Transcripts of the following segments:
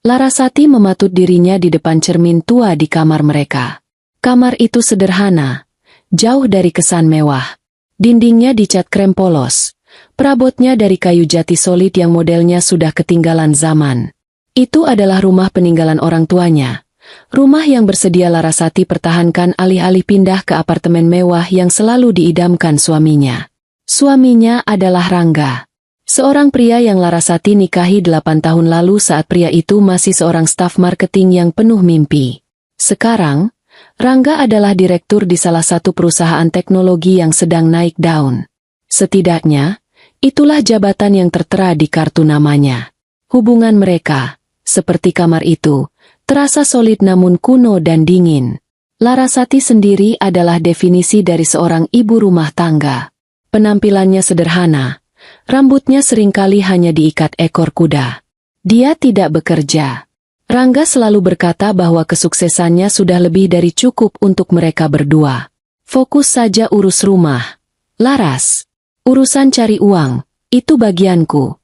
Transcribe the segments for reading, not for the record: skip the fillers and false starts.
Larasati mematut dirinya di depan cermin tua di kamar mereka. Kamar itu sederhana, jauh dari kesan mewah. Dindingnya dicat krem polos. Perabotnya dari kayu jati solid yang modelnya sudah ketinggalan zaman. Itu adalah rumah peninggalan orang tuanya. Rumah yang bersedia Larasati pertahankan alih-alih pindah ke apartemen mewah yang selalu diidamkan suaminya. Suaminya adalah Rangga. Seorang pria yang Larasati nikahi 8 tahun lalu saat pria itu masih seorang staf marketing yang penuh mimpi. Sekarang, Rangga adalah direktur di salah satu perusahaan teknologi yang sedang naik daun. Setidaknya, itulah jabatan yang tertera di kartu namanya. Hubungan mereka, seperti kamar itu, terasa solid namun kuno dan dingin. Larasati sendiri adalah definisi dari seorang ibu rumah tangga. Penampilannya sederhana, rambutnya seringkali hanya diikat ekor kuda. Dia tidak bekerja. Rangga selalu berkata bahwa kesuksesannya sudah lebih dari cukup untuk mereka berdua. Fokus saja urus rumah. Laras, urusan cari uang, itu bagianku.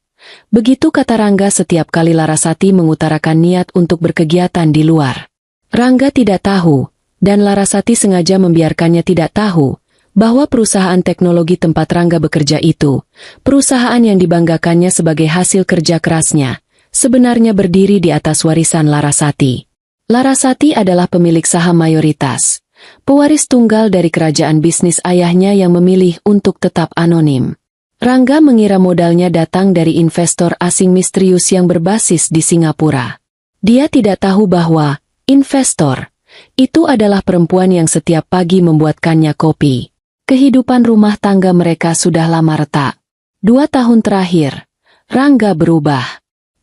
Begitu kata Rangga setiap kali Larasati mengutarakan niat untuk berkegiatan di luar. Rangga tidak tahu, dan Larasati sengaja membiarkannya tidak tahu, bahwa perusahaan teknologi tempat Rangga bekerja itu, perusahaan yang dibanggakannya sebagai hasil kerja kerasnya, sebenarnya berdiri di atas warisan Larasati. Larasati adalah pemilik saham mayoritas, pewaris tunggal dari kerajaan bisnis ayahnya yang memilih untuk tetap anonim. Rangga mengira modalnya datang dari investor asing misterius yang berbasis di Singapura. Dia tidak tahu bahwa investor itu adalah perempuan yang setiap pagi membuatkannya kopi. Kehidupan rumah tangga mereka sudah lama retak. 2 tahun terakhir, Rangga berubah.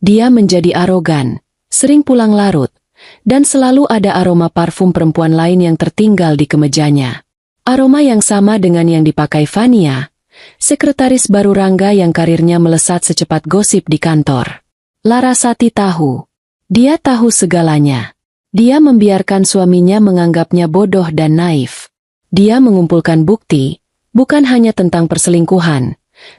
Dia menjadi arogan, sering pulang larut, dan selalu ada aroma parfum perempuan lain yang tertinggal di kemejanya. Aroma yang sama dengan yang dipakai Fania, sekretaris baru Rangga yang karirnya melesat secepat gosip di kantor. Larasati tahu. Dia tahu segalanya. Dia membiarkan suaminya menganggapnya bodoh dan naif. Dia mengumpulkan bukti, bukan hanya tentang perselingkuhan,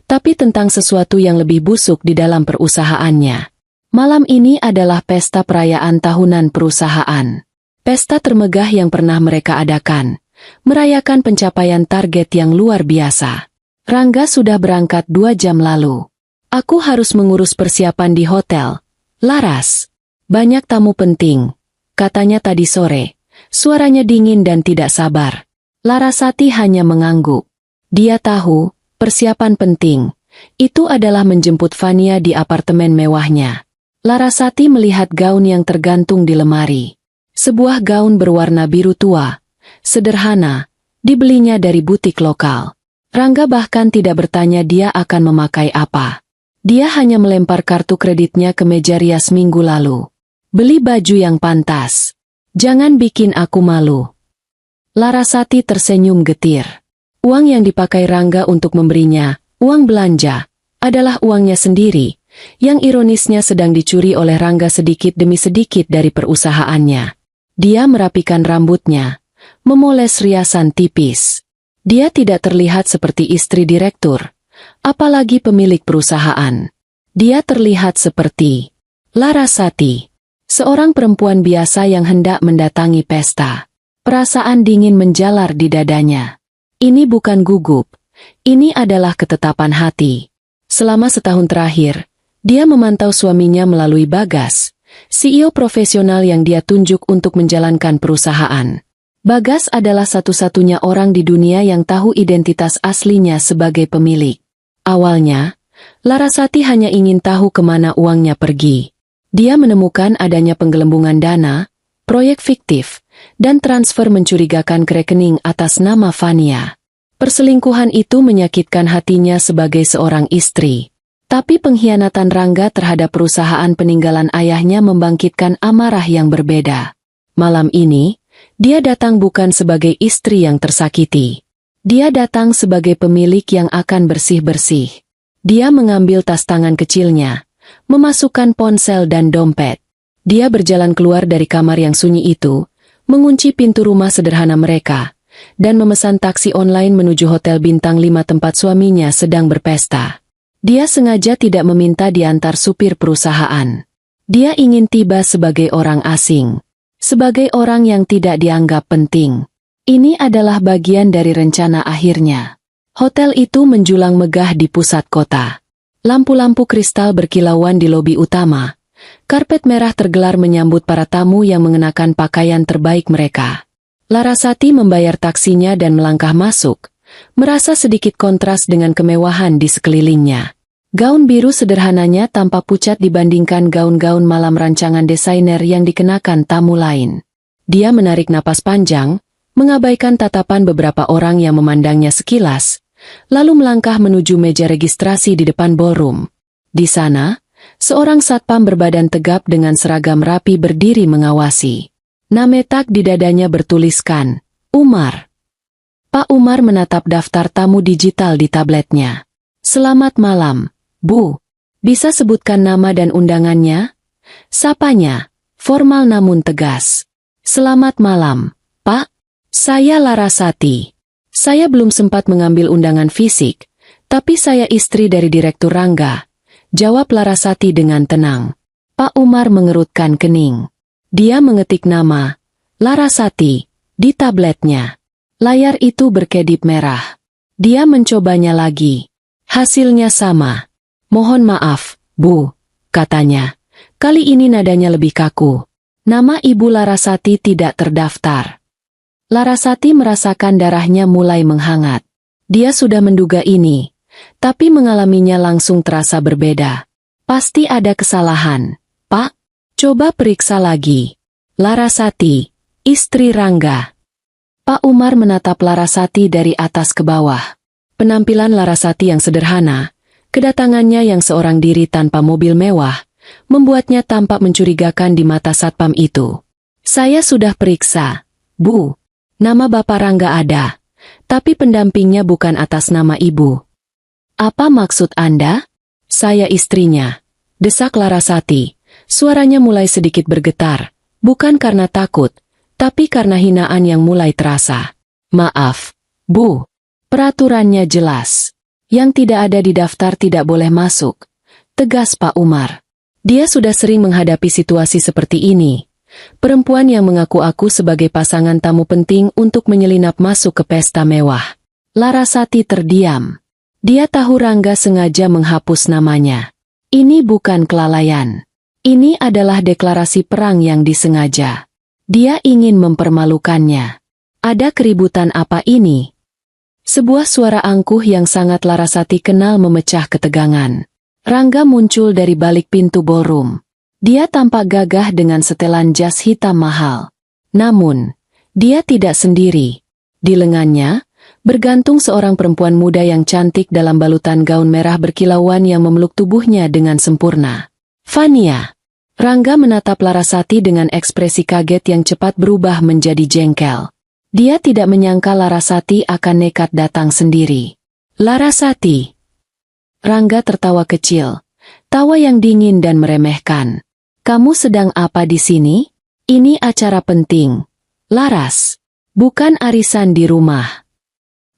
tapi tentang sesuatu yang lebih busuk di dalam perusahaannya. Malam ini adalah pesta perayaan tahunan perusahaan. Pesta termegah yang pernah mereka adakan, merayakan pencapaian target yang luar biasa. Rangga sudah berangkat 2 jam lalu. Aku harus mengurus persiapan di hotel. Laras, banyak tamu penting, katanya tadi sore. Suaranya dingin dan tidak sabar. Larasati hanya mengangguk. Dia tahu, persiapan penting, itu adalah menjemput Fania di apartemen mewahnya. Larasati melihat gaun yang tergantung di lemari. Sebuah gaun berwarna biru tua, sederhana, dibelinya dari butik lokal. Rangga bahkan tidak bertanya dia akan memakai apa. Dia hanya melempar kartu kreditnya ke meja rias minggu lalu. Beli baju yang pantas. Jangan bikin aku malu. Larasati tersenyum getir. Uang yang dipakai Rangga untuk memberinya, uang belanja, adalah uangnya sendiri, yang ironisnya sedang dicuri oleh Rangga sedikit demi sedikit dari perusahaannya. Dia merapikan rambutnya, memoles riasan tipis. Dia tidak terlihat seperti istri direktur, apalagi pemilik perusahaan. Dia terlihat seperti Larasati, seorang perempuan biasa yang hendak mendatangi pesta. Perasaan dingin menjalar di dadanya. Ini bukan gugup, ini adalah ketetapan hati. Selama setahun terakhir, dia memantau suaminya melalui Bagas, CEO profesional yang dia tunjuk untuk menjalankan perusahaan. Bagas adalah satu-satunya orang di dunia yang tahu identitas aslinya sebagai pemilik. Awalnya, Larasati hanya ingin tahu kemana uangnya pergi. Dia menemukan adanya penggelembungan dana, proyek fiktif, dan transfer mencurigakan ke rekening atas nama Fania. Perselingkuhan itu menyakitkan hatinya sebagai seorang istri. Tapi pengkhianatan Rangga terhadap perusahaan peninggalan ayahnya membangkitkan amarah yang berbeda. Malam ini, dia datang bukan sebagai istri yang tersakiti. Dia datang sebagai pemilik yang akan bersih-bersih. Dia mengambil tas tangan kecilnya, memasukkan ponsel dan dompet. Dia berjalan keluar dari kamar yang sunyi itu, mengunci pintu rumah sederhana mereka, dan memesan taksi online menuju hotel bintang 5 tempat suaminya sedang berpesta. Dia sengaja tidak meminta diantar supir perusahaan. Dia ingin tiba sebagai orang asing. Sebagai orang yang tidak dianggap penting. Ini adalah bagian dari rencana akhirnya. Hotel itu menjulang megah di pusat kota. Lampu-lampu kristal berkilauan di lobi utama. Karpet merah tergelar menyambut para tamu yang mengenakan pakaian terbaik mereka. Larasati membayar taksinya dan melangkah masuk, merasa sedikit kontras dengan kemewahan di sekelilingnya. Gaun biru sederhananya tampak pucat dibandingkan gaun-gaun malam rancangan desainer yang dikenakan tamu lain. Dia menarik napas panjang, mengabaikan tatapan beberapa orang yang memandangnya sekilas, lalu melangkah menuju meja registrasi di depan ballroom. Di sana, seorang satpam berbadan tegap dengan seragam rapi berdiri mengawasi. Nametak di dadanya bertuliskan, Umar. Pak Umar menatap daftar tamu digital di tabletnya. Selamat malam, Bu. Bisa sebutkan nama dan undangannya? Sapanya, formal namun tegas. Selamat malam, Pak. Saya Larasati. Saya belum sempat mengambil undangan fisik, tapi saya istri dari Direktur Rangga. Jawab Larasati dengan tenang. Pak Umar mengerutkan kening. Dia mengetik nama, Larasati, di tabletnya. Layar itu berkedip merah. Dia mencobanya lagi. Hasilnya sama. Mohon maaf, Bu, katanya. Kali ini nadanya lebih kaku. Nama Ibu Larasati tidak terdaftar. Larasati merasakan darahnya mulai menghangat. Dia sudah menduga ini, tapi mengalaminya langsung terasa berbeda. Pasti ada kesalahan, Pak. Coba periksa lagi. Larasati, istri Rangga. Pak Umar menatap Larasati dari atas ke bawah. Penampilan Larasati yang sederhana, kedatangannya yang seorang diri tanpa mobil mewah, membuatnya tampak mencurigakan di mata satpam itu. Saya sudah periksa, Bu. Nama Bapak Rangga ada, tapi pendampingnya bukan atas nama Ibu. Apa maksud Anda? Saya istrinya. Desak Larasati. Suaranya mulai sedikit bergetar, bukan karena takut, tapi karena hinaan yang mulai terasa. Maaf, Bu. Peraturannya jelas. Yang tidak ada di daftar tidak boleh masuk. Tegas Pak Umar. Dia sudah sering menghadapi situasi seperti ini. Perempuan yang mengaku-aku sebagai pasangan tamu penting untuk menyelinap masuk ke pesta mewah. Larasati terdiam. Dia tahu Rangga sengaja menghapus namanya. Ini bukan kelalaian. Ini adalah deklarasi perang yang disengaja. Dia ingin mempermalukannya. Ada keributan apa ini? Sebuah suara angkuh yang sangat Larasati kenal memecah ketegangan. Rangga muncul dari balik pintu ballroom. Dia tampak gagah dengan setelan jas hitam mahal. Namun, dia tidak sendiri. Di lengannya, bergantung seorang perempuan muda yang cantik dalam balutan gaun merah berkilauan yang memeluk tubuhnya dengan sempurna. Fania. Rangga menatap Larasati dengan ekspresi kaget yang cepat berubah menjadi jengkel. Dia tidak menyangka Larasati akan nekat datang sendiri. Larasati. Rangga tertawa kecil, tawa yang dingin dan meremehkan. Kamu sedang apa di sini? Ini acara penting. Laras, bukan arisan di rumah.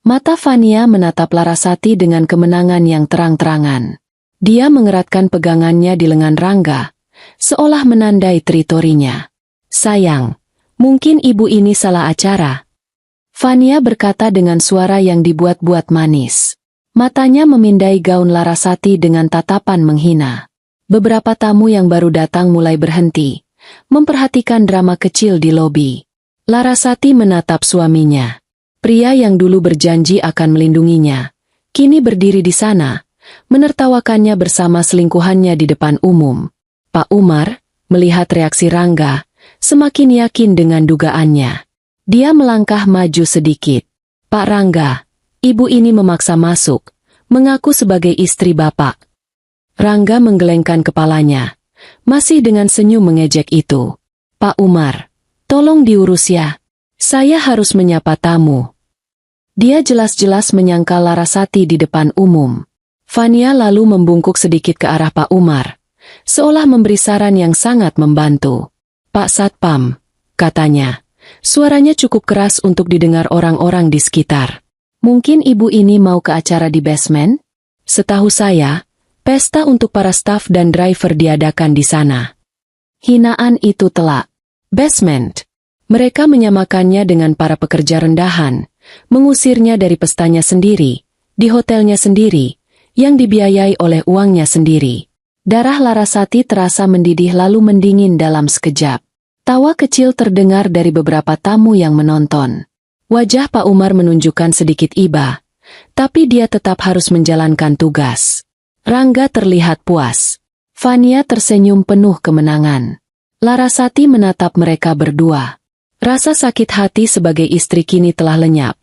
Mata Fania menatap Larasati dengan kemenangan yang terang-terangan. Dia mengeratkan pegangannya di lengan Rangga, seolah menandai teritorinya. Sayang, mungkin ibu ini salah acara. Fania berkata dengan suara yang dibuat-buat manis. Matanya memindai gaun Larasati dengan tatapan menghina. Beberapa tamu yang baru datang mulai berhenti, memperhatikan drama kecil di lobi. Larasati menatap suaminya. Pria yang dulu berjanji akan melindunginya, kini berdiri di sana, menertawakannya bersama selingkuhannya di depan umum. Pak Umar, melihat reaksi Rangga, semakin yakin dengan dugaannya. Dia melangkah maju sedikit. Pak Rangga, ibu ini memaksa masuk, mengaku sebagai istri Bapak. Rangga menggelengkan kepalanya, masih dengan senyum mengejek itu. Pak Umar, tolong diurus ya. Saya harus menyapa tamu. Dia jelas-jelas menyangkal Larasati di depan umum. Fania lalu membungkuk sedikit ke arah Pak Umar, seolah memberi saran yang sangat membantu. Pak Satpam, katanya. Suaranya cukup keras untuk didengar orang-orang di sekitar. Mungkin ibu ini mau ke acara di basement? Setahu saya, pesta untuk para staf dan driver diadakan di sana. Hinaan itu telak. Basement. Mereka menyamakannya dengan para pekerja rendahan, mengusirnya dari pestanya sendiri, di hotelnya sendiri, yang dibiayai oleh uangnya sendiri. Darah Larasati terasa mendidih lalu mendingin dalam sekejap. Tawa kecil terdengar dari beberapa tamu yang menonton. Wajah Pak Umar menunjukkan sedikit iba, tapi dia tetap harus menjalankan tugas. Rangga terlihat puas. Fania tersenyum penuh kemenangan. Larasati menatap mereka berdua. Rasa sakit hati sebagai istri kini telah lenyap,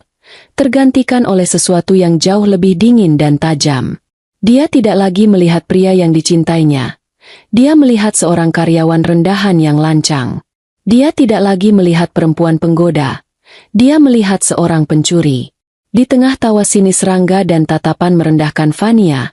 tergantikan oleh sesuatu yang jauh lebih dingin dan tajam. Dia tidak lagi melihat pria yang dicintainya. Dia melihat seorang karyawan rendahan yang lancang. Dia tidak lagi melihat perempuan penggoda. Dia melihat seorang pencuri. Di tengah tawa sinis Rangga dan tatapan merendahkan Fania,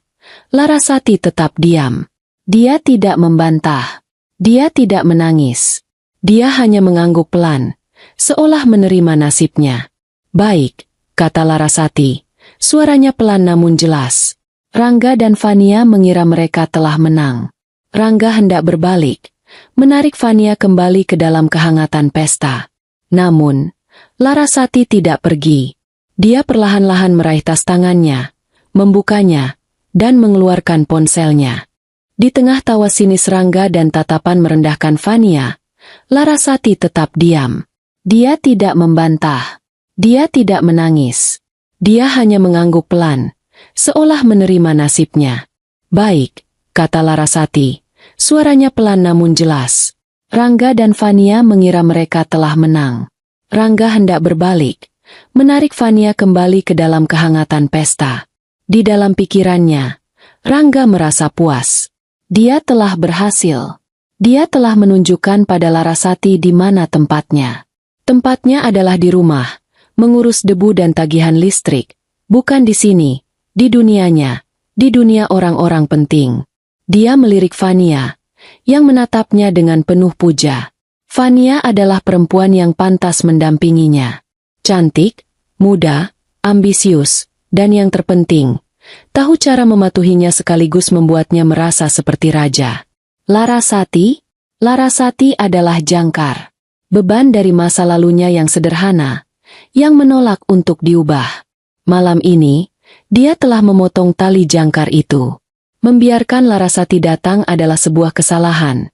Larasati tetap diam. Dia tidak membantah. Dia tidak menangis. Dia hanya mengangguk pelan, seolah menerima nasibnya. Baik, kata Larasati. Suaranya pelan namun jelas. Rangga dan Fania mengira mereka telah menang. Rangga hendak berbalik, menarik Fania kembali ke dalam kehangatan pesta. Namun, Larasati tidak pergi. Dia perlahan-lahan meraih tas tangannya, membukanya, dan mengeluarkan ponselnya. Di tengah tawa sinis Rangga dan tatapan merendahkan Fania, Larasati tetap diam. Dia tidak membantah. Dia tidak menangis. Dia hanya mengangguk pelan, seolah menerima nasibnya. Baik, kata Larasati. Suaranya pelan namun jelas. Rangga dan Fania mengira mereka telah menang. Rangga hendak berbalik, menarik Fania kembali ke dalam kehangatan pesta. Di dalam pikirannya, Rangga merasa puas. Dia telah berhasil. Dia telah menunjukkan pada Larasati di mana tempatnya. Tempatnya adalah di rumah, mengurus debu dan tagihan listrik. Bukan di sini, di dunianya, di dunia orang-orang penting. Dia melirik Fania, yang menatapnya dengan penuh puja. Fania adalah perempuan yang pantas mendampinginya. Cantik, muda, ambisius, dan yang terpenting, tahu cara mematuhinya sekaligus membuatnya merasa seperti raja. Larasati adalah jangkar. Beban dari masa lalunya yang sederhana, yang menolak untuk diubah. Malam ini, dia telah memotong tali jangkar itu. Membiarkan Larasati datang adalah sebuah kesalahan,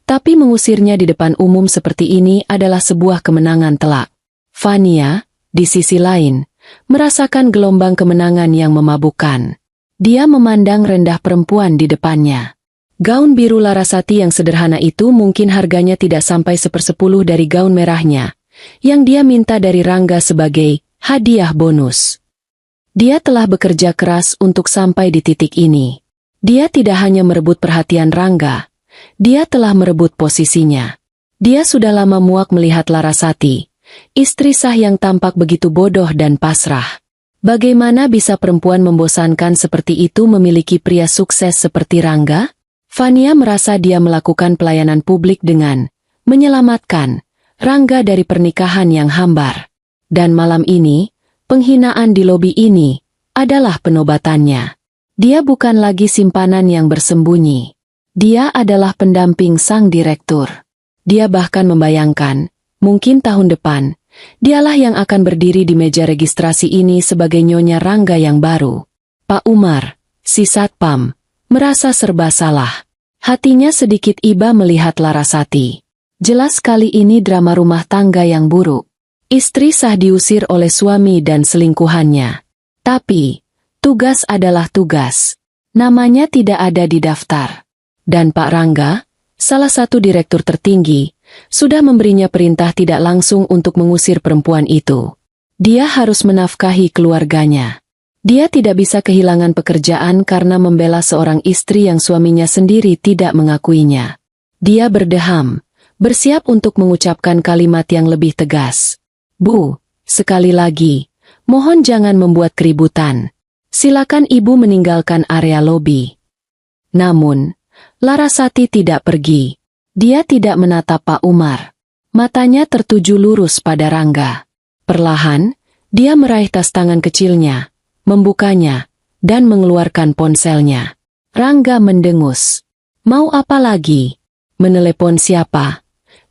tapi mengusirnya di depan umum seperti ini adalah sebuah kemenangan telak. Fania, di sisi lain, merasakan gelombang kemenangan yang memabukkan. Dia memandang rendah perempuan di depannya. Gaun biru Larasati yang sederhana itu mungkin harganya tidak sampai 1/10 dari gaun merahnya, yang dia minta dari Rangga sebagai hadiah bonus. Dia telah bekerja keras untuk sampai di titik ini. Dia tidak hanya merebut perhatian Rangga, dia telah merebut posisinya. Dia sudah lama muak melihat Larasati, istri sah yang tampak begitu bodoh dan pasrah. Bagaimana bisa perempuan membosankan seperti itu memiliki pria sukses seperti Rangga? Fania merasa dia melakukan pelayanan publik dengan menyelamatkan Rangga dari pernikahan yang hambar. Dan malam ini, penghinaan di lobi ini adalah penobatannya. Dia bukan lagi simpanan yang bersembunyi. Dia adalah pendamping sang direktur. Dia bahkan membayangkan, mungkin tahun depan, dialah yang akan berdiri di meja registrasi ini sebagai Nyonya Rangga yang baru. Pak Umar, si Satpam, merasa serba salah. Hatinya sedikit iba melihat Larasati. Jelas kali ini drama rumah tangga yang buruk. Istri sah diusir oleh suami dan selingkuhannya. Tapi, tugas adalah tugas. Namanya tidak ada di daftar. Dan Pak Rangga, salah satu direktur tertinggi, sudah memberinya perintah tidak langsung untuk mengusir perempuan itu. Dia harus menafkahi keluarganya. Dia tidak bisa kehilangan pekerjaan karena membela seorang istri yang suaminya sendiri tidak mengakuinya. Dia berdeham, bersiap untuk mengucapkan kalimat yang lebih tegas. Bu, sekali lagi, mohon jangan membuat keributan. Silakan ibu meninggalkan area lobi. Namun, Larasati tidak pergi. Dia tidak menatap Pak Umar. Matanya tertuju lurus pada Rangga. Perlahan, dia meraih tas tangan kecilnya, membukanya, dan mengeluarkan ponselnya. Rangga mendengus. Mau apa lagi? Menelepon siapa?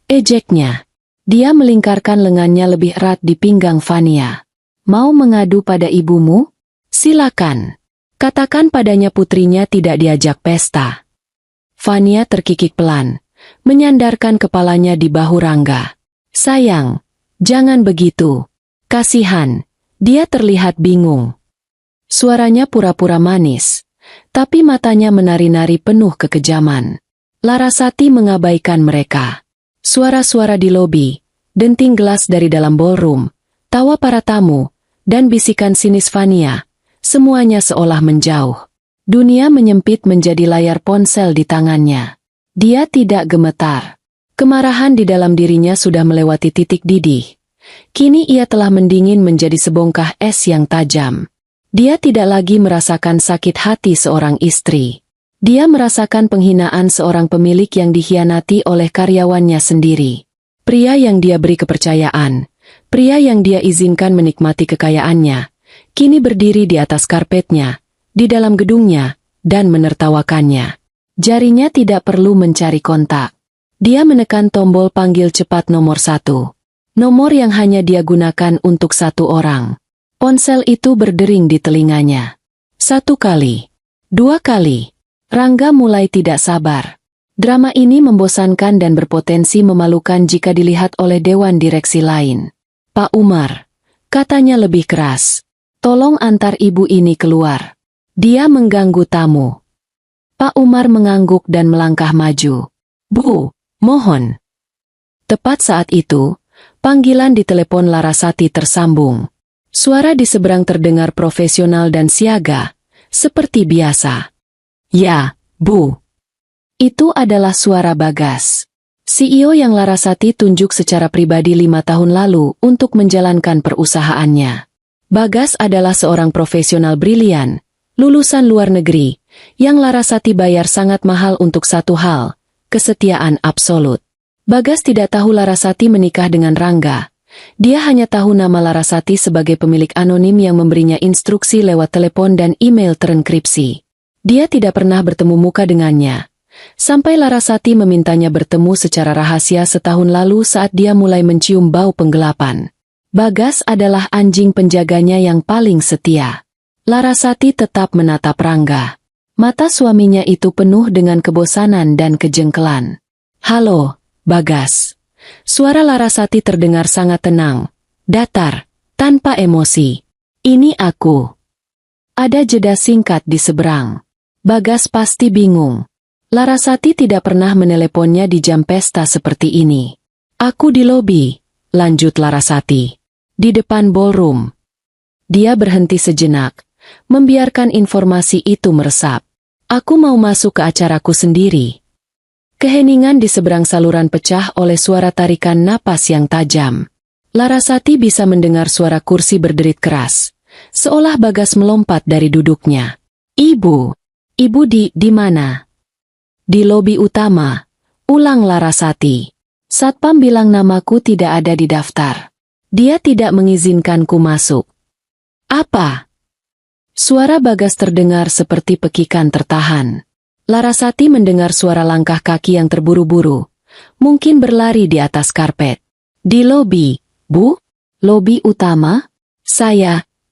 Ejeknya. Dia melingkarkan lengannya lebih erat di pinggang Fania. Mau mengadu pada ibumu? Silakan. Katakan padanya putrinya tidak diajak pesta. Fania terkikik pelan, menyandarkan kepalanya di bahu Rangga. Sayang, jangan begitu. Kasihan, dia terlihat bingung. Suaranya pura-pura manis, tapi matanya menari-nari penuh kekejaman. Larasati mengabaikan mereka. Suara-suara di lobi, denting gelas dari dalam ballroom, tawa para tamu, dan bisikan sinis Fania, semuanya seolah menjauh. Dunia menyempit menjadi layar ponsel di tangannya. Dia tidak gemetar. Kemarahan di dalam dirinya sudah melewati titik didih. Kini ia telah mendingin menjadi sebongkah es yang tajam. Dia tidak lagi merasakan sakit hati seorang istri. Dia merasakan penghinaan seorang pemilik yang dikhianati oleh karyawannya sendiri. Pria yang dia beri kepercayaan, pria yang dia izinkan menikmati kekayaannya, kini berdiri di atas karpetnya, di dalam gedungnya, dan menertawakannya. Jarinya tidak perlu mencari kontak. Dia menekan tombol panggil cepat nomor 1. Nomor yang hanya dia gunakan untuk satu orang. Ponsel itu berdering di telinganya. 1 kali. 2 kali. Rangga mulai tidak sabar. Drama ini membosankan dan berpotensi memalukan jika dilihat oleh dewan direksi lain. Pak Umar, katanya lebih keras. Tolong antar ibu ini keluar. Dia mengganggu tamu. Pak Umar mengangguk dan melangkah maju. Bu, mohon. Tepat saat itu, panggilan di telepon Larasati tersambung. Suara di seberang terdengar profesional dan siaga, seperti biasa. Ya, Bu. Itu adalah suara Bagas. CEO yang Larasati tunjuk secara pribadi 5 tahun lalu untuk menjalankan perusahaannya. Bagas adalah seorang profesional brilian, lulusan luar negeri, yang Larasati bayar sangat mahal untuk satu hal, kesetiaan absolut. Bagas tidak tahu Larasati menikah dengan Rangga. Dia hanya tahu nama Larasati sebagai pemilik anonim yang memberinya instruksi lewat telepon dan email terenkripsi. Dia tidak pernah bertemu muka dengannya. Sampai Larasati memintanya bertemu secara rahasia setahun lalu saat dia mulai mencium bau penggelapan. Bagas adalah anjing penjaganya yang paling setia. Larasati tetap menatap Rangga. Mata suaminya itu penuh dengan kebosanan dan kejengkelan. Halo, Bagas. Suara Larasati terdengar sangat tenang, datar, tanpa emosi. Ini aku. Ada jeda singkat di seberang. Bagas pasti bingung. Larasati tidak pernah meneleponnya di jam pesta seperti ini. Aku di lobi, lanjut Larasati. Di depan ballroom. Dia berhenti sejenak, membiarkan informasi itu meresap. Aku mau masuk ke acaraku sendiri. Keheningan di seberang saluran pecah oleh suara tarikan napas yang tajam. Larasati bisa mendengar suara kursi berderit keras, seolah Bagas melompat dari duduknya. Ibu di mana? Di lobi utama, ulang Larasati. Satpam bilang namaku tidak ada di daftar. Dia tidak mengizinkanku masuk. Apa? Suara Bagas terdengar seperti pekikan tertahan. Larasati mendengar suara langkah kaki yang terburu-buru, mungkin berlari di atas karpet. Di lobi, Bu? Lobi utama?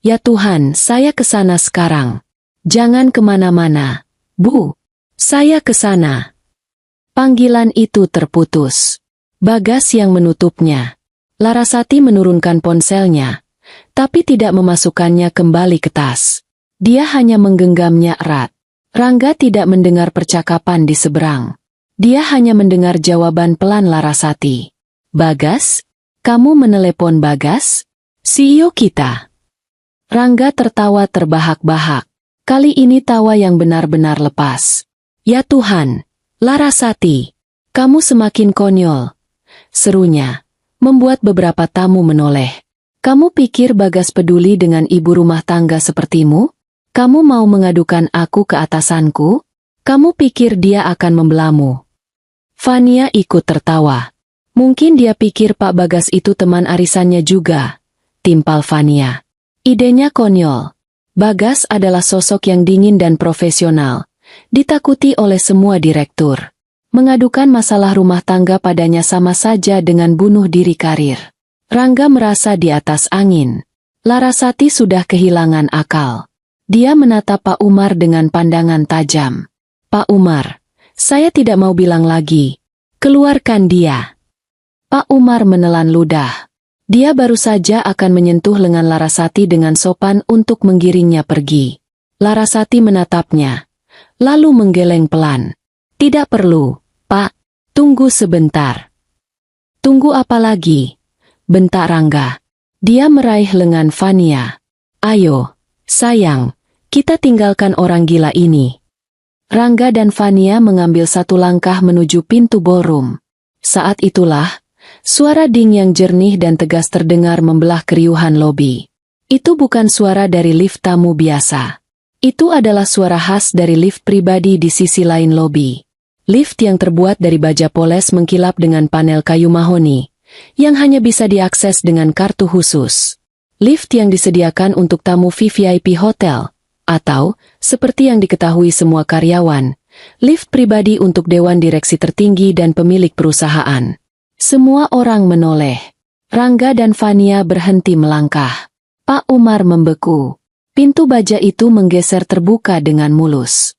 Ya Tuhan, saya ke sana sekarang. Jangan kemana-mana, Bu. Saya ke sana. Panggilan itu terputus. Bagas yang menutupnya. Larasati menurunkan ponselnya, tapi tidak memasukkannya kembali ke tas. Dia hanya menggenggamnya erat. Rangga tidak mendengar percakapan di seberang. Dia hanya mendengar jawaban pelan Larasati. Bagas? Kamu menelepon Bagas? CEO kita. Rangga tertawa terbahak-bahak. Kali ini tawa yang benar-benar lepas. Ya Tuhan, Larasati, kamu semakin konyol. Serunya, membuat beberapa tamu menoleh. Kamu pikir Bagas peduli dengan ibu rumah tangga sepertimu? Kamu mau mengadukan aku ke atasanku? Kamu pikir dia akan membelamu? Fania ikut tertawa. Mungkin dia pikir Pak Bagas itu teman arisannya juga. Timpal Fania. Idenya konyol. Bagas adalah sosok yang dingin dan profesional, ditakuti oleh semua direktur. Mengadukan masalah rumah tangga padanya sama saja dengan bunuh diri karir. Rangga merasa di atas angin. Larasati sudah kehilangan akal. Dia menatap Pak Umar dengan pandangan tajam. Pak Umar, saya tidak mau bilang lagi. Keluarkan dia. Pak Umar menelan ludah. Dia baru saja akan menyentuh lengan Larasati dengan sopan untuk menggiringnya pergi. Larasati menatapnya, lalu menggeleng pelan. Tidak perlu, Pak. Tunggu sebentar. Tunggu apa lagi? Bentak Rangga. Dia meraih lengan Fania. Ayo, sayang, kita tinggalkan orang gila ini. Rangga dan Fania mengambil satu langkah menuju pintu ballroom. Saat itulah, suara ding yang jernih dan tegas terdengar membelah keriuhan lobi. Itu bukan suara dari lift tamu biasa. Itu adalah suara khas dari lift pribadi di sisi lain lobi. Lift yang terbuat dari baja poles mengkilap dengan panel kayu mahoni, yang hanya bisa diakses dengan kartu khusus. Lift yang disediakan untuk tamu VVIP hotel, atau, seperti yang diketahui semua karyawan, lift pribadi untuk dewan direksi tertinggi dan pemilik perusahaan. Semua orang menoleh. Rangga dan Fania berhenti melangkah. Pak Umar membeku. Pintu baja itu menggeser terbuka dengan mulus.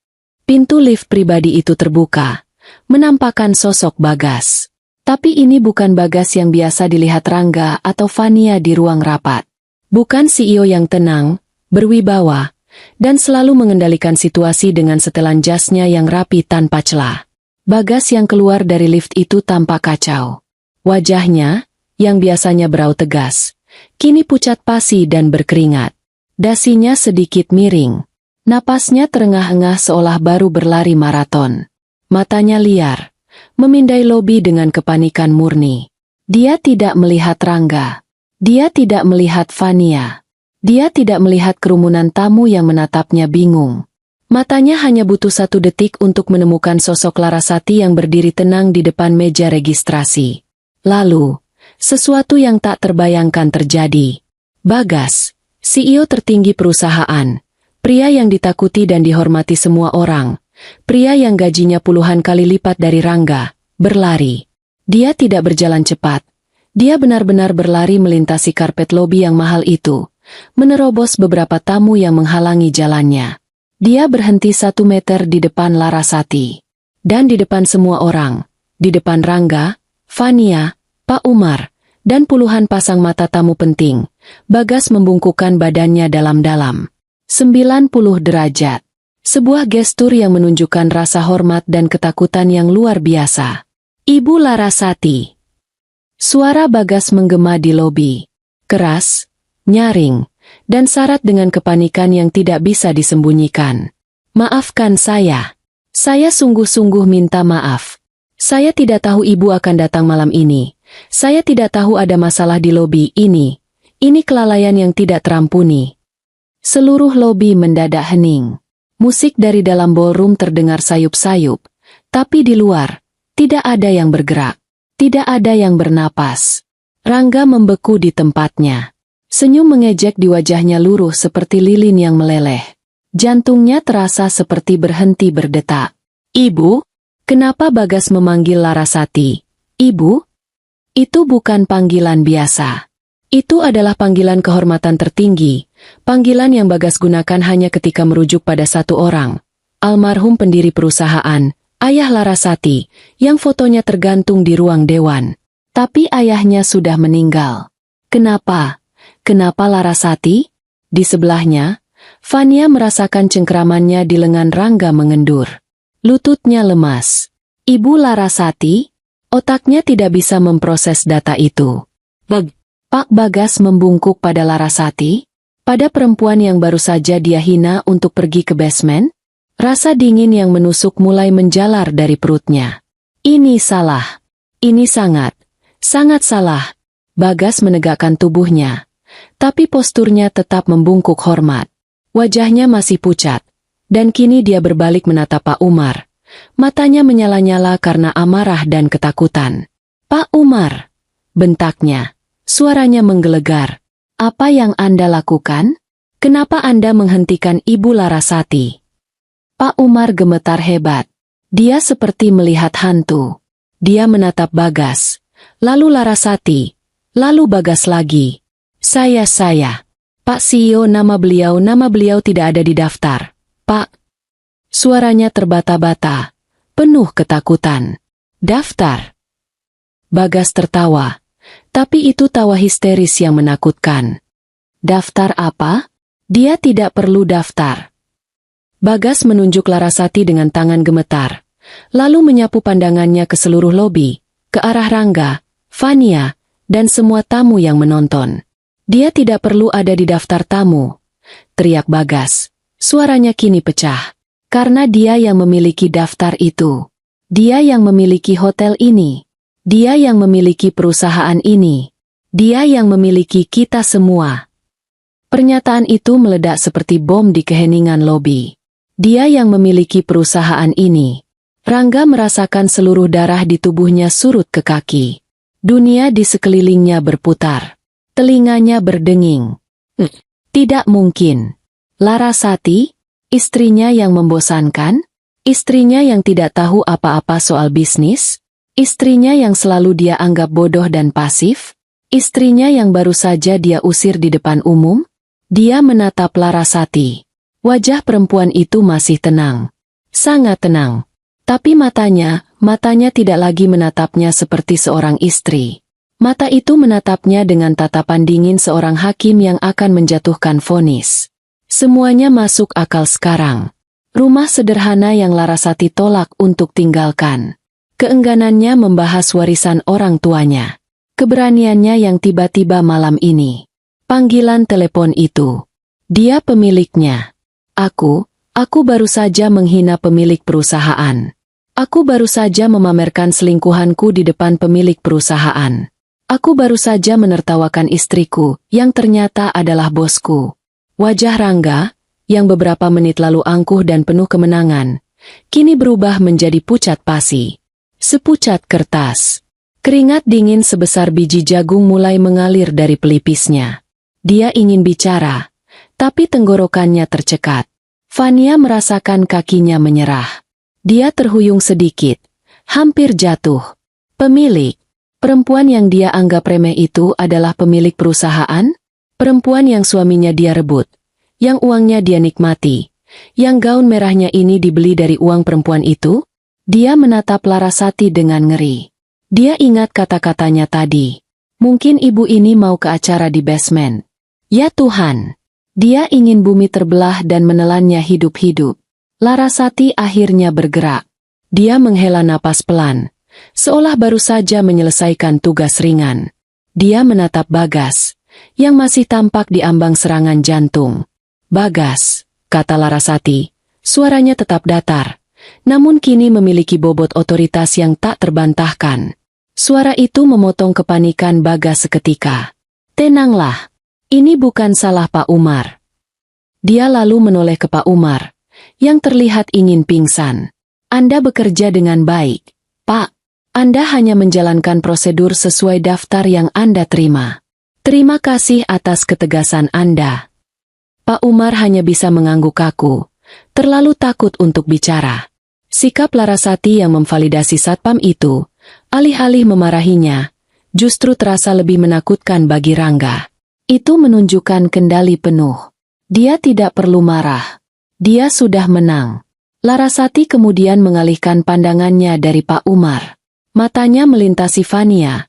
Pintu lift pribadi itu terbuka, menampakkan sosok Bagas. Tapi ini bukan Bagas yang biasa dilihat Rangga atau Fania di ruang rapat. Bukan CEO yang tenang, berwibawa, dan selalu mengendalikan situasi dengan setelan jasnya yang rapi tanpa celah. Bagas yang keluar dari lift itu tampak kacau. Wajahnya, yang biasanya berau tegas, kini pucat pasi dan berkeringat. Dasinya sedikit miring. Napasnya terengah-engah seolah baru berlari maraton. Matanya liar, memindai lobi dengan kepanikan murni. Dia tidak melihat Rangga. Dia tidak melihat Fania. Dia tidak melihat kerumunan tamu yang menatapnya bingung. Matanya hanya butuh 1 detik untuk menemukan sosok Larasati yang berdiri tenang di depan meja registrasi. Lalu, sesuatu yang tak terbayangkan terjadi. Bagas, CEO tertinggi perusahaan, pria yang ditakuti dan dihormati semua orang, pria yang gajinya puluhan kali lipat dari Rangga, berlari. Dia tidak berjalan cepat. Dia benar-benar berlari melintasi karpet lobi yang mahal itu, menerobos beberapa tamu yang menghalangi jalannya. Dia berhenti 1 meter di depan Larasati. Dan di depan semua orang, di depan Rangga, Fania, Pak Umar, dan puluhan pasang mata tamu penting, Bagas membungkukkan badannya dalam-dalam. 90 derajat. Sebuah gestur yang menunjukkan rasa hormat dan ketakutan yang luar biasa. Ibu Larasati. Suara Bagas menggema di lobi. Keras, nyaring, dan syarat dengan kepanikan yang tidak bisa disembunyikan. Maafkan saya. Saya sungguh-sungguh minta maaf. Saya tidak tahu ibu akan datang malam ini. Saya tidak tahu ada masalah di lobi ini. Ini kelalaian yang tidak terampuni. Seluruh lobi mendadak hening. Musik dari dalam ballroom terdengar sayup-sayup, tapi di luar, tidak ada yang bergerak. Tidak ada yang bernapas. Rangga membeku di tempatnya. Senyum mengejek di wajahnya luruh seperti lilin yang meleleh. Jantungnya terasa seperti berhenti berdetak. Ibu? Kenapa Bagas memanggil Larasati? Ibu? Itu bukan panggilan biasa. Itu adalah panggilan kehormatan tertinggi, panggilan yang Bagas gunakan hanya ketika merujuk pada satu orang, almarhum pendiri perusahaan, ayah Larasati, yang fotonya tergantung di ruang dewan. Tapi ayahnya sudah meninggal. Kenapa? Kenapa Larasati? Di sebelahnya, Fania merasakan cengkeramannya di lengan Rangga mengendur. Lututnya lemas. Ibu Larasati? Otaknya tidak bisa memproses data itu. Pak Bagas membungkuk pada Larasati, pada perempuan yang baru saja dia hina untuk pergi ke basement. Rasa dingin yang menusuk mulai menjalar dari perutnya. Ini salah. Ini sangat salah. Bagas menegakkan tubuhnya, tapi posturnya tetap membungkuk hormat. Wajahnya masih pucat, dan kini dia berbalik menatap Pak Umar. Matanya menyala-nyala karena amarah dan ketakutan. Pak Umar, bentaknya. Suaranya menggelegar. Apa yang Anda lakukan? Kenapa Anda menghentikan Ibu Larasati? Pak Umar gemetar hebat. Dia seperti melihat hantu. Dia menatap Bagas, lalu Larasati, lalu Bagas lagi. Saya. Pak CEO, nama beliau tidak ada di daftar. Pak. Suaranya terbata-bata, penuh ketakutan. Daftar. Bagas tertawa, tapi itu tawa histeris yang menakutkan. Daftar apa? Dia tidak perlu daftar. Bagas menunjuk Larasati dengan tangan gemetar, lalu menyapu pandangannya ke seluruh lobi, ke arah Rangga, Fania, dan semua tamu yang menonton. Dia tidak perlu ada di daftar tamu, teriak Bagas. Suaranya kini pecah, karena dia yang memiliki daftar itu. Dia yang memiliki hotel ini. Dia yang memiliki perusahaan ini. Dia yang memiliki kita semua. Pernyataan itu meledak seperti bom di keheningan lobi. Dia yang memiliki perusahaan ini. Rangga merasakan seluruh darah di tubuhnya surut ke kaki. Dunia di sekelilingnya berputar. Telinganya berdenging. Tidak mungkin. Larasati, istrinya yang membosankan? Istrinya yang tidak tahu apa-apa soal bisnis? Istrinya yang selalu dia anggap bodoh dan pasif? Istrinya yang baru saja dia usir di depan umum? Dia menatap Larasati. Wajah perempuan itu masih tenang. Sangat tenang. Tapi matanya tidak lagi menatapnya seperti seorang istri. Mata itu menatapnya dengan tatapan dingin seorang hakim yang akan menjatuhkan vonis. Semuanya masuk akal sekarang. Rumah sederhana yang Larasati tolak untuk tinggalkan. Keengganannya membahas warisan orang tuanya. Keberaniannya yang tiba-tiba malam ini. Panggilan telepon itu. Dia pemiliknya. Aku baru saja menghina pemilik perusahaan. Aku baru saja memamerkan selingkuhanku di depan pemilik perusahaan. Aku baru saja menertawakan istriku, yang ternyata adalah bosku. Wajah Rangga, yang beberapa menit lalu angkuh dan penuh kemenangan, kini berubah menjadi pucat pasi. Sepucat kertas. Keringat dingin sebesar biji jagung mulai mengalir dari pelipisnya. Dia ingin bicara, tapi tenggorokannya tercekat. Fania merasakan kakinya menyerah. Dia terhuyung sedikit, hampir jatuh. Pemilik. Perempuan yang dia anggap remeh itu adalah pemilik perusahaan? Perempuan yang suaminya dia rebut, yang uangnya dia nikmati, yang gaun merahnya ini dibeli dari uang perempuan itu? Dia menatap Larasati dengan ngeri. Dia ingat kata-katanya tadi. Mungkin ibu ini mau ke acara di basement. Ya Tuhan! Dia ingin bumi terbelah dan menelannya hidup-hidup. Larasati akhirnya bergerak. Dia menghela napas pelan. Seolah baru saja menyelesaikan tugas ringan. Dia menatap Bagas, yang masih tampak di ambang serangan jantung. Bagas, kata Larasati, suaranya tetap datar, namun kini memiliki bobot otoritas yang tak terbantahkan. Suara itu memotong kepanikan Bagas seketika. Tenanglah, ini bukan salah Pak Umar. Dia lalu menoleh ke Pak Umar, yang terlihat ingin pingsan. Anda bekerja dengan baik, Pak. Anda hanya menjalankan prosedur sesuai daftar yang Anda terima. Terima kasih atas ketegasan Anda. Pak Umar hanya bisa mengangguk kaku, terlalu takut untuk bicara. Sikap Larasati yang memvalidasi satpam itu, alih-alih memarahinya, justru terasa lebih menakutkan bagi Rangga. Itu menunjukkan kendali penuh. Dia tidak perlu marah. Dia sudah menang. Larasati kemudian mengalihkan pandangannya dari Pak Umar. Matanya melintasi Fania,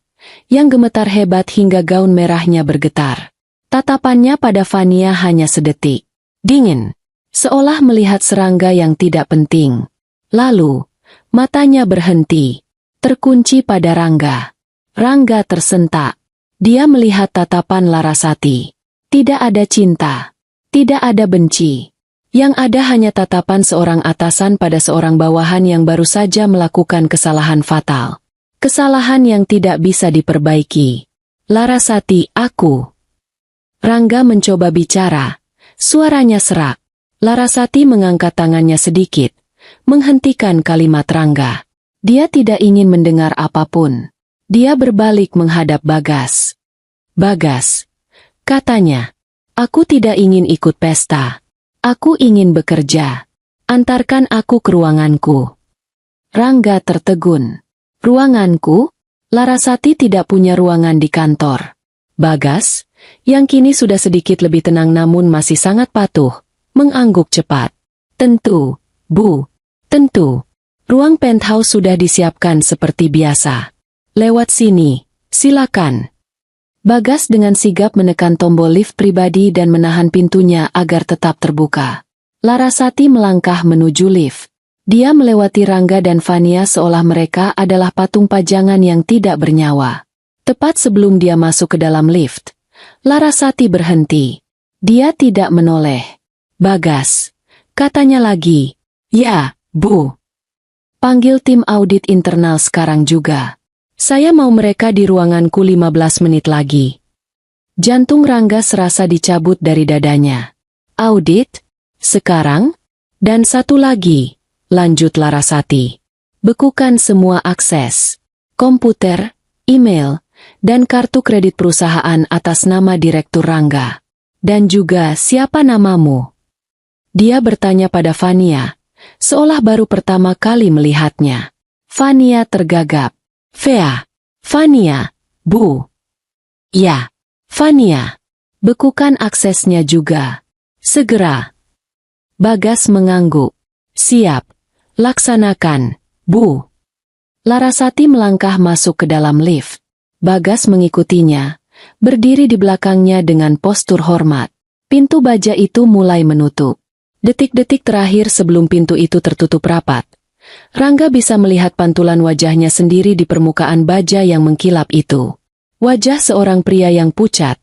yang gemetar hebat hingga gaun merahnya bergetar. Tatapannya pada Fania hanya sedetik. Dingin, seolah melihat serangga yang tidak penting. Lalu, matanya berhenti, terkunci pada Rangga. Rangga tersentak. Dia melihat tatapan Larasati. Tidak ada cinta, tidak ada benci. Yang ada hanya tatapan seorang atasan pada seorang bawahan yang baru saja melakukan kesalahan fatal. Kesalahan yang tidak bisa diperbaiki. Larasati, aku. Rangga mencoba bicara. Suaranya serak. Larasati mengangkat tangannya sedikit, menghentikan kalimat Rangga. Dia tidak ingin mendengar apapun. Dia berbalik menghadap Bagas. Bagas, katanya, aku tidak ingin ikut pesta. Aku ingin bekerja. Antarkan aku ke ruanganku. Rangga tertegun. Ruanganku? Larasati tidak punya ruangan di kantor. Bagas, yang kini sudah sedikit lebih tenang namun masih sangat patuh, mengangguk cepat. Tentu, Bu. Tentu. Ruang penthouse sudah disiapkan seperti biasa. Lewat sini, silakan. Bagas dengan sigap menekan tombol lift pribadi dan menahan pintunya agar tetap terbuka. Larasati melangkah menuju lift. Dia melewati Rangga dan Fania seolah mereka adalah patung pajangan yang tidak bernyawa. Tepat sebelum dia masuk ke dalam lift, Larasati berhenti. Dia tidak menoleh. Bagas, katanya lagi. Ya, Bu. Panggil tim audit internal sekarang juga. Saya mau mereka di ruanganku 15 menit lagi. Jantung Rangga serasa dicabut dari dadanya. Audit? Sekarang? Dan satu lagi. Lanjut Larasati. Bekukan semua akses. Komputer, email, dan kartu kredit perusahaan atas nama Direktur Rangga. Dan juga siapa namamu? Dia bertanya pada Fania, seolah baru pertama kali melihatnya. Fania tergagap. Fea. Fania, Bu. Ya, Fania. Bekukan aksesnya juga. Segera. Bagas mengangguk. Siap. Laksanakan, Bu. Larasati melangkah masuk ke dalam lift. Bagas mengikutinya, berdiri di belakangnya dengan postur hormat. Pintu baja itu mulai menutup. Detik-detik terakhir sebelum pintu itu tertutup rapat, Rangga bisa melihat pantulan wajahnya sendiri di permukaan baja yang mengkilap itu. Wajah seorang pria yang pucat,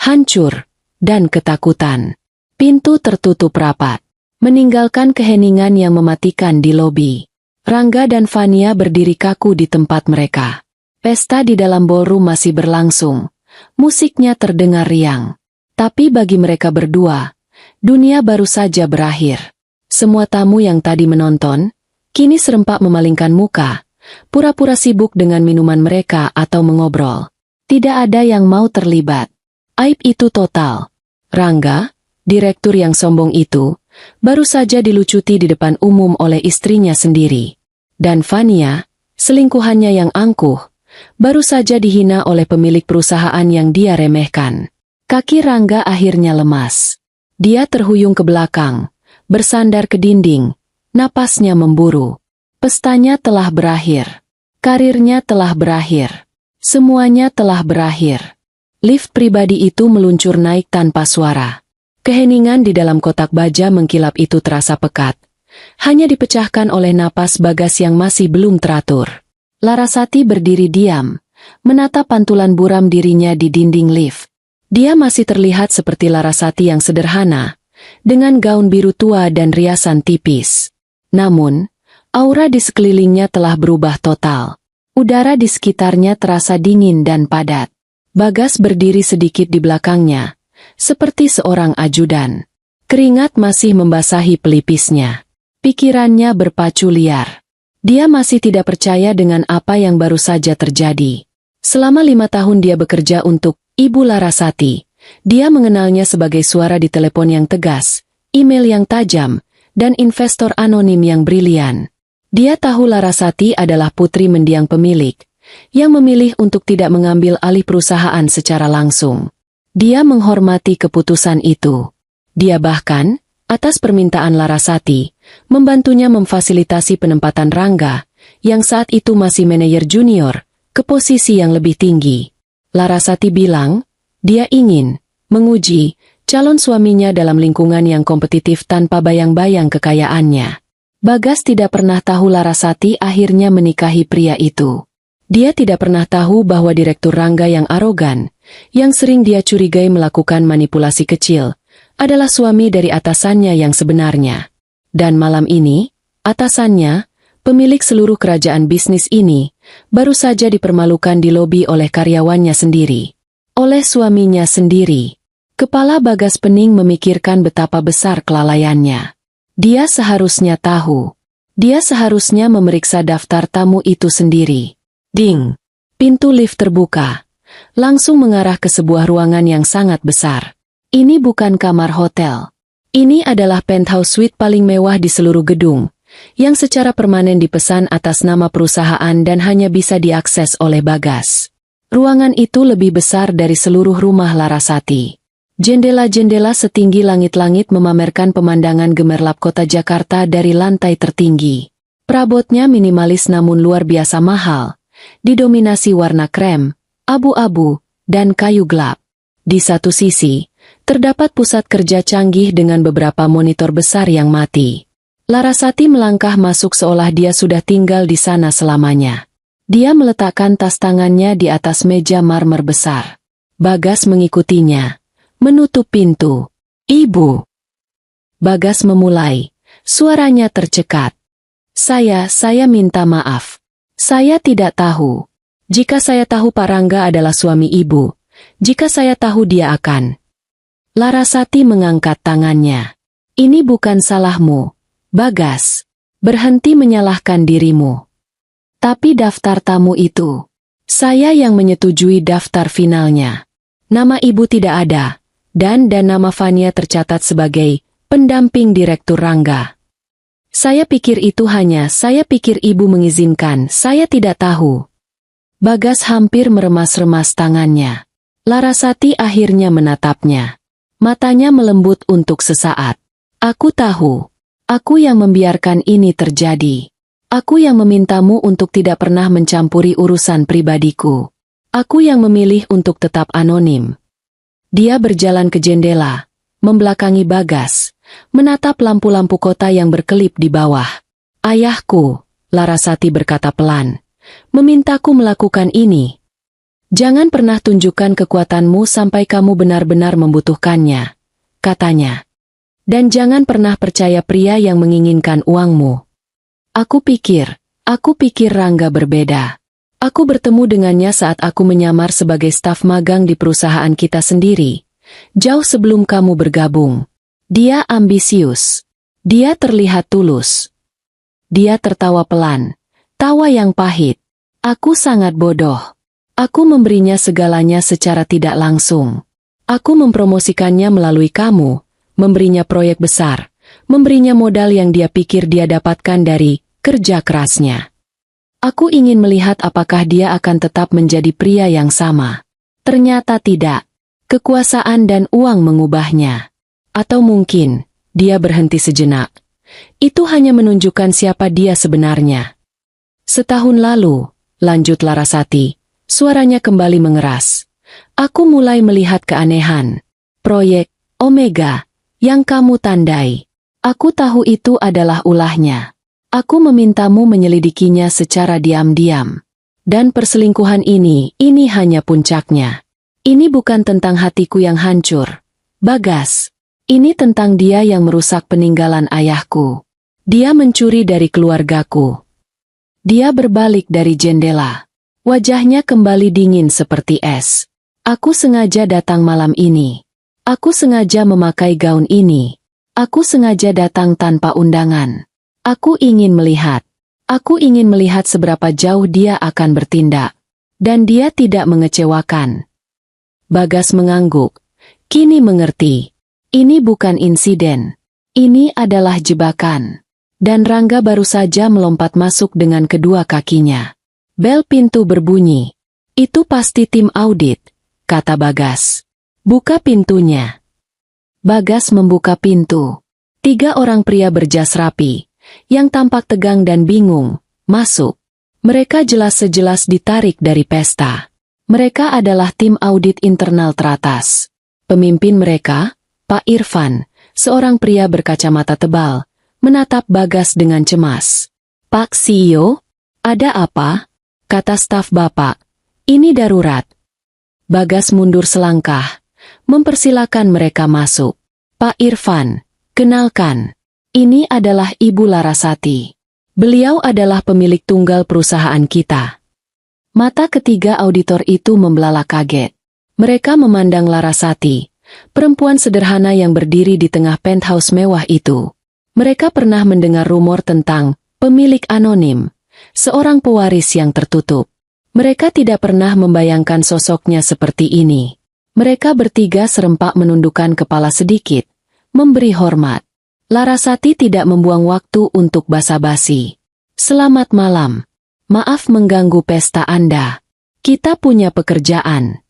hancur, dan ketakutan. Pintu tertutup rapat, meninggalkan keheningan yang mematikan di lobi. Rangga dan Fania berdiri kaku di tempat mereka. Pesta di dalam ballroom masih berlangsung. Musiknya terdengar riang. Tapi bagi mereka berdua, dunia baru saja berakhir. Semua tamu yang tadi menonton, kini serempak memalingkan muka, pura-pura sibuk dengan minuman mereka atau mengobrol. Tidak ada yang mau terlibat. Aib itu total. Rangga, direktur yang sombong itu, baru saja dilucuti di depan umum oleh istrinya sendiri. Dan Fania, selingkuhannya yang angkuh, baru saja dihina oleh pemilik perusahaan yang dia remehkan. Kaki Rangga akhirnya lemas. Dia terhuyung ke belakang, bersandar ke dinding, napasnya memburu. Pestanya telah berakhir. Karirnya telah berakhir. Semuanya telah berakhir. Lift pribadi itu meluncur naik tanpa suara. Keheningan di dalam kotak baja mengkilap itu terasa pekat. Hanya dipecahkan oleh napas Bagas yang masih belum teratur. Larasati berdiri diam, menatap pantulan buram dirinya di dinding lift. Dia masih terlihat seperti Larasati yang sederhana, dengan gaun biru tua dan riasan tipis. Namun, aura di sekelilingnya telah berubah total. Udara di sekitarnya terasa dingin dan padat. Bagas berdiri sedikit di belakangnya, seperti seorang ajudan. Keringat masih membasahi pelipisnya. Pikirannya berpacu liar. Dia masih tidak percaya dengan apa yang baru saja terjadi. Selama 5 tahun dia bekerja untuk Ibu Larasati. Dia mengenalnya sebagai suara di telepon yang tegas, email yang tajam, dan investor anonim yang brilian. Dia tahu Larasati adalah putri mendiang pemilik, yang memilih untuk tidak mengambil alih perusahaan secara langsung. Dia menghormati keputusan itu. Dia bahkan, atas permintaan Larasati, membantunya memfasilitasi penempatan Rangga, yang saat itu masih manajer junior, ke posisi yang lebih tinggi. Larasati bilang, dia ingin menguji calon suaminya dalam lingkungan yang kompetitif tanpa bayang-bayang kekayaannya. Bagas tidak pernah tahu Larasati akhirnya menikahi pria itu. Dia tidak pernah tahu bahwa Direktur Rangga yang arogan, yang sering dia curigai melakukan manipulasi kecil, adalah suami dari atasannya yang sebenarnya. Dan malam ini, atasannya, pemilik seluruh kerajaan bisnis ini, baru saja dipermalukan di lobi oleh karyawannya sendiri. Oleh suaminya sendiri. Kepala Bagas pening memikirkan betapa besar kelalaiannya. Dia seharusnya tahu. Dia seharusnya memeriksa daftar tamu itu sendiri. Ding! Pintu lift terbuka. Langsung mengarah ke sebuah ruangan yang sangat besar. Ini bukan kamar hotel. Ini adalah penthouse suite paling mewah di seluruh gedung, yang secara permanen dipesan atas nama perusahaan dan hanya bisa diakses oleh Bagas. Ruangan itu lebih besar dari seluruh rumah Larasati. Jendela-jendela setinggi langit-langit memamerkan pemandangan gemerlap kota Jakarta dari lantai tertinggi. Perabotnya minimalis namun luar biasa mahal, didominasi warna krem, abu-abu, dan kayu gelap. Di satu sisi, terdapat pusat kerja canggih dengan beberapa monitor besar yang mati. Larasati melangkah masuk seolah dia sudah tinggal di sana selamanya. Dia meletakkan tas tangannya di atas meja marmer besar. Bagas mengikutinya, menutup pintu. "Ibu." Bagas memulai, suaranya tercekat. Saya minta maaf. Saya tidak tahu. Jika saya tahu Pak Rangga adalah suami ibu, jika saya tahu dia akan." Larasati mengangkat tangannya. "Ini bukan salahmu, Bagas. Berhenti menyalahkan dirimu. Tapi daftar tamu itu, saya yang menyetujui daftar finalnya. Nama ibu tidak ada, dan nama Fania tercatat sebagai pendamping Direktur Rangga. Saya pikir ibu mengizinkan, saya tidak tahu." Bagas hampir meremas-remas tangannya. Larasati akhirnya menatapnya. Matanya melembut untuk sesaat. "Aku tahu. Aku yang membiarkan ini terjadi. Aku yang memintamu untuk tidak pernah mencampuri urusan pribadiku. Aku yang memilih untuk tetap anonim." Dia berjalan ke jendela, membelakangi Bagas, menatap lampu-lampu kota yang berkelip di bawah. "Ayahku," Larasati berkata pelan, "memintaku melakukan ini. Jangan pernah tunjukkan kekuatanmu sampai kamu benar-benar membutuhkannya," katanya. "Dan jangan pernah percaya pria yang menginginkan uangmu." Aku pikir Rangga berbeda. Aku bertemu dengannya saat aku menyamar sebagai staf magang di perusahaan kita sendiri, jauh sebelum kamu bergabung. Dia ambisius. Dia terlihat tulus." Dia tertawa pelan, tawa yang pahit. "Aku sangat bodoh. Aku memberinya segalanya secara tidak langsung. Aku mempromosikannya melalui kamu, memberinya proyek besar, memberinya modal yang dia pikir dia dapatkan dari kerja kerasnya. Aku ingin melihat apakah dia akan tetap menjadi pria yang sama. Ternyata tidak. Kekuasaan dan uang mengubahnya. Atau mungkin, dia berhenti sejenak. Itu hanya menunjukkan siapa dia sebenarnya." "Setahun lalu," lanjut Larasati, suaranya kembali mengeras. "Aku mulai melihat keanehan. Proyek Omega yang kamu tandai. Aku tahu itu adalah ulahnya. Aku memintamu menyelidikinya secara diam-diam. Dan perselingkuhan ini hanya puncaknya. Ini bukan tentang hatiku yang hancur, Bagas. Ini tentang dia yang merusak peninggalan ayahku. Dia mencuri dari keluargaku." Dia berbalik dari jendela. Wajahnya kembali dingin seperti es. "Aku sengaja datang malam ini. Aku sengaja memakai gaun ini. Aku sengaja datang tanpa undangan. Aku ingin melihat. Aku ingin melihat seberapa jauh dia akan bertindak. Dan dia tidak mengecewakan." Bagas mengangguk. "Kini mengerti. Ini bukan insiden. Ini adalah jebakan." Dan Rangga baru saja melompat masuk dengan kedua kakinya. Bel pintu berbunyi. "Itu pasti tim audit," kata Bagas. "Buka pintunya." Bagas membuka pintu. 3 orang pria berjas rapi, yang tampak tegang dan bingung, masuk. Mereka jelas-jelas ditarik dari pesta. Mereka adalah tim audit internal teratas. Pemimpin mereka, Pak Irfan, seorang pria berkacamata tebal, menatap Bagas dengan cemas. "Pak CEO, ada apa?" kata staf Bapak. "Ini darurat." Bagas mundur selangkah, mempersilakan mereka masuk. "Pak Irfan, kenalkan. Ini adalah Ibu Larasati. Beliau adalah pemilik tunggal perusahaan kita." Mata ketiga auditor itu membelalak kaget. Mereka memandang Larasati, perempuan sederhana yang berdiri di tengah penthouse mewah itu. Mereka pernah mendengar rumor tentang pemilik anonim, seorang pewaris yang tertutup. Mereka tidak pernah membayangkan sosoknya seperti ini. Mereka bertiga serempak menundukkan kepala sedikit, memberi hormat. Larasati tidak membuang waktu untuk basa-basi. Selamat malam. Maaf mengganggu pesta Anda. Kita punya pekerjaan.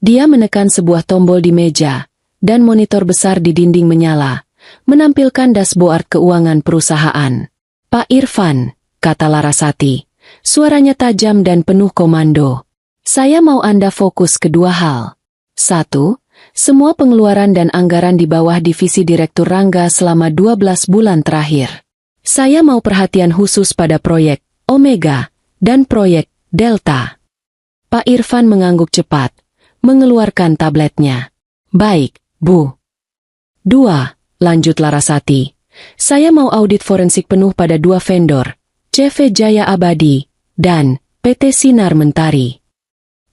Dia menekan sebuah tombol di meja, dan monitor besar di dinding menyala, menampilkan dashboard keuangan perusahaan. Pak Irfan, kata Larasati. Suaranya tajam dan penuh komando. Saya mau Anda fokus ke dua hal. 1. Semua pengeluaran dan anggaran di bawah divisi Direktur Rangga selama 12 bulan terakhir. Saya mau perhatian khusus pada proyek Omega dan proyek Delta. Pak Irfan mengangguk cepat, mengeluarkan tabletnya. Baik, Bu. 2. Lanjut Larasati. Saya mau audit forensik penuh pada dua vendor, CV Jaya Abadi dan PT Sinar Mentari.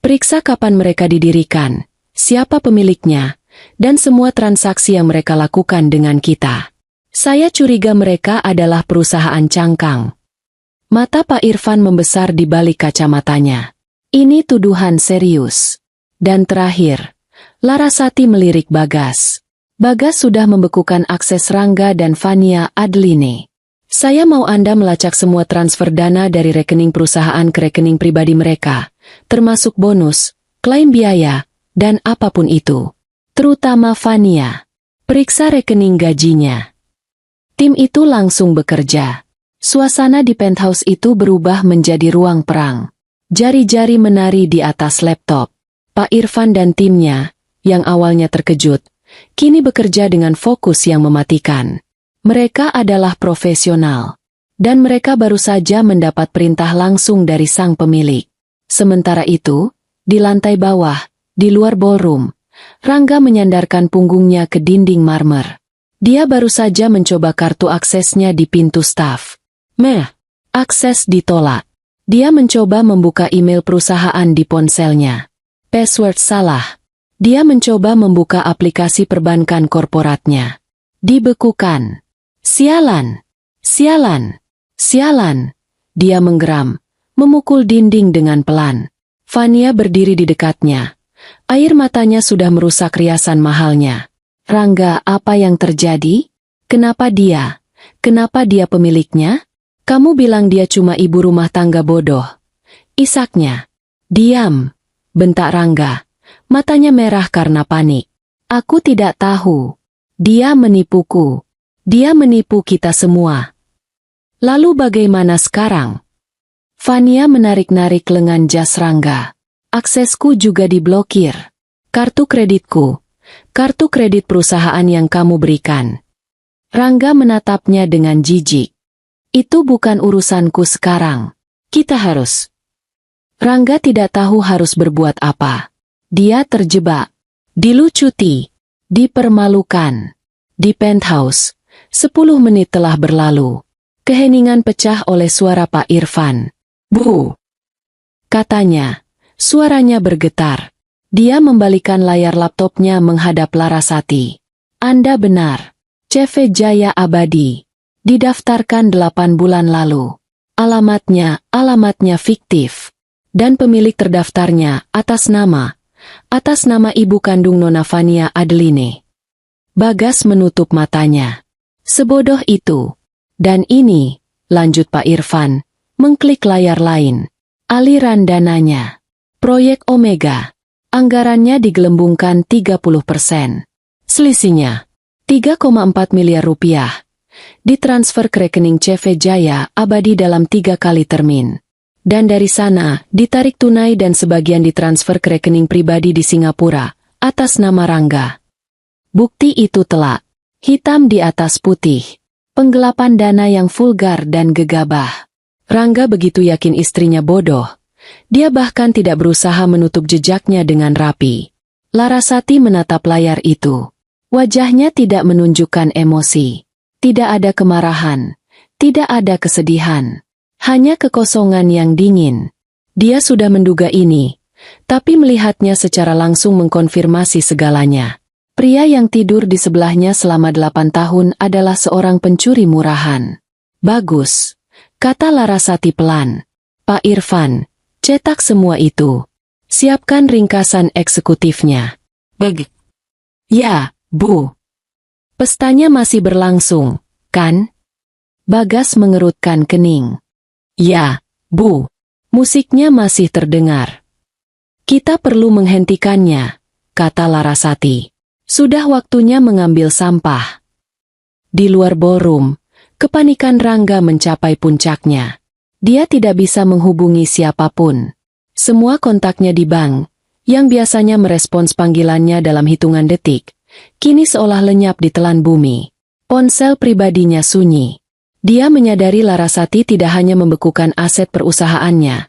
Periksa kapan mereka didirikan, siapa pemiliknya, dan semua transaksi yang mereka lakukan dengan kita. Saya curiga mereka adalah perusahaan cangkang. Mata Pak Irfan membesar di balik kacamatanya. Ini tuduhan serius. Dan terakhir, Larasati melirik Bagas. Bagas sudah membekukan akses Rangga dan Fania Adeline. Saya mau Anda melacak semua transfer dana dari rekening perusahaan ke rekening pribadi mereka, termasuk bonus, klaim biaya, dan apapun itu. Terutama Fania. Periksa rekening gajinya. Tim itu langsung bekerja. Suasana di penthouse itu berubah menjadi ruang perang. Jari-jari menari di atas laptop. Pak Irfan dan timnya, yang awalnya terkejut, kini bekerja dengan fokus yang mematikan. Mereka adalah profesional, dan mereka baru saja mendapat perintah langsung dari sang pemilik. Sementara itu, di lantai bawah, di luar ballroom, Rangga menyandarkan punggungnya ke dinding marmer. Dia baru saja mencoba kartu aksesnya di pintu staf. Akses ditolak. Dia mencoba membuka email perusahaan di ponselnya. Password salah. Dia mencoba membuka aplikasi perbankan korporatnya. Dibekukan. Sialan, sialan, sialan. Dia menggeram, memukul dinding dengan pelan. Fania berdiri di dekatnya. Air matanya sudah merusak riasan mahalnya. Rangga, apa yang terjadi? Kenapa dia? Kenapa dia pemiliknya? Kamu bilang dia cuma ibu rumah tangga bodoh. Isaknya. Diam, bentak Rangga. Matanya merah karena panik. Aku tidak tahu. Dia menipuku. Dia menipu kita semua. Lalu bagaimana sekarang? Fania menarik-narik lengan jas Rangga. Aksesku juga diblokir. Kartu kreditku. Kartu kredit perusahaan yang kamu berikan. Rangga menatapnya dengan jijik. Itu bukan urusanku sekarang. Kita harus. Rangga tidak tahu harus berbuat apa. Dia terjebak. Dilucuti. Dipermalukan. Di penthouse. 10 menit telah berlalu. Keheningan pecah oleh suara Pak Irfan. Bu! Katanya. Suaranya bergetar. Dia membalikan layar laptopnya menghadap Larasati. Anda benar. CV Jaya Abadi. Didaftarkan 8 bulan lalu. Alamatnya fiktif. Dan pemilik terdaftarnya atas nama ibu kandung Nona Fania Adeline. Bagas menutup matanya. Sebodoh itu. Dan ini, lanjut Pak Irfan, mengklik layar lain. Aliran dananya. Proyek Omega. Anggarannya digelembungkan 30%. Selisihnya, 3,4 miliar rupiah. Ditransfer ke rekening CV Jaya Abadi dalam 3 kali termin. Dan dari sana, ditarik tunai dan sebagian ditransfer ke rekening pribadi di Singapura, atas nama Rangga. Bukti itu telak. Hitam di atas putih. Penggelapan dana yang vulgar dan gegabah. Rangga begitu yakin istrinya bodoh. Dia bahkan tidak berusaha menutup jejaknya dengan rapi. Larasati menatap layar itu. Wajahnya tidak menunjukkan emosi. Tidak ada kemarahan. Tidak ada kesedihan. Hanya kekosongan yang dingin. Dia sudah menduga ini, tapi melihatnya secara langsung mengkonfirmasi segalanya. Pria yang tidur di sebelahnya selama 8 tahun adalah seorang pencuri murahan. Bagus, kata Larasati pelan. Pak Irfan, cetak semua itu. Siapkan ringkasan eksekutifnya. Ya, Bu. Pestanya masih berlangsung, kan? Bagas mengerutkan kening. Ya, Bu. Musiknya masih terdengar. Kita perlu menghentikannya, kata Larasati. Sudah waktunya mengambil sampah. Di luar ballroom, kepanikan Rangga mencapai puncaknya. Dia tidak bisa menghubungi siapapun. Semua kontaknya di bank, yang biasanya merespons panggilannya dalam hitungan detik, kini seolah lenyap ditelan bumi. Ponsel pribadinya sunyi. Dia menyadari Larasati tidak hanya membekukan aset perusahaannya.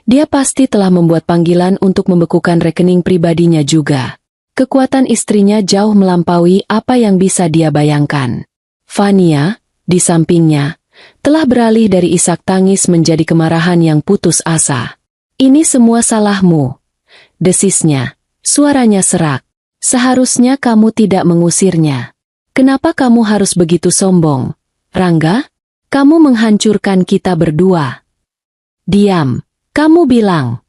Dia pasti telah membuat panggilan untuk membekukan rekening pribadinya juga. Kekuatan istrinya jauh melampaui apa yang bisa dia bayangkan. Fania, di sampingnya, telah beralih dari isak tangis menjadi kemarahan yang putus asa. Ini semua salahmu, desisnya. Suaranya serak. Seharusnya kamu tidak mengusirnya. Kenapa kamu harus begitu sombong? Rangga, kamu menghancurkan kita berdua. Diam, kamu bilang.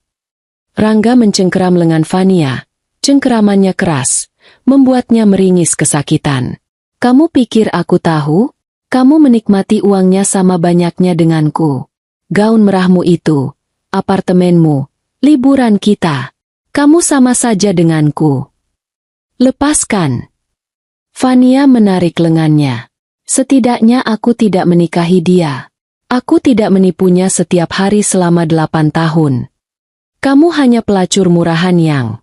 Rangga mencengkeram lengan Fania. Cengkeramannya keras, membuatnya meringis kesakitan. Kamu pikir aku tahu? Kamu menikmati uangnya sama banyaknya denganku. Gaun merahmu itu, apartemenmu, liburan kita. Kamu sama saja denganku. Lepaskan. Fania menarik lengannya. Setidaknya aku tidak menikahi dia. Aku tidak menipunya setiap hari selama 8 tahun. Kamu hanya pelacur murahan yang...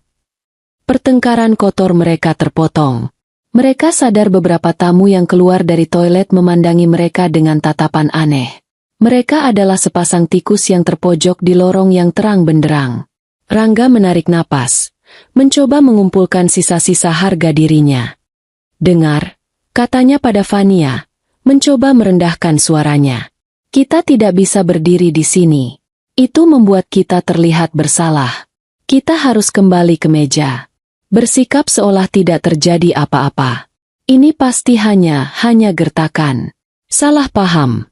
Pertengkaran kotor mereka terpotong. Mereka sadar beberapa tamu yang keluar dari toilet memandangi mereka dengan tatapan aneh. Mereka adalah sepasang tikus yang terpojok di lorong yang terang benderang. Rangga menarik napas, mencoba mengumpulkan sisa-sisa harga dirinya. Dengar, katanya pada Fania, mencoba merendahkan suaranya. Kita tidak bisa berdiri di sini. Itu membuat kita terlihat bersalah. Kita harus kembali ke meja. Bersikap seolah tidak terjadi apa-apa. Ini pasti hanya gertakan. Salah paham.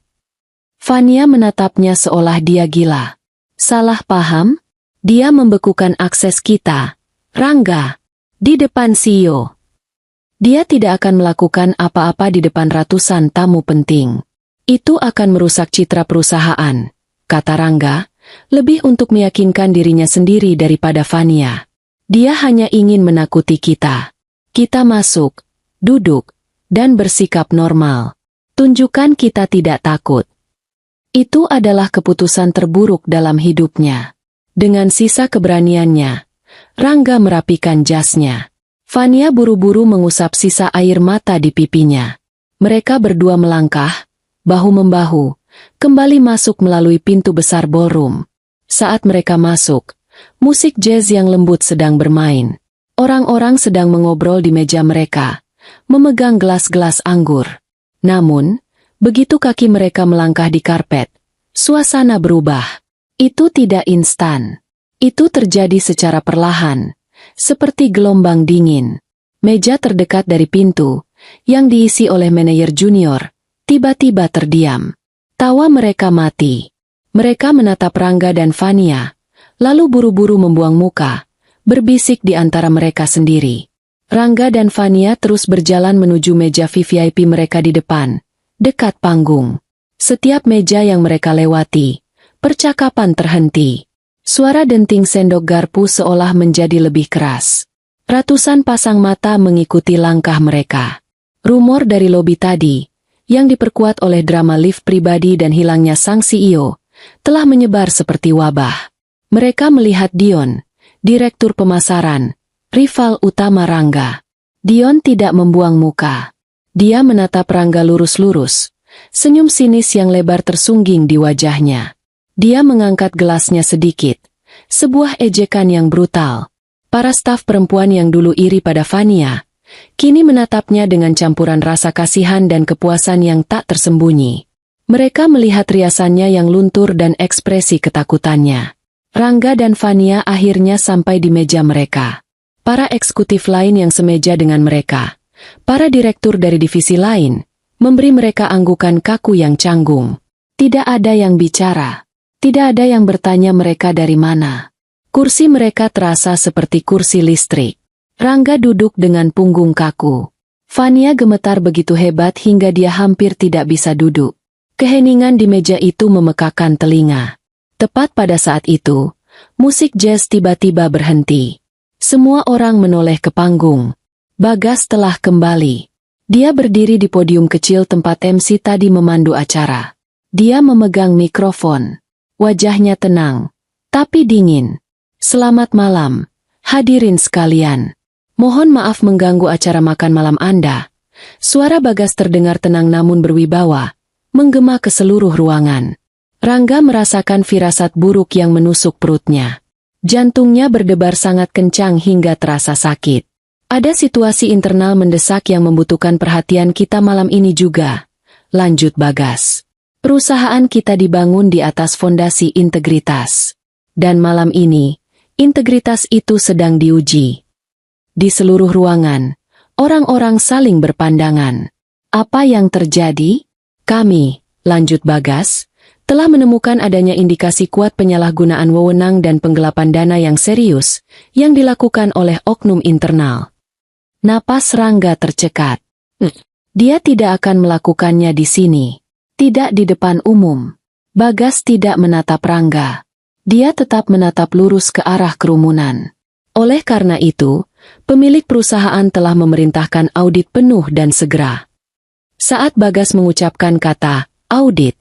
Fania menatapnya seolah dia gila. Salah paham? Dia membekukan akses kita. Rangga, di depan CEO. Dia tidak akan melakukan apa-apa di depan ratusan tamu penting. Itu akan merusak citra perusahaan, kata Rangga, lebih untuk meyakinkan dirinya sendiri daripada Fania. Dia hanya ingin menakuti kita. Kita masuk, duduk, dan bersikap normal. Tunjukkan kita tidak takut. Itu adalah keputusan terburuk dalam hidupnya. Dengan sisa keberaniannya, Rangga merapikan jasnya. Fania buru-buru mengusap sisa air mata di pipinya. Mereka berdua melangkah, bahu-membahu, kembali masuk melalui pintu besar ballroom. Saat mereka masuk, musik jazz yang lembut sedang bermain. Orang-orang sedang mengobrol di meja mereka, memegang gelas-gelas anggur. Namun, begitu kaki mereka melangkah di karpet, suasana berubah. Itu tidak instan. Itu terjadi secara perlahan, seperti gelombang dingin. Meja terdekat dari pintu, yang diisi oleh manajer junior, tiba-tiba terdiam. Tawa mereka mati. Mereka menatap Rangga dan Fania, lalu buru-buru membuang muka, berbisik di antara mereka sendiri. Rangga dan Fania terus berjalan menuju meja VIP mereka di depan, dekat panggung. Setiap meja yang mereka lewati, percakapan terhenti. Suara denting sendok garpu seolah menjadi lebih keras. Ratusan pasang mata mengikuti langkah mereka. Rumor dari lobi tadi, yang diperkuat oleh drama lift pribadi dan hilangnya sang CEO, telah menyebar seperti wabah. Mereka melihat Dion, direktur pemasaran, rival utama Rangga. Dion tidak membuang muka. Dia menatap Rangga lurus-lurus, senyum sinis yang lebar tersungging di wajahnya. Dia mengangkat gelasnya sedikit, sebuah ejekan yang brutal. Para staf perempuan yang dulu iri pada Fania, kini menatapnya dengan campuran rasa kasihan dan kepuasan yang tak tersembunyi. Mereka melihat riasannya yang luntur dan ekspresi ketakutannya. Rangga dan Fania akhirnya sampai di meja mereka. Para eksekutif lain yang semeja dengan mereka, para direktur dari divisi lain, memberi mereka anggukan kaku yang canggung. Tidak ada yang bicara. Tidak ada yang bertanya mereka dari mana. Kursi mereka terasa seperti kursi listrik. Rangga duduk dengan punggung kaku. Fania gemetar begitu hebat hingga dia hampir tidak bisa duduk. Keheningan di meja itu memekakkan telinga. Tepat pada saat itu, musik jazz tiba-tiba berhenti. Semua orang menoleh ke panggung. Bagas telah kembali. Dia berdiri di podium kecil tempat MC tadi memandu acara. Dia memegang mikrofon. Wajahnya tenang, tapi dingin. Selamat malam, hadirin sekalian. Mohon maaf mengganggu acara makan malam Anda. Suara Bagas terdengar tenang namun berwibawa, menggema ke seluruh ruangan. Rangga merasakan firasat buruk yang menusuk perutnya. Jantungnya berdebar sangat kencang hingga terasa sakit. Ada situasi internal mendesak yang membutuhkan perhatian kita malam ini juga, lanjut Bagas. Perusahaan kita dibangun di atas fondasi integritas. Dan malam ini, integritas itu sedang diuji. Di seluruh ruangan, orang-orang saling berpandangan. Apa yang terjadi? Kami, lanjut Bagas, telah menemukan adanya indikasi kuat penyalahgunaan wewenang dan penggelapan dana yang serius yang dilakukan oleh oknum internal. Napas Rangga tercekat. Dia tidak akan melakukannya di sini. Tidak di depan umum. Bagas tidak menatap Rangga. Dia tetap menatap lurus ke arah kerumunan. Oleh karena itu, pemilik perusahaan telah memerintahkan audit penuh dan segera. Saat Bagas mengucapkan kata audit,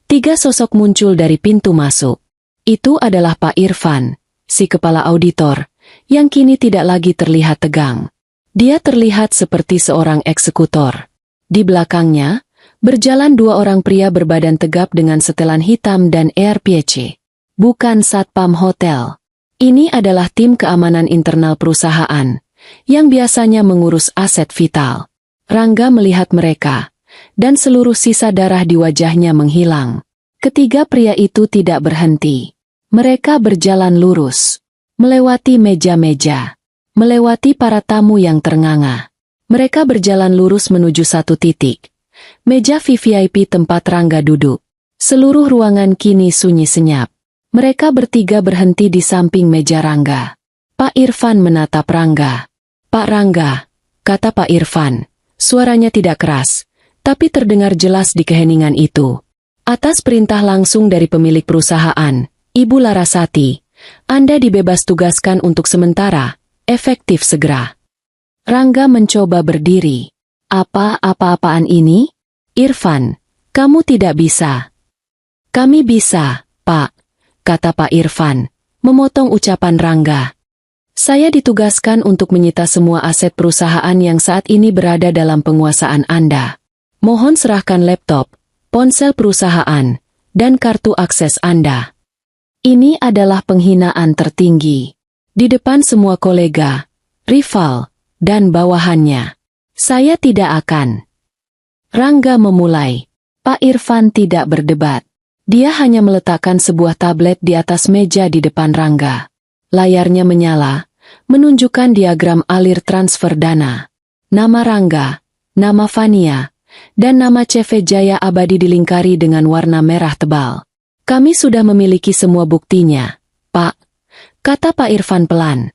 3 sosok muncul dari pintu masuk. Itu adalah Pak Irfan, si kepala auditor, yang kini tidak lagi terlihat tegang. Dia terlihat seperti seorang eksekutor. Di belakangnya, berjalan 2 orang pria berbadan tegap dengan setelan hitam dan ARPC. Bukan satpam hotel. Ini adalah tim keamanan internal perusahaan, yang biasanya mengurus aset vital. Rangga melihat mereka, dan seluruh sisa darah di wajahnya menghilang. Ketiga pria itu tidak berhenti. Mereka berjalan lurus, melewati meja-meja, melewati para tamu yang ternganga. Mereka berjalan lurus menuju satu titik. Meja VVIP tempat Rangga duduk. Seluruh ruangan kini sunyi senyap. Mereka bertiga berhenti di samping meja Rangga. Pak Irfan menatap Rangga. Pak Rangga, kata Pak Irfan. Suaranya tidak keras, tapi terdengar jelas di keheningan itu. Atas perintah langsung dari pemilik perusahaan, Ibu Larasati, Anda dibebas tugaskan untuk sementara, efektif segera. Rangga mencoba berdiri. Apa-apaan ini? Irfan, kamu tidak bisa. Kami bisa, Pak, kata Pak Irfan, memotong ucapan Rangga. Saya ditugaskan untuk menyita semua aset perusahaan yang saat ini berada dalam penguasaan Anda. Mohon serahkan laptop, ponsel perusahaan, dan kartu akses Anda. Ini adalah penghinaan tertinggi. Di depan semua kolega, rival, dan bawahannya. Saya tidak akan. Rangga memulai. Pak Irfan tidak berdebat. Dia hanya meletakkan sebuah tablet di atas meja di depan Rangga. Layarnya menyala, menunjukkan diagram alir transfer dana. Nama Rangga, nama Fania, dan nama CV Jaya Abadi dilingkari dengan warna merah tebal. Kami sudah memiliki semua buktinya, Pak, kata Pak Irfan pelan.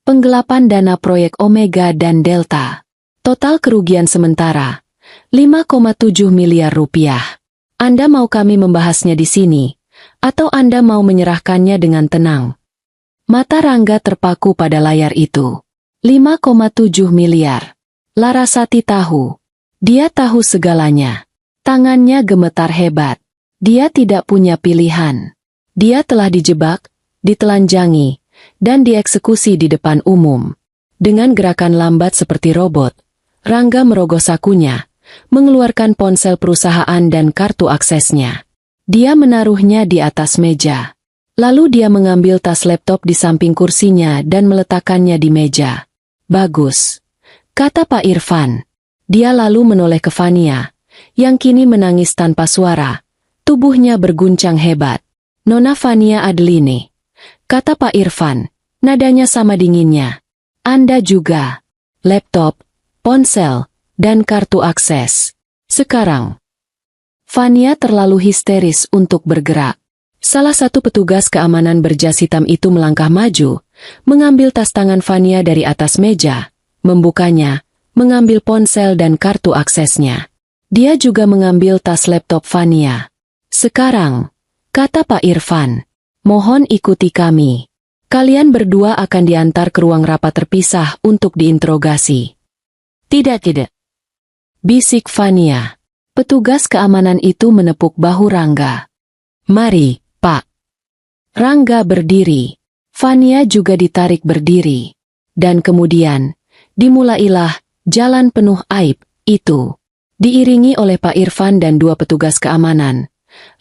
Penggelapan dana proyek Omega dan Delta. Total kerugian sementara, 5,7 miliar rupiah. Anda mau kami membahasnya di sini, atau Anda mau menyerahkannya dengan tenang? Mata Rangga terpaku pada layar itu. 5,7 miliar. Larasati tahu. Dia tahu segalanya. Tangannya gemetar hebat. Dia tidak punya pilihan. Dia telah dijebak, ditelanjangi, dan dieksekusi di depan umum. Dengan gerakan lambat seperti robot, Rangga merogoh sakunya, mengeluarkan ponsel perusahaan dan kartu aksesnya. Dia menaruhnya di atas meja. Lalu dia mengambil tas laptop di samping kursinya dan meletakkannya di meja. Bagus, kata Pak Irfan. Dia lalu menoleh ke Fania, yang kini menangis tanpa suara. Tubuhnya berguncang hebat. Nona Fania Adeline, kata Pak Irfan, nadanya sama dinginnya. Anda juga. Laptop, ponsel, dan kartu akses. Sekarang. Fania terlalu histeris untuk bergerak. Salah satu petugas keamanan berjas hitam itu melangkah maju, mengambil tas tangan Fania dari atas meja, membukanya, mengambil ponsel dan kartu aksesnya. Dia juga mengambil tas laptop Fania. "Sekarang," kata Pak Irfan, "mohon ikuti kami. Kalian berdua akan diantar ke ruang rapat terpisah untuk diinterogasi." Tidak, bisik Fania. Petugas keamanan itu menepuk bahu Rangga. "Mari, Pak." Rangga berdiri. Fania juga ditarik berdiri. Dan kemudian, dimulailah jalan penuh aib itu. Diiringi oleh Pak Irfan dan dua petugas keamanan,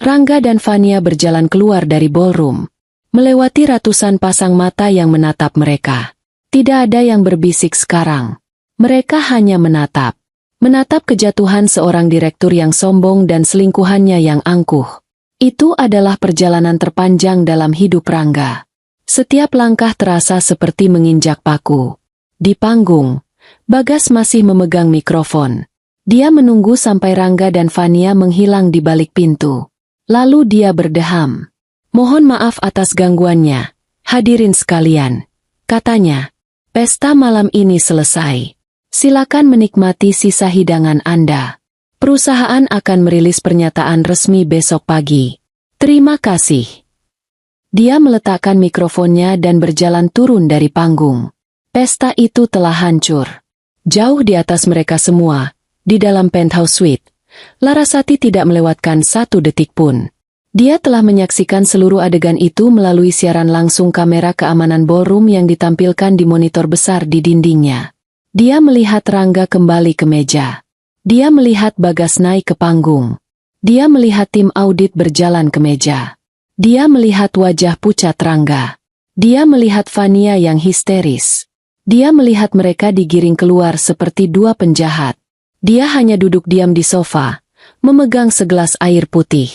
Rangga dan Fania berjalan keluar dari ballroom, melewati ratusan pasang mata yang menatap mereka. Tidak ada yang berbisik sekarang. Mereka hanya menatap. Menatap kejatuhan seorang direktur yang sombong dan selingkuhannya yang angkuh. Itu adalah perjalanan terpanjang dalam hidup Rangga. Setiap langkah terasa seperti menginjak paku. Di panggung, Bagas masih memegang mikrofon. Dia menunggu sampai Rangga dan Fania menghilang di balik pintu. Lalu dia berdeham. "Mohon maaf atas gangguannya, hadirin sekalian," katanya. "Pesta malam ini selesai. Silakan menikmati sisa hidangan Anda. Perusahaan akan merilis pernyataan resmi besok pagi. Terima kasih." Dia meletakkan mikrofonnya dan berjalan turun dari panggung. Pesta itu telah hancur. Jauh di atas mereka semua, di dalam penthouse suite, Larasati tidak melewatkan satu detik pun. Dia telah menyaksikan seluruh adegan itu melalui siaran langsung kamera keamanan ballroom yang ditampilkan di monitor besar di dindingnya. Dia melihat Rangga kembali ke meja. Dia melihat Bagas naik ke panggung. Dia melihat tim audit berjalan ke meja. Dia melihat wajah pucat Rangga. Dia melihat Fania yang histeris. Dia melihat mereka digiring keluar seperti dua penjahat. Dia hanya duduk diam di sofa, memegang segelas air putih.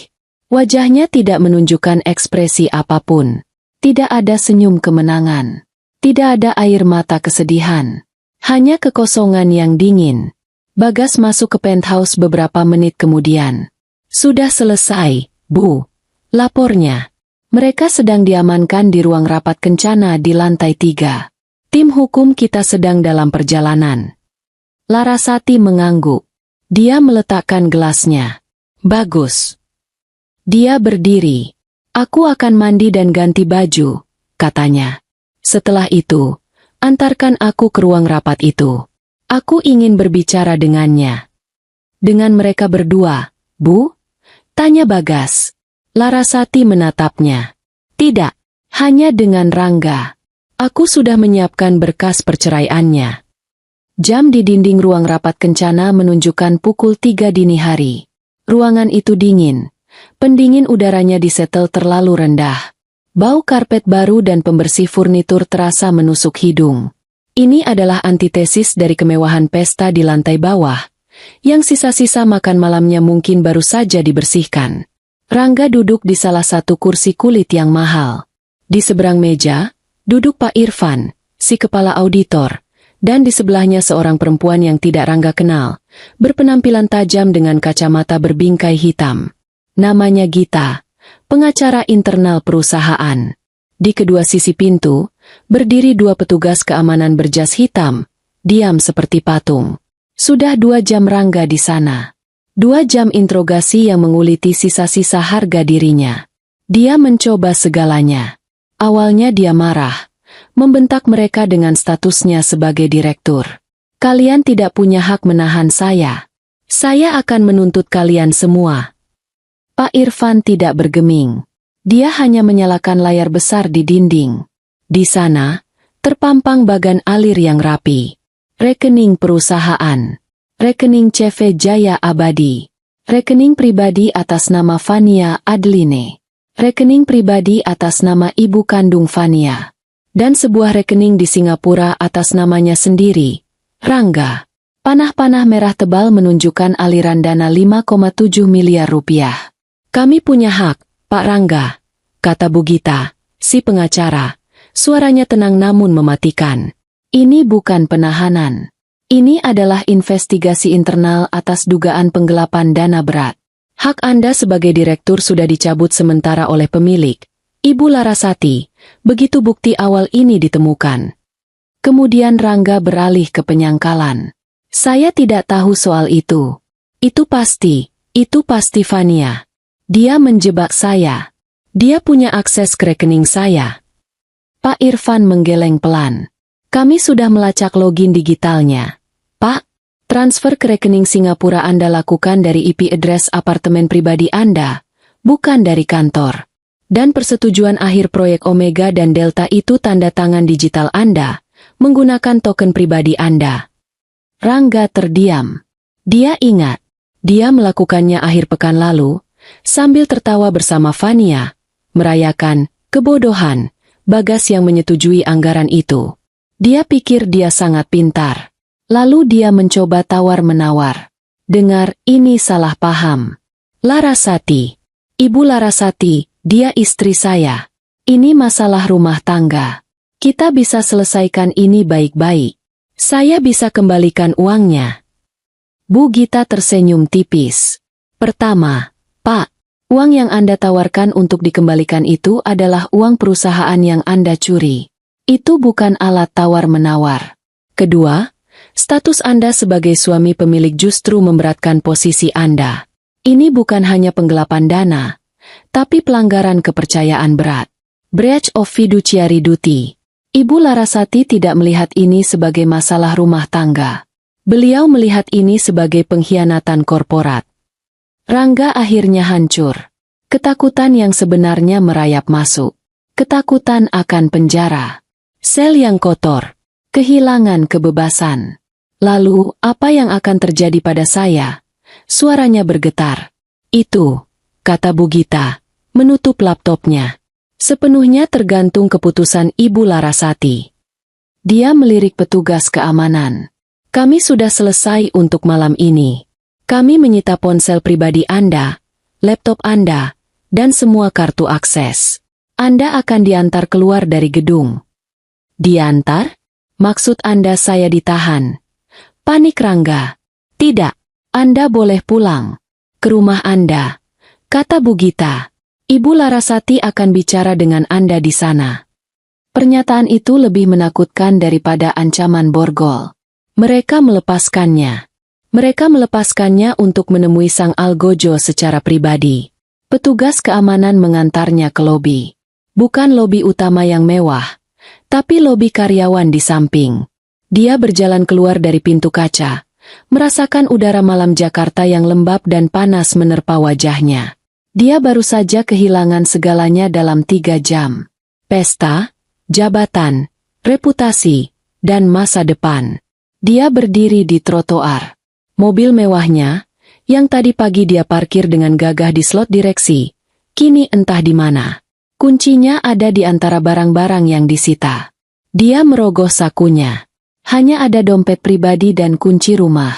Wajahnya tidak menunjukkan ekspresi apapun. Tidak ada senyum kemenangan. Tidak ada air mata kesedihan. Hanya kekosongan yang dingin. Bagas masuk ke penthouse beberapa menit kemudian. "Sudah selesai, Bu," lapornya. "Mereka sedang diamankan di ruang rapat kencana di lantai 3. Tim hukum kita sedang dalam perjalanan." Larasati mengangguk. Dia meletakkan gelasnya. "Bagus." Dia berdiri. "Aku akan mandi dan ganti baju," katanya. "Setelah itu, antarkan aku ke ruang rapat itu. Aku ingin berbicara dengannya." "Dengan mereka berdua, Bu?" tanya Bagas. Larasati menatapnya. "Tidak, hanya dengan Rangga. Aku sudah menyiapkan berkas perceraiannya." Jam di dinding ruang rapat kencana menunjukkan pukul 3 dini hari. Ruangan itu dingin. Pendingin udaranya disetel terlalu rendah. Bau karpet baru dan pembersih furnitur terasa menusuk hidung. Ini adalah antitesis dari kemewahan pesta di lantai bawah, yang sisa-sisa makan malamnya mungkin baru saja dibersihkan. Rangga duduk di salah satu kursi kulit yang mahal. Di seberang meja, duduk Pak Irfan, si kepala auditor, dan di sebelahnya seorang perempuan yang tidak Rangga kenal, berpenampilan tajam dengan kacamata berbingkai hitam. Namanya Gita, pengacara internal perusahaan. Di kedua sisi pintu, berdiri dua petugas keamanan berjas hitam, diam seperti patung. Sudah 2 jam Rangga di sana. 2 jam interogasi yang menguliti sisa-sisa harga dirinya. Dia mencoba segalanya. Awalnya dia marah, membentak mereka dengan statusnya sebagai direktur. "Kalian tidak punya hak menahan saya. Saya akan menuntut kalian semua." Pak Irfan tidak bergeming. Dia hanya menyalakan layar besar di dinding. Di sana, terpampang bagan alir yang rapi. Rekening perusahaan. Rekening CV Jaya Abadi. Rekening pribadi atas nama Fania Adline. Rekening pribadi atas nama ibu kandung Fania. Dan sebuah rekening di Singapura atas namanya sendiri, Rangga. Panah-panah merah tebal menunjukkan aliran dana 5,7 miliar rupiah. "Kami punya hak, Pak Rangga," kata Bu Gita, si pengacara. Suaranya tenang namun mematikan. "Ini bukan penahanan. Ini adalah investigasi internal atas dugaan penggelapan dana berat. Hak Anda sebagai direktur sudah dicabut sementara oleh pemilik, Ibu Larasati, begitu bukti awal ini ditemukan." Kemudian Rangga beralih ke penyangkalan. Saya tidak tahu soal itu. Itu pasti Fania. Dia menjebak saya. Dia punya akses ke rekening saya. Pak Irfan menggeleng pelan. Kami sudah melacak login digitalnya. Pak, transfer ke rekening Singapura Anda lakukan dari IP address apartemen pribadi Anda, bukan dari kantor. Dan persetujuan akhir proyek Omega dan Delta itu tanda tangan digital Anda, menggunakan token pribadi Anda. Rangga terdiam. Dia ingat. Dia melakukannya akhir pekan lalu, sambil tertawa bersama Fania, merayakan kebodohan Bagas yang menyetujui anggaran itu. Dia pikir dia sangat pintar. Lalu dia mencoba tawar-menawar. Dengar, ini salah paham. Larasati. Ibu Larasati, dia istri saya. Ini masalah rumah tangga. Kita bisa selesaikan ini baik-baik. Saya bisa kembalikan uangnya. Bu Gita tersenyum tipis. Pertama, Pak, uang yang Anda tawarkan untuk dikembalikan itu adalah uang perusahaan yang Anda curi. Itu bukan alat tawar-menawar. Kedua, status Anda sebagai suami pemilik justru memberatkan posisi Anda. Ini bukan hanya penggelapan dana, tapi pelanggaran kepercayaan berat. Breach of fiduciary duty. Ibu Larasati tidak melihat ini sebagai masalah rumah tangga. Beliau melihat ini sebagai pengkhianatan korporat. Rangga akhirnya hancur. Ketakutan yang sebenarnya merayap masuk. Ketakutan akan penjara. Sel yang kotor. Kehilangan kebebasan. Lalu, apa yang akan terjadi pada saya? Suaranya bergetar. Itu, kata Bu Gita, menutup laptopnya. Sepenuhnya tergantung keputusan Ibu Larasati. Dia melirik petugas keamanan. Kami sudah selesai untuk malam ini. Kami menyita ponsel pribadi Anda, laptop Anda, dan semua kartu akses. Anda akan diantar keluar dari gedung. Diantar? Maksud Anda saya ditahan? Panik Rangga. Tidak, Anda boleh pulang. Ke rumah Anda, kata Bu Gita. Ibu Larasati akan bicara dengan Anda di sana. Pernyataan itu lebih menakutkan daripada ancaman borgol. Mereka melepaskannya. Mereka melepaskannya untuk menemui sang algojo secara pribadi. Petugas keamanan mengantarnya ke lobi. Bukan lobi utama yang mewah, tapi lobi karyawan di samping. Dia berjalan keluar dari pintu kaca, merasakan udara malam Jakarta yang lembab dan panas menerpa wajahnya. Dia baru saja kehilangan segalanya dalam 3 jam. Pesta, jabatan, reputasi, dan masa depan. Dia berdiri di trotoar. Mobil mewahnya, yang tadi pagi dia parkir dengan gagah di slot direksi, kini entah di mana. Kuncinya ada di antara barang-barang yang disita. Dia merogoh sakunya. Hanya ada dompet pribadi dan kunci rumah.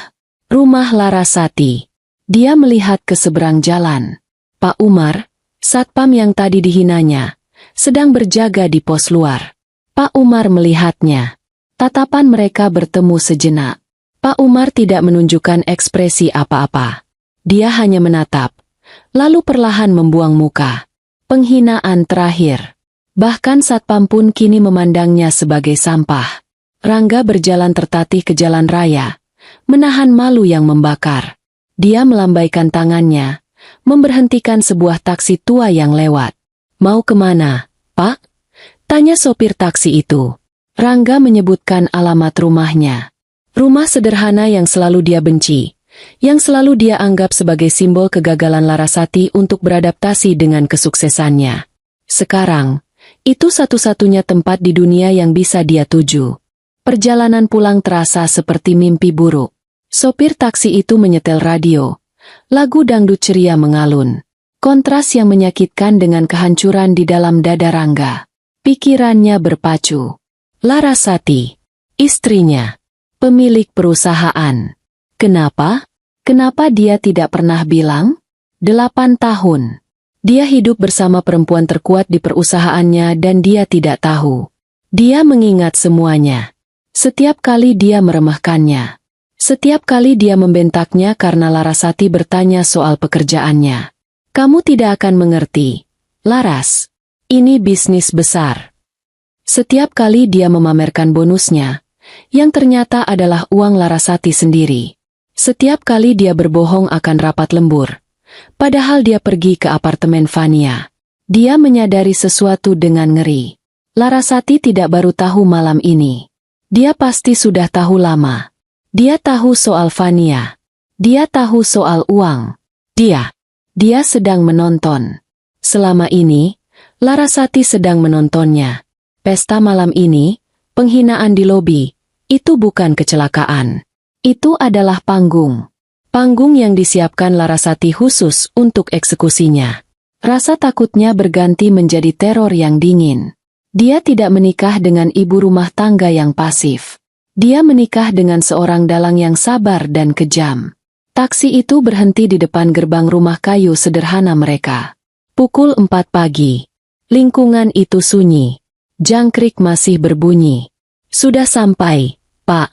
Rumah Larasati. Dia melihat ke seberang jalan. Pak Umar, satpam yang tadi dihinanya, sedang berjaga di pos luar. Pak Umar melihatnya. Tatapan mereka bertemu sejenak. Pak Umar tidak menunjukkan ekspresi apa-apa. Dia hanya menatap, lalu perlahan membuang muka. Penghinaan terakhir. Bahkan satpam pun kini memandangnya sebagai sampah. Rangga berjalan tertatih ke jalan raya, menahan malu yang membakar. Dia melambaikan tangannya, memberhentikan sebuah taksi tua yang lewat. Mau kemana, Pak? Tanya sopir taksi itu. Rangga menyebutkan alamat rumahnya. Rumah sederhana yang selalu dia benci, yang selalu dia anggap sebagai simbol kegagalan Larasati untuk beradaptasi dengan kesuksesannya. Sekarang, itu satu-satunya tempat di dunia yang bisa dia tuju. Perjalanan pulang terasa seperti mimpi buruk. Sopir taksi itu menyetel radio. Lagu dangdut ceria mengalun. Kontras yang menyakitkan dengan kehancuran di dalam dada Rangga. Pikirannya berpacu. Larasati, istrinya, pemilik perusahaan. Kenapa? Kenapa dia tidak pernah bilang? 8 tahun. Dia hidup bersama perempuan terkuat di perusahaannya dan dia tidak tahu. Dia mengingat semuanya. Setiap kali dia meremehkannya. Setiap kali dia membentaknya karena Larasati bertanya soal pekerjaannya. Kamu tidak akan mengerti, Laras. Ini bisnis besar. Setiap kali dia memamerkan bonusnya, yang ternyata adalah uang Larasati sendiri. Setiap kali dia berbohong akan rapat lembur, padahal dia pergi ke apartemen Fania. Dia menyadari sesuatu dengan ngeri. Larasati tidak baru tahu malam ini. Dia pasti sudah tahu lama. Dia tahu soal Fania. Dia tahu soal uang. Dia sedang menonton. Selama ini, Larasati sedang menontonnya. Pesta malam ini, penghinaan di lobi, itu bukan kecelakaan. Itu adalah panggung. Panggung yang disiapkan Larasati khusus untuk eksekusinya. Rasa takutnya berganti menjadi teror yang dingin. Dia tidak menikah dengan ibu rumah tangga yang pasif. Dia menikah dengan seorang dalang yang sabar dan kejam. Taksi itu berhenti di depan gerbang rumah kayu sederhana mereka. Pukul 4 pagi. Lingkungan itu sunyi. Jangkrik masih berbunyi. "Sudah sampai, Pak,"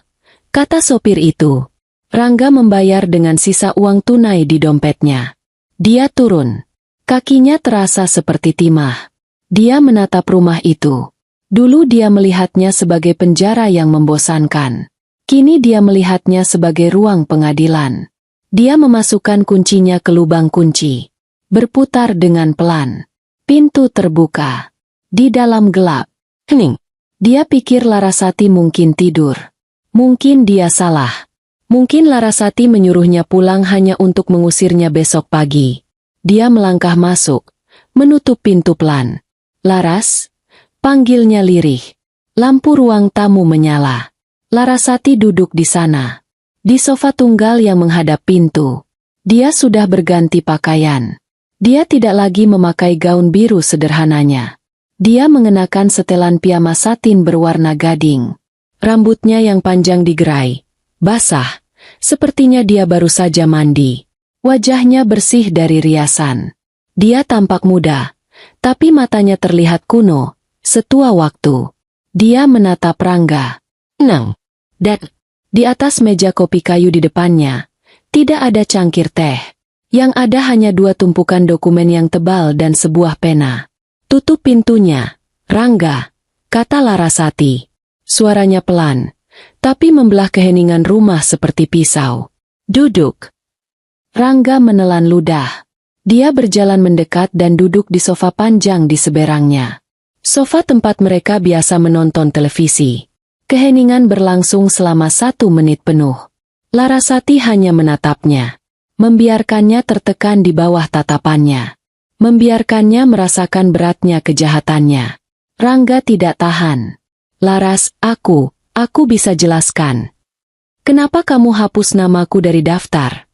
kata sopir itu. Rangga membayar dengan sisa uang tunai di dompetnya. Dia turun. Kakinya terasa seperti timah. Dia menatap rumah itu. Dulu dia melihatnya sebagai penjara yang membosankan. Kini dia melihatnya sebagai ruang pengadilan. Dia memasukkan kuncinya ke lubang kunci. Berputar dengan pelan. Pintu terbuka. Di dalam gelap. Hening. Dia pikir Larasati mungkin tidur. Mungkin dia salah. Mungkin Larasati menyuruhnya pulang hanya untuk mengusirnya besok pagi. Dia melangkah masuk. Menutup pintu pelan. "Laras?" panggilnya lirih. Lampu ruang tamu menyala. Larasati duduk di sana. Di sofa tunggal yang menghadap pintu. Dia sudah berganti pakaian. Dia tidak lagi memakai gaun biru sederhananya. Dia mengenakan setelan piyama satin berwarna gading. Rambutnya yang panjang digerai, basah, sepertinya dia baru saja mandi. Wajahnya bersih dari riasan. Dia tampak muda, tapi matanya terlihat kuno, setua waktu. Dia menatap Rangga. "Nang, Dad." Di atas meja kopi kayu di depannya, tidak ada cangkir teh. Yang ada hanya 2 tumpukan dokumen yang tebal dan sebuah pena. "Tutup pintunya, Rangga," kata Larasati. Suaranya pelan, tapi membelah keheningan rumah seperti pisau. "Duduk." Rangga menelan ludah. Dia berjalan mendekat dan duduk di sofa panjang di seberangnya. Sofa tempat mereka biasa menonton televisi. Keheningan berlangsung selama 1 menit penuh. Larasati hanya menatapnya. Membiarkannya tertekan di bawah tatapannya. Membiarkannya merasakan beratnya kejahatannya. Rangga tidak tahan. "Laras, aku bisa jelaskan. Kenapa kamu hapus namaku dari daftar?"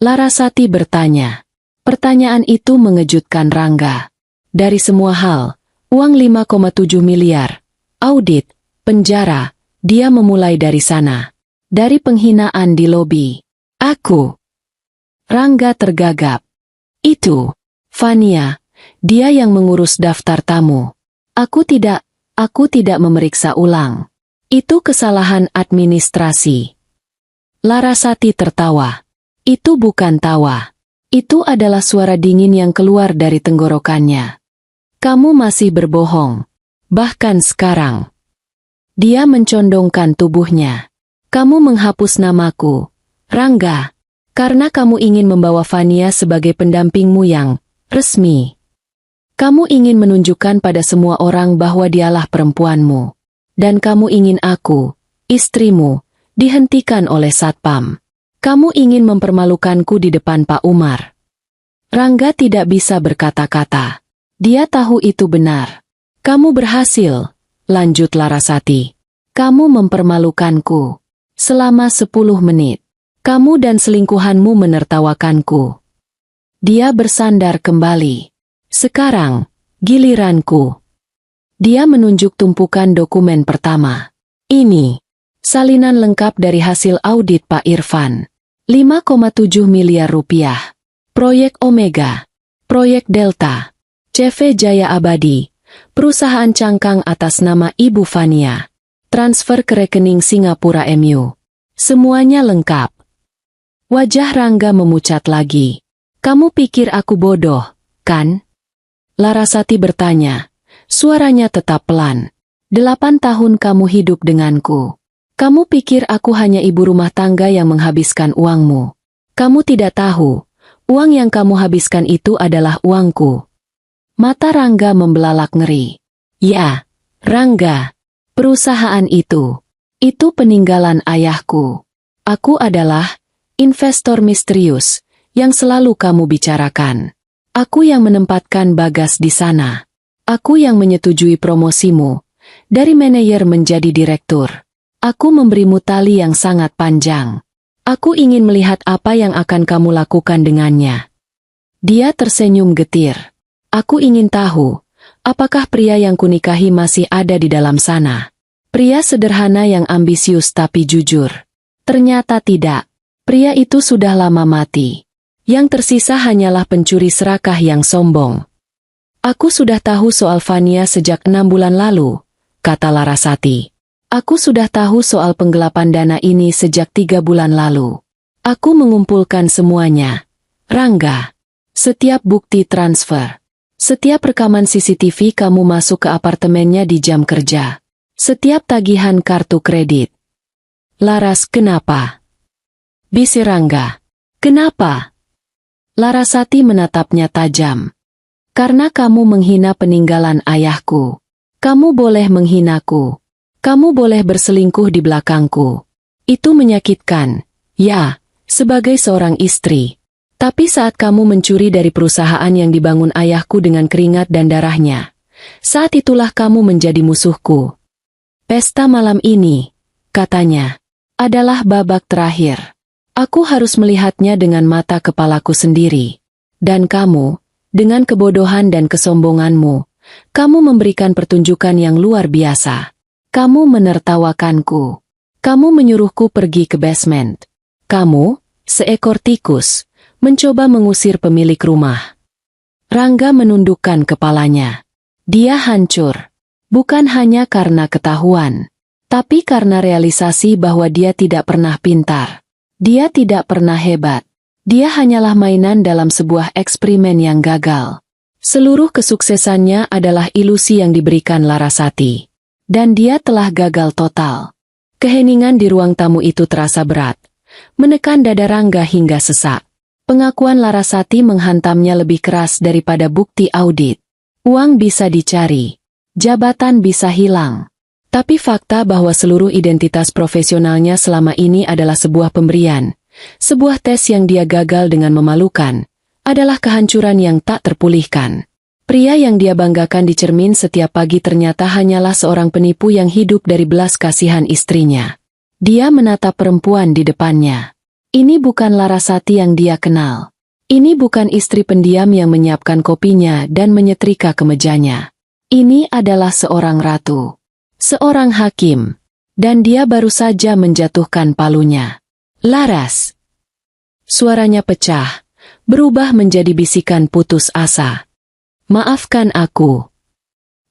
Larasati bertanya. Pertanyaan itu mengejutkan Rangga. Dari semua hal, uang 5,7 miliar, audit, penjara, dia memulai dari sana. Dari penghinaan di lobi. "Aku." Rangga tergagap. "Itu Fania, dia yang mengurus daftar tamu. Aku tidak memeriksa ulang. Itu kesalahan administrasi." Larasati tertawa. Itu bukan tawa. Itu adalah suara dingin yang keluar dari tenggorokannya. "Kamu masih berbohong. Bahkan sekarang." Dia mencondongkan tubuhnya. "Kamu menghapus namaku, Rangga, karena kamu ingin membawa Fania sebagai pendampingmu yang resmi. Kamu ingin menunjukkan pada semua orang bahwa dialah perempuanmu. Dan kamu ingin aku, istrimu, dihentikan oleh Satpam. Kamu ingin mempermalukanku di depan Pak Umar." Rangga tidak bisa berkata-kata. Dia tahu itu benar. "Kamu berhasil," lanjut Larasati. "Kamu mempermalukanku. Selama 10 menit. Kamu dan selingkuhanmu menertawakanku." Dia bersandar kembali. "Sekarang, giliranku." Dia menunjuk tumpukan dokumen pertama. Ini, salinan lengkap dari hasil audit Pak Irfan. 5,7 miliar rupiah. Proyek Omega. Proyek Delta. CV Jaya Abadi. Perusahaan cangkang atas nama Ibu Fania. Transfer ke rekening Singapura MU. Semuanya lengkap. Wajah Rangga memucat lagi. "Kamu pikir aku bodoh, kan?" Larasati bertanya. Suaranya tetap pelan. 8 tahun kamu hidup denganku. Kamu pikir aku hanya ibu rumah tangga yang menghabiskan uangmu. Kamu tidak tahu, uang yang kamu habiskan itu adalah uangku. Mata Rangga membelalak ngeri. Ya, Rangga, perusahaan itu peninggalan ayahku. Aku adalah investor misterius yang selalu kamu bicarakan. Aku yang menempatkan Bagas di sana. Aku yang menyetujui promosimu dari manajer menjadi direktur. Aku memberimu tali yang sangat panjang. Aku ingin melihat apa yang akan kamu lakukan dengannya. Dia tersenyum getir. Aku ingin tahu, apakah pria yang kunikahi masih ada di dalam sana? Pria sederhana yang ambisius tapi jujur. Ternyata tidak. Pria itu sudah lama mati. Yang tersisa hanyalah pencuri serakah yang sombong. Aku sudah tahu soal Fania sejak 6 bulan lalu, kata Larasati. Aku sudah tahu soal penggelapan dana ini sejak 3 bulan lalu. Aku mengumpulkan semuanya. Rangga, setiap bukti transfer, setiap rekaman CCTV kamu masuk ke apartemennya di jam kerja, setiap tagihan kartu kredit. Laras, kenapa? Bisir Rangga. Kenapa? Larasati menatapnya tajam. Karena kamu menghina peninggalan ayahku. Kamu boleh menghinaku. Kamu boleh berselingkuh di belakangku. Itu menyakitkan, ya, sebagai seorang istri. Tapi saat kamu mencuri dari perusahaan yang dibangun ayahku dengan keringat dan darahnya, saat itulah kamu menjadi musuhku. Pesta malam ini, katanya, adalah babak terakhir. Aku harus melihatnya dengan mata kepalaku sendiri. Dan kamu, dengan kebodohan dan kesombonganmu, kamu memberikan pertunjukan yang luar biasa. Kamu menertawakanku. Kamu menyuruhku pergi ke basement. Kamu, seekor tikus, mencoba mengusir pemilik rumah. Rangga menundukkan kepalanya. Dia hancur. Bukan hanya karena ketahuan, tapi karena realisasi bahwa dia tidak pernah pintar. Dia tidak pernah hebat. Dia hanyalah mainan dalam sebuah eksperimen yang gagal. Seluruh kesuksesannya adalah ilusi yang diberikan Larasati. Dan dia telah gagal total. Keheningan di ruang tamu itu terasa berat, menekan dada Rangga hingga sesak. Pengakuan Larasati menghantamnya lebih keras daripada bukti audit. Uang bisa dicari, jabatan bisa hilang. Tapi fakta bahwa seluruh identitas profesionalnya selama ini adalah sebuah pemberian, sebuah tes yang dia gagal dengan memalukan, adalah kehancuran yang tak terpulihkan. Pria yang dia banggakan di cermin setiap pagi ternyata hanyalah seorang penipu yang hidup dari belas kasihan istrinya. Dia menatap perempuan di depannya. Ini bukan Larasati yang dia kenal. Ini bukan istri pendiam yang menyiapkan kopinya dan menyetrika kemejanya. Ini adalah seorang ratu. Seorang hakim. Dan dia baru saja menjatuhkan palunya. Laras. Suaranya pecah, berubah menjadi bisikan putus asa. Maafkan aku.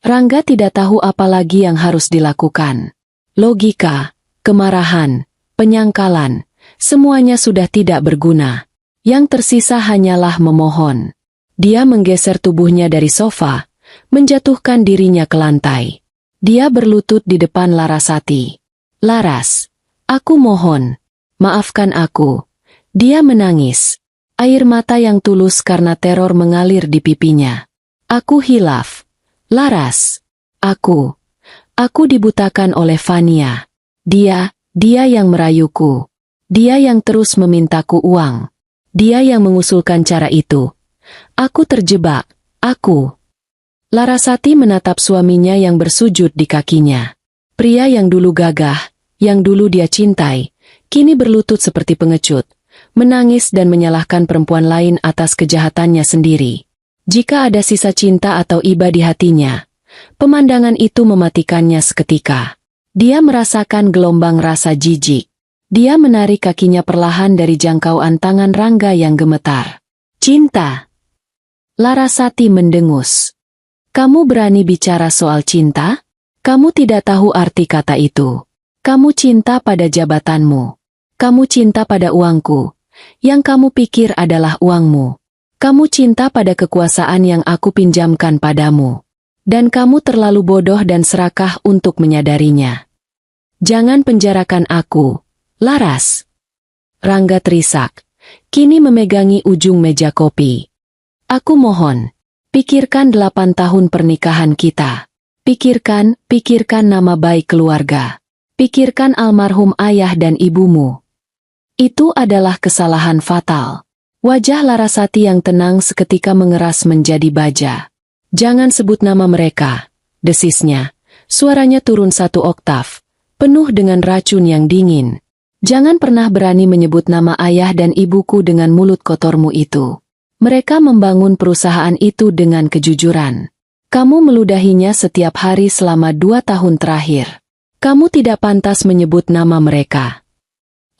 Rangga tidak tahu apa lagi yang harus dilakukan. Logika, kemarahan, penyangkalan, semuanya sudah tidak berguna. Yang tersisa hanyalah memohon. Dia menggeser tubuhnya dari sofa, menjatuhkan dirinya ke lantai. Dia berlutut di depan Larasati. Laras, aku mohon, maafkan aku. Dia menangis. Air mata yang tulus karena teror mengalir di pipinya. Aku hilaf. Laras. Aku dibutakan oleh Fania. Dia yang merayuku. Dia yang terus memintaku uang. Dia yang mengusulkan cara itu. Aku terjebak. Aku. Larasati menatap suaminya yang bersujud di kakinya. Pria yang dulu gagah, yang dulu dia cintai, kini berlutut seperti pengecut, menangis dan menyalahkan perempuan lain atas kejahatannya sendiri. Jika ada sisa cinta atau iba di hatinya, pemandangan itu mematikannya seketika. Dia merasakan gelombang rasa jijik. Dia menarik kakinya perlahan dari jangkauan tangan Rangga yang gemetar. Cinta. Larasati mendengus. Kamu berani bicara soal cinta? Kamu tidak tahu arti kata itu. Kamu cinta pada jabatanmu. Kamu cinta pada uangku. Yang kamu pikir adalah uangmu. Kamu cinta pada kekuasaan yang aku pinjamkan padamu. Dan kamu terlalu bodoh dan serakah untuk menyadarinya. Jangan penjarakan aku, Laras. Rangga terisak, kini memegangi ujung meja kopi. Aku mohon, pikirkan 8 tahun pernikahan kita. Pikirkan nama baik keluarga. Pikirkan almarhum ayah dan ibumu. Itu adalah kesalahan fatal. Wajah Larasati yang tenang seketika mengeras menjadi baja. Jangan sebut nama mereka, desisnya. Suaranya turun 1 oktav, penuh dengan racun yang dingin. Jangan pernah berani menyebut nama ayah dan ibuku dengan mulut kotormu itu. Mereka membangun perusahaan itu dengan kejujuran. Kamu meludahinya setiap hari selama 2 tahun terakhir. Kamu tidak pantas menyebut nama mereka.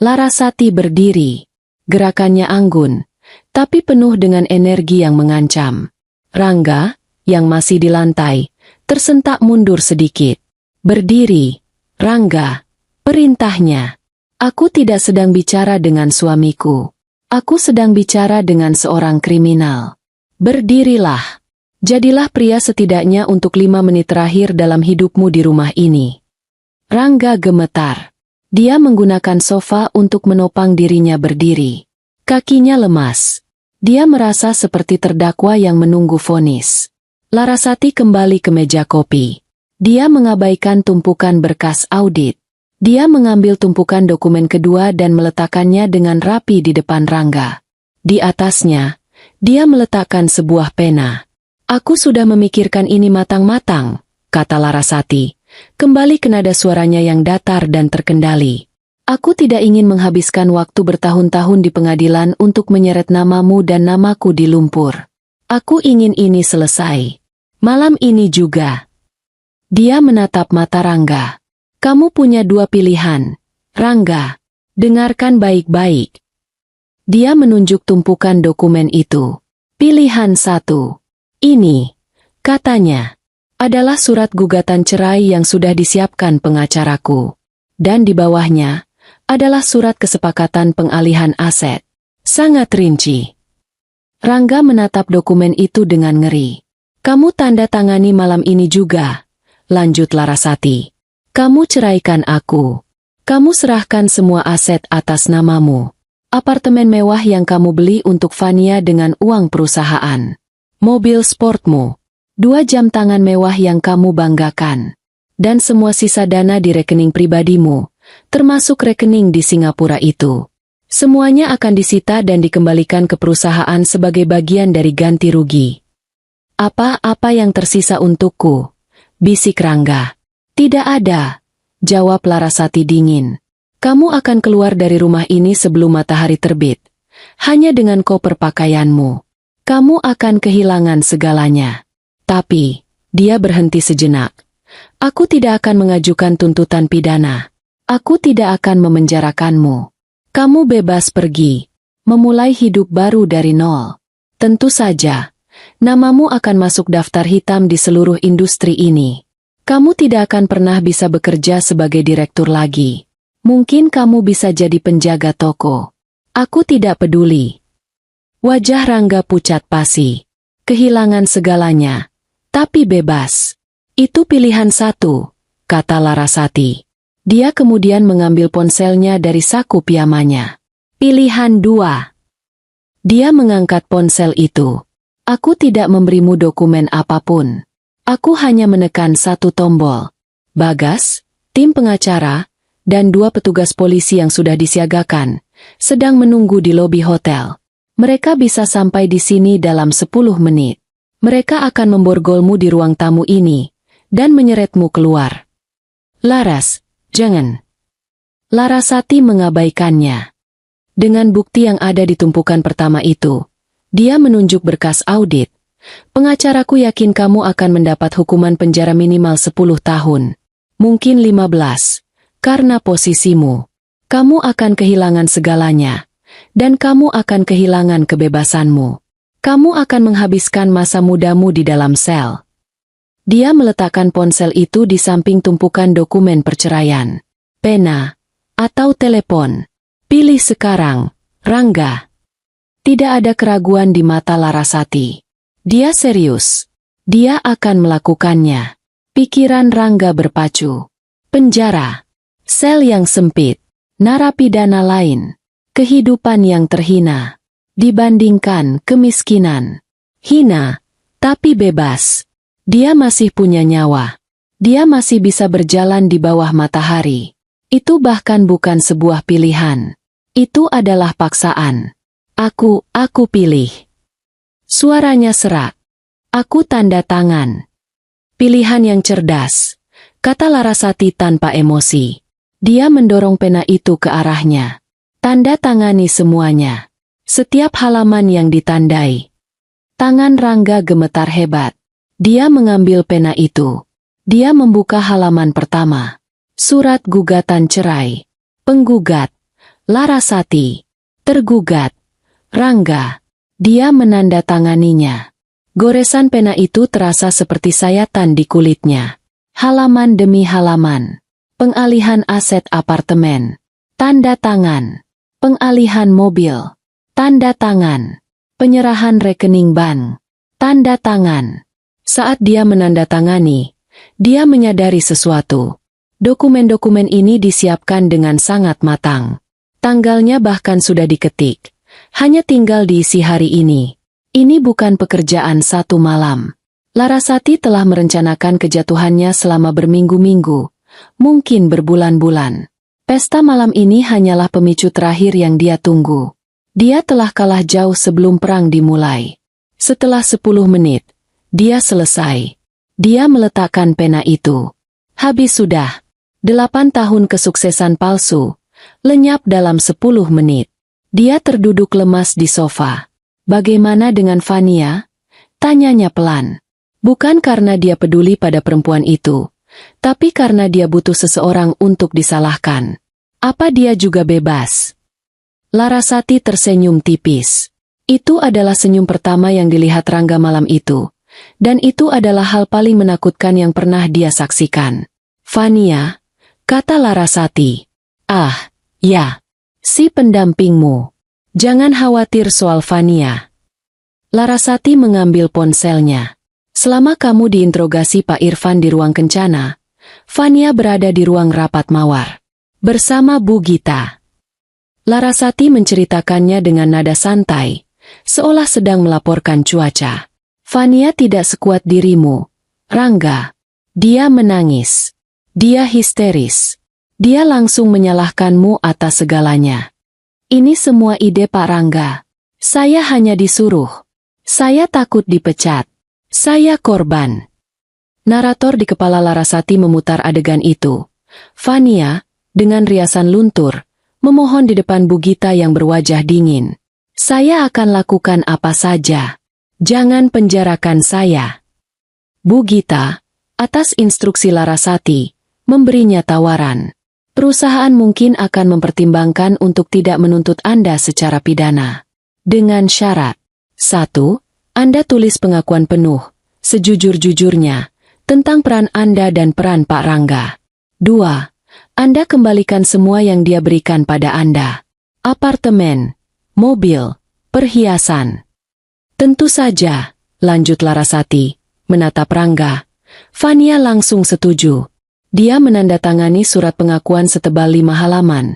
Larasati berdiri. Gerakannya anggun, tapi penuh dengan energi yang mengancam. Rangga, yang masih di lantai, tersentak mundur sedikit. Berdiri, Rangga. Perintahnya. Aku tidak sedang bicara dengan suamiku. Aku sedang bicara dengan seorang kriminal. Berdirilah. Jadilah pria setidaknya untuk 5 menit terakhir dalam hidupmu di rumah ini. Rangga gemetar. Dia menggunakan sofa untuk menopang dirinya berdiri. Kakinya lemas. Dia merasa seperti terdakwa yang menunggu vonis. Larasati kembali ke meja kopi. Dia mengabaikan tumpukan berkas audit. Dia mengambil tumpukan dokumen kedua dan meletakkannya dengan rapi di depan Rangga. Di atasnya, dia meletakkan sebuah pena. Aku sudah memikirkan ini matang-matang, kata Larasati. Kembali ke nada suaranya yang datar dan terkendali. Aku tidak ingin menghabiskan waktu bertahun-tahun di pengadilan untuk menyeret namamu dan namaku di lumpur. Aku ingin ini selesai. Malam ini juga. Dia menatap mata Rangga. Kamu punya 2 pilihan. Rangga, dengarkan baik-baik. Dia menunjuk tumpukan dokumen itu. Pilihan 1. Ini, katanya, adalah surat gugatan cerai yang sudah disiapkan pengacaraku. Dan di bawahnya, adalah surat kesepakatan pengalihan aset. Sangat rinci. Rangga menatap dokumen itu dengan ngeri. Kamu tanda tangani malam ini juga, lanjut Larasati. Kamu ceraikan aku. Kamu serahkan semua aset atas namamu. Apartemen mewah yang kamu beli untuk Fania dengan uang perusahaan. Mobil sportmu. 2 jam tangan mewah yang kamu banggakan. Dan semua sisa dana di rekening pribadimu, termasuk rekening di Singapura itu. Semuanya akan disita dan dikembalikan ke perusahaan sebagai bagian dari ganti rugi. Apa-apa yang tersisa untukku? Bisik Rangga. Tidak ada, jawab Larasati dingin. Kamu akan keluar dari rumah ini sebelum matahari terbit. Hanya dengan koper pakaianmu. Kamu akan kehilangan segalanya. Tapi, dia berhenti sejenak. Aku tidak akan mengajukan tuntutan pidana. Aku tidak akan memenjarakanmu. Kamu bebas pergi, memulai hidup baru dari nol. Tentu saja, namamu akan masuk daftar hitam di seluruh industri ini. Kamu tidak akan pernah bisa bekerja sebagai direktur lagi. Mungkin kamu bisa jadi penjaga toko. Aku tidak peduli. Wajah Rangga pucat pasi. Kehilangan segalanya, tapi bebas. Itu pilihan 1, kata Larasati. Dia kemudian mengambil ponselnya dari saku piyamanya. Pilihan 2. Dia mengangkat ponsel itu. Aku tidak memberimu dokumen apapun. Aku hanya menekan 1 tombol. Bagas, tim pengacara, dan 2 petugas polisi yang sudah disiagakan, sedang menunggu di lobi hotel. Mereka bisa sampai di sini dalam 10 menit. Mereka akan memborgolmu di ruang tamu ini, dan menyeretmu keluar. Laras, jangan. Larasati mengabaikannya. Dengan bukti yang ada di tumpukan pertama itu, dia menunjuk berkas audit. Pengacaraku yakin kamu akan mendapat hukuman penjara minimal 10 tahun. Mungkin 15. Karena posisimu. Kamu akan kehilangan segalanya. Dan kamu akan kehilangan kebebasanmu. Kamu akan menghabiskan masa mudamu di dalam sel. Dia meletakkan ponsel itu di samping tumpukan dokumen perceraian. Pena atau telepon. Pilih sekarang, Rangga. Tidak ada keraguan di mata Larasati. Dia serius. Dia akan melakukannya. Pikiran Rangga berpacu. Penjara. Sel yang sempit, narapidana lain, kehidupan yang terhina, dibandingkan kemiskinan. Hina, tapi bebas. Dia masih punya nyawa. Dia masih bisa berjalan di bawah matahari. Itu bahkan bukan sebuah pilihan. Itu adalah paksaan. Aku pilih. Suaranya serak. Aku tanda tangan. Pilihan yang cerdas, kata Larasati tanpa emosi. Dia mendorong pena itu ke arahnya. Tanda tangani semuanya. Setiap halaman yang ditandai. Tangan Rangga gemetar hebat. Dia mengambil pena itu. Dia membuka halaman pertama. Surat gugatan cerai. Penggugat, Larasati. Tergugat, Rangga. Dia menandatanganinya. Goresan pena itu terasa seperti sayatan di kulitnya. Halaman demi halaman. Pengalihan aset apartemen. Tanda tangan. Pengalihan mobil. Tanda tangan. Penyerahan rekening bank. Tanda tangan. Saat dia menandatangani, dia menyadari sesuatu. Dokumen-dokumen ini disiapkan dengan sangat matang. Tanggalnya bahkan sudah diketik. Hanya tinggal diisi hari ini. Ini bukan pekerjaan satu malam. Larasati telah merencanakan kejatuhannya selama berminggu-minggu, mungkin berbulan-bulan. Pesta malam ini hanyalah pemicu terakhir yang dia tunggu. Dia telah kalah jauh sebelum perang dimulai. Setelah 10 menit, dia selesai. Dia meletakkan pena itu. Habis sudah. 8 tahun kesuksesan palsu, lenyap dalam 10 menit. Dia terduduk lemas di sofa. Bagaimana dengan Fania? Tanyanya pelan. Bukan karena dia peduli pada perempuan itu, tapi karena dia butuh seseorang untuk disalahkan. Apa dia juga bebas? Larasati tersenyum tipis. Itu adalah senyum pertama yang dilihat Rangga malam itu. Dan itu adalah hal paling menakutkan yang pernah dia saksikan. Fania, kata Larasati. Ah, ya. Si pendampingmu. Jangan khawatir soal Fania. Larasati mengambil ponselnya. Selama kamu diinterogasi Pak Irfan di ruang kencana, Fania berada di ruang rapat mawar. Bersama Bu Gita. Larasati menceritakannya dengan nada santai, seolah sedang melaporkan cuaca. Fania tidak sekuat dirimu, Rangga. Dia menangis. Dia histeris. Dia langsung menyalahkanmu atas segalanya. Ini semua ide Pak Rangga. Saya hanya disuruh. Saya takut dipecat. Saya korban. Narator di kepala Larasati memutar adegan itu. Fania, dengan riasan luntur, memohon di depan Bu Gita yang berwajah dingin. Saya akan lakukan apa saja. Jangan penjarakan saya. Bu Gita, atas instruksi Larasati, memberinya tawaran. Perusahaan mungkin akan mempertimbangkan untuk tidak menuntut Anda secara pidana. Dengan syarat. 1. Anda tulis pengakuan penuh, sejujur-jujurnya, tentang peran Anda dan peran Pak Rangga. 2. Anda kembalikan semua yang dia berikan pada Anda. Apartemen, mobil, perhiasan. Tentu saja, lanjut Larasati, menatap Rangga. Fania langsung setuju. Dia menandatangani surat pengakuan setebal 5 halaman,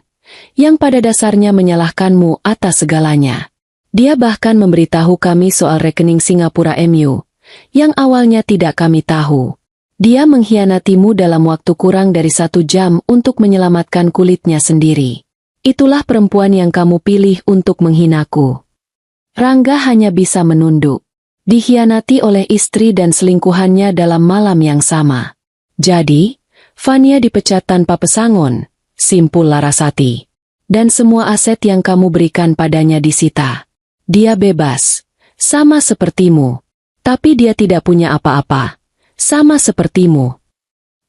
yang pada dasarnya menyalahkanmu atas segalanya. Dia bahkan memberitahu kami soal rekening Singapura MU, yang awalnya tidak kami tahu. Dia mengkhianatimu dalam waktu kurang dari 1 jam untuk menyelamatkan kulitnya sendiri. Itulah perempuan yang kamu pilih untuk menghinaku. Rangga hanya bisa menunduk. Dikhianati oleh istri dan selingkuhannya dalam malam yang sama. Jadi, Fania dipecat tanpa pesangon, simpul Larasati. Dan semua aset yang kamu berikan padanya disita. Dia bebas, sama sepertimu. Tapi dia tidak punya apa-apa, sama sepertimu.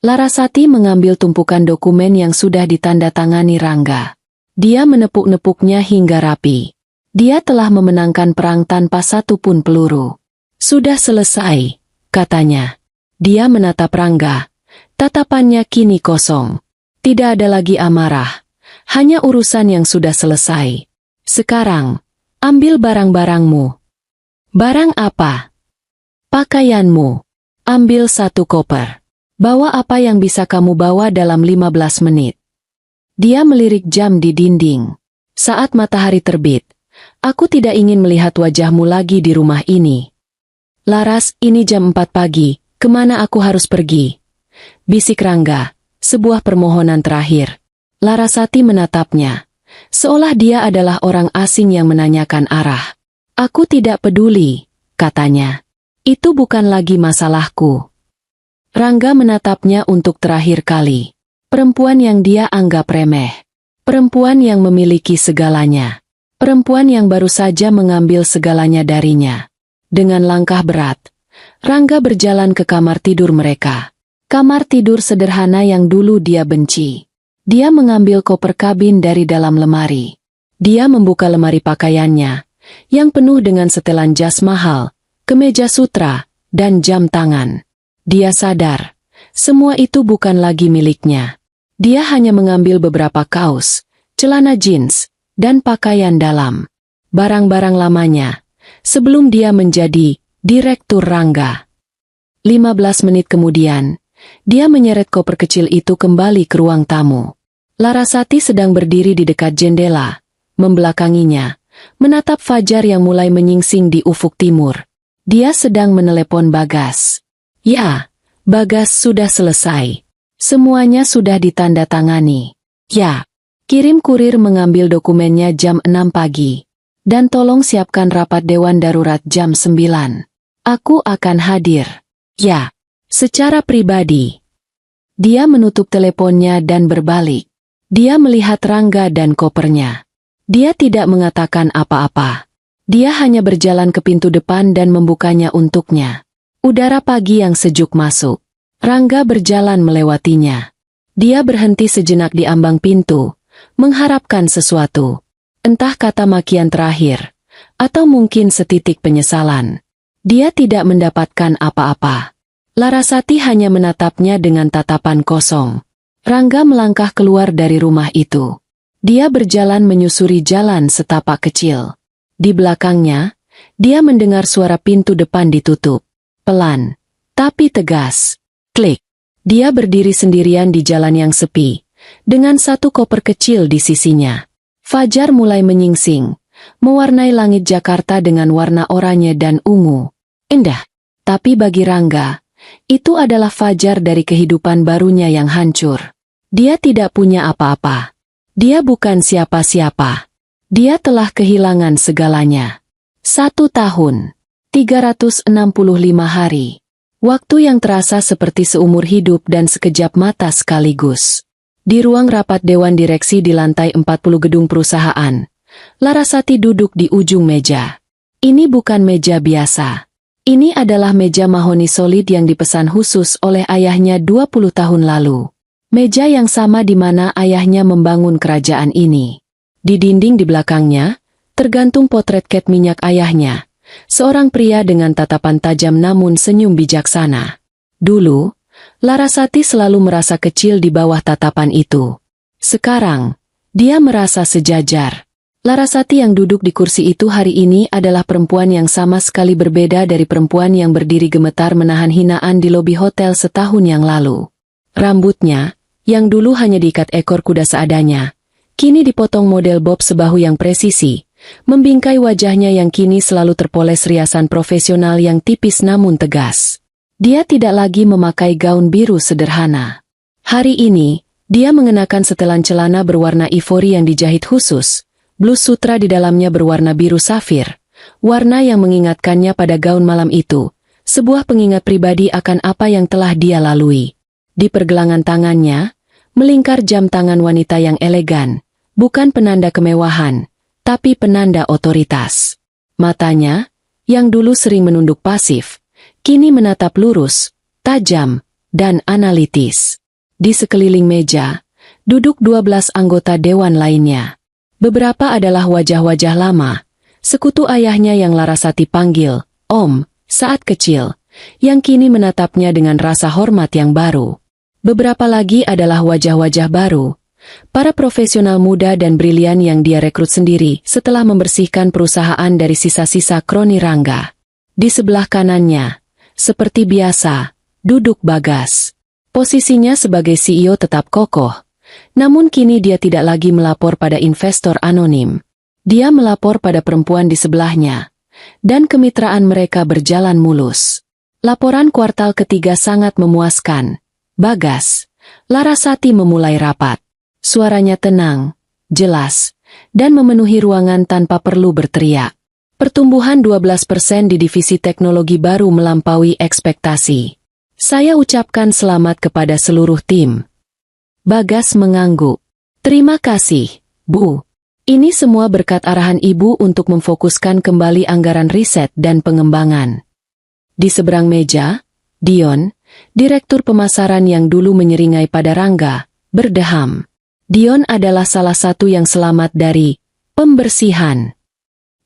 Larasati mengambil tumpukan dokumen yang sudah ditandatangani Rangga. Dia menepuk-nepuknya hingga rapi. Dia telah memenangkan perang tanpa satu pun peluru. Sudah selesai, katanya. Dia menatap Rangga. Tatapannya kini kosong. Tidak ada lagi amarah. Hanya urusan yang sudah selesai. Sekarang, ambil barang-barangmu. Barang apa? Pakaianmu. Ambil 1 koper. Bawa apa yang bisa kamu bawa dalam 15 menit. Dia melirik jam di dinding. Saat matahari terbit, aku tidak ingin melihat wajahmu lagi di rumah ini. Laras, ini jam 4 pagi, kemana aku harus pergi? Bisik Rangga, sebuah permohonan terakhir. Larasati menatapnya, seolah dia adalah orang asing yang menanyakan arah. Aku tidak peduli, katanya. Itu bukan lagi masalahku. Rangga menatapnya untuk terakhir kali. Perempuan yang dia anggap remeh. Perempuan yang memiliki segalanya. Perempuan yang baru saja mengambil segalanya darinya. Dengan langkah berat, Rangga berjalan ke kamar tidur mereka. Kamar tidur sederhana yang dulu dia benci. Dia mengambil koper kabin dari dalam lemari. Dia membuka lemari pakaiannya, yang penuh dengan setelan jas mahal, kemeja sutra, dan jam tangan. Dia sadar, semua itu bukan lagi miliknya. Dia hanya mengambil beberapa kaos, celana jeans, dan pakaian dalam. Barang-barang lamanya, sebelum dia menjadi Direktur Rangga. 15 menit kemudian, dia menyeret koper kecil itu kembali ke ruang tamu. Larasati sedang berdiri di dekat jendela, membelakanginya, menatap fajar yang mulai menyingsing di ufuk timur. Dia sedang menelepon Bagas. Ya, Bagas sudah selesai. Semuanya sudah ditandatangani. Ya, kirim kurir mengambil dokumennya jam 6 pagi. Dan tolong siapkan rapat dewan darurat jam 9. Aku akan hadir. Ya, secara pribadi. Dia menutup teleponnya dan berbalik. Dia melihat Rangga dan kopernya. Dia tidak mengatakan apa-apa. Dia hanya berjalan ke pintu depan dan membukanya untuknya. Udara pagi yang sejuk masuk. Rangga berjalan melewatinya. Dia berhenti sejenak di ambang pintu, mengharapkan sesuatu. Entah kata makian terakhir, atau mungkin setitik penyesalan. Dia tidak mendapatkan apa-apa. Larasati hanya menatapnya dengan tatapan kosong. Rangga melangkah keluar dari rumah itu. Dia berjalan menyusuri jalan setapak kecil. Di belakangnya, dia mendengar suara pintu depan ditutup. Pelan, tapi tegas. Klik. Dia berdiri sendirian di jalan yang sepi, dengan satu koper kecil di sisinya. Fajar mulai menyingsing, mewarnai langit Jakarta dengan warna oranye dan ungu. Indah. Tapi bagi Rangga, itu adalah fajar dari kehidupan barunya yang hancur. Dia tidak punya apa-apa. Dia bukan siapa-siapa. Dia telah kehilangan segalanya. 1 tahun, 365 hari. Waktu yang terasa seperti seumur hidup dan sekejap mata sekaligus. Di ruang rapat dewan direksi di lantai 40 gedung perusahaan, Larasati duduk di ujung meja. Ini bukan meja biasa. Ini adalah meja mahoni solid yang dipesan khusus oleh ayahnya 20 tahun lalu. Meja yang sama di mana ayahnya membangun kerajaan ini. Di dinding di belakangnya, tergantung potret cat minyak ayahnya. Seorang pria dengan tatapan tajam namun senyum bijaksana. Dulu, Larasati selalu merasa kecil di bawah tatapan itu. Sekarang, dia merasa sejajar. Larasati yang duduk di kursi itu hari ini adalah perempuan yang sama sekali berbeda dari perempuan yang berdiri gemetar menahan hinaan di lobi hotel setahun yang lalu. Rambutnya, yang dulu hanya diikat ekor kuda seadanya, kini dipotong model bob sebahu yang presisi, membingkai wajahnya yang kini selalu terpoles riasan profesional yang tipis namun tegas. Dia tidak lagi memakai gaun biru sederhana. Hari ini, dia mengenakan setelan celana berwarna ivory yang dijahit khusus, blus sutra di dalamnya berwarna biru safir, warna yang mengingatkannya pada gaun malam itu, sebuah pengingat pribadi akan apa yang telah dia lalui. Di pergelangan tangannya, melingkar jam tangan wanita yang elegan, bukan penanda kemewahan, tapi penanda otoritas. Matanya, yang dulu sering menunduk pasif, kini menatap lurus, tajam, dan analitis. Di sekeliling meja, duduk 12 anggota dewan lainnya. Beberapa adalah wajah-wajah lama, sekutu ayahnya yang Larasati panggil Om saat kecil, yang kini menatapnya dengan rasa hormat yang baru. Beberapa lagi adalah wajah-wajah baru, para profesional muda dan brilian yang dia rekrut sendiri setelah membersihkan perusahaan dari sisa-sisa kroni Rangga. Di sebelah kanannya, seperti biasa, duduk Bagas. Posisinya sebagai CEO tetap kokoh, Namun kini dia tidak lagi melapor pada investor anonim. Dia melapor pada perempuan di sebelahnya. Dan kemitraan mereka berjalan mulus. Laporan kuartal ketiga sangat memuaskan. Bagas. Larasati memulai rapat. Suaranya tenang, jelas, dan memenuhi ruangan tanpa perlu berteriak. Pertumbuhan 12% di divisi teknologi baru melampaui ekspektasi. Saya ucapkan selamat kepada seluruh tim. Bagas mengangguk. Terima kasih, Bu. Ini semua berkat arahan Ibu untuk memfokuskan kembali anggaran riset dan pengembangan. Di seberang meja, Dion, direktur pemasaran yang dulu menyeringai pada Rangga, berdeham. Dion adalah salah satu yang selamat dari pembersihan.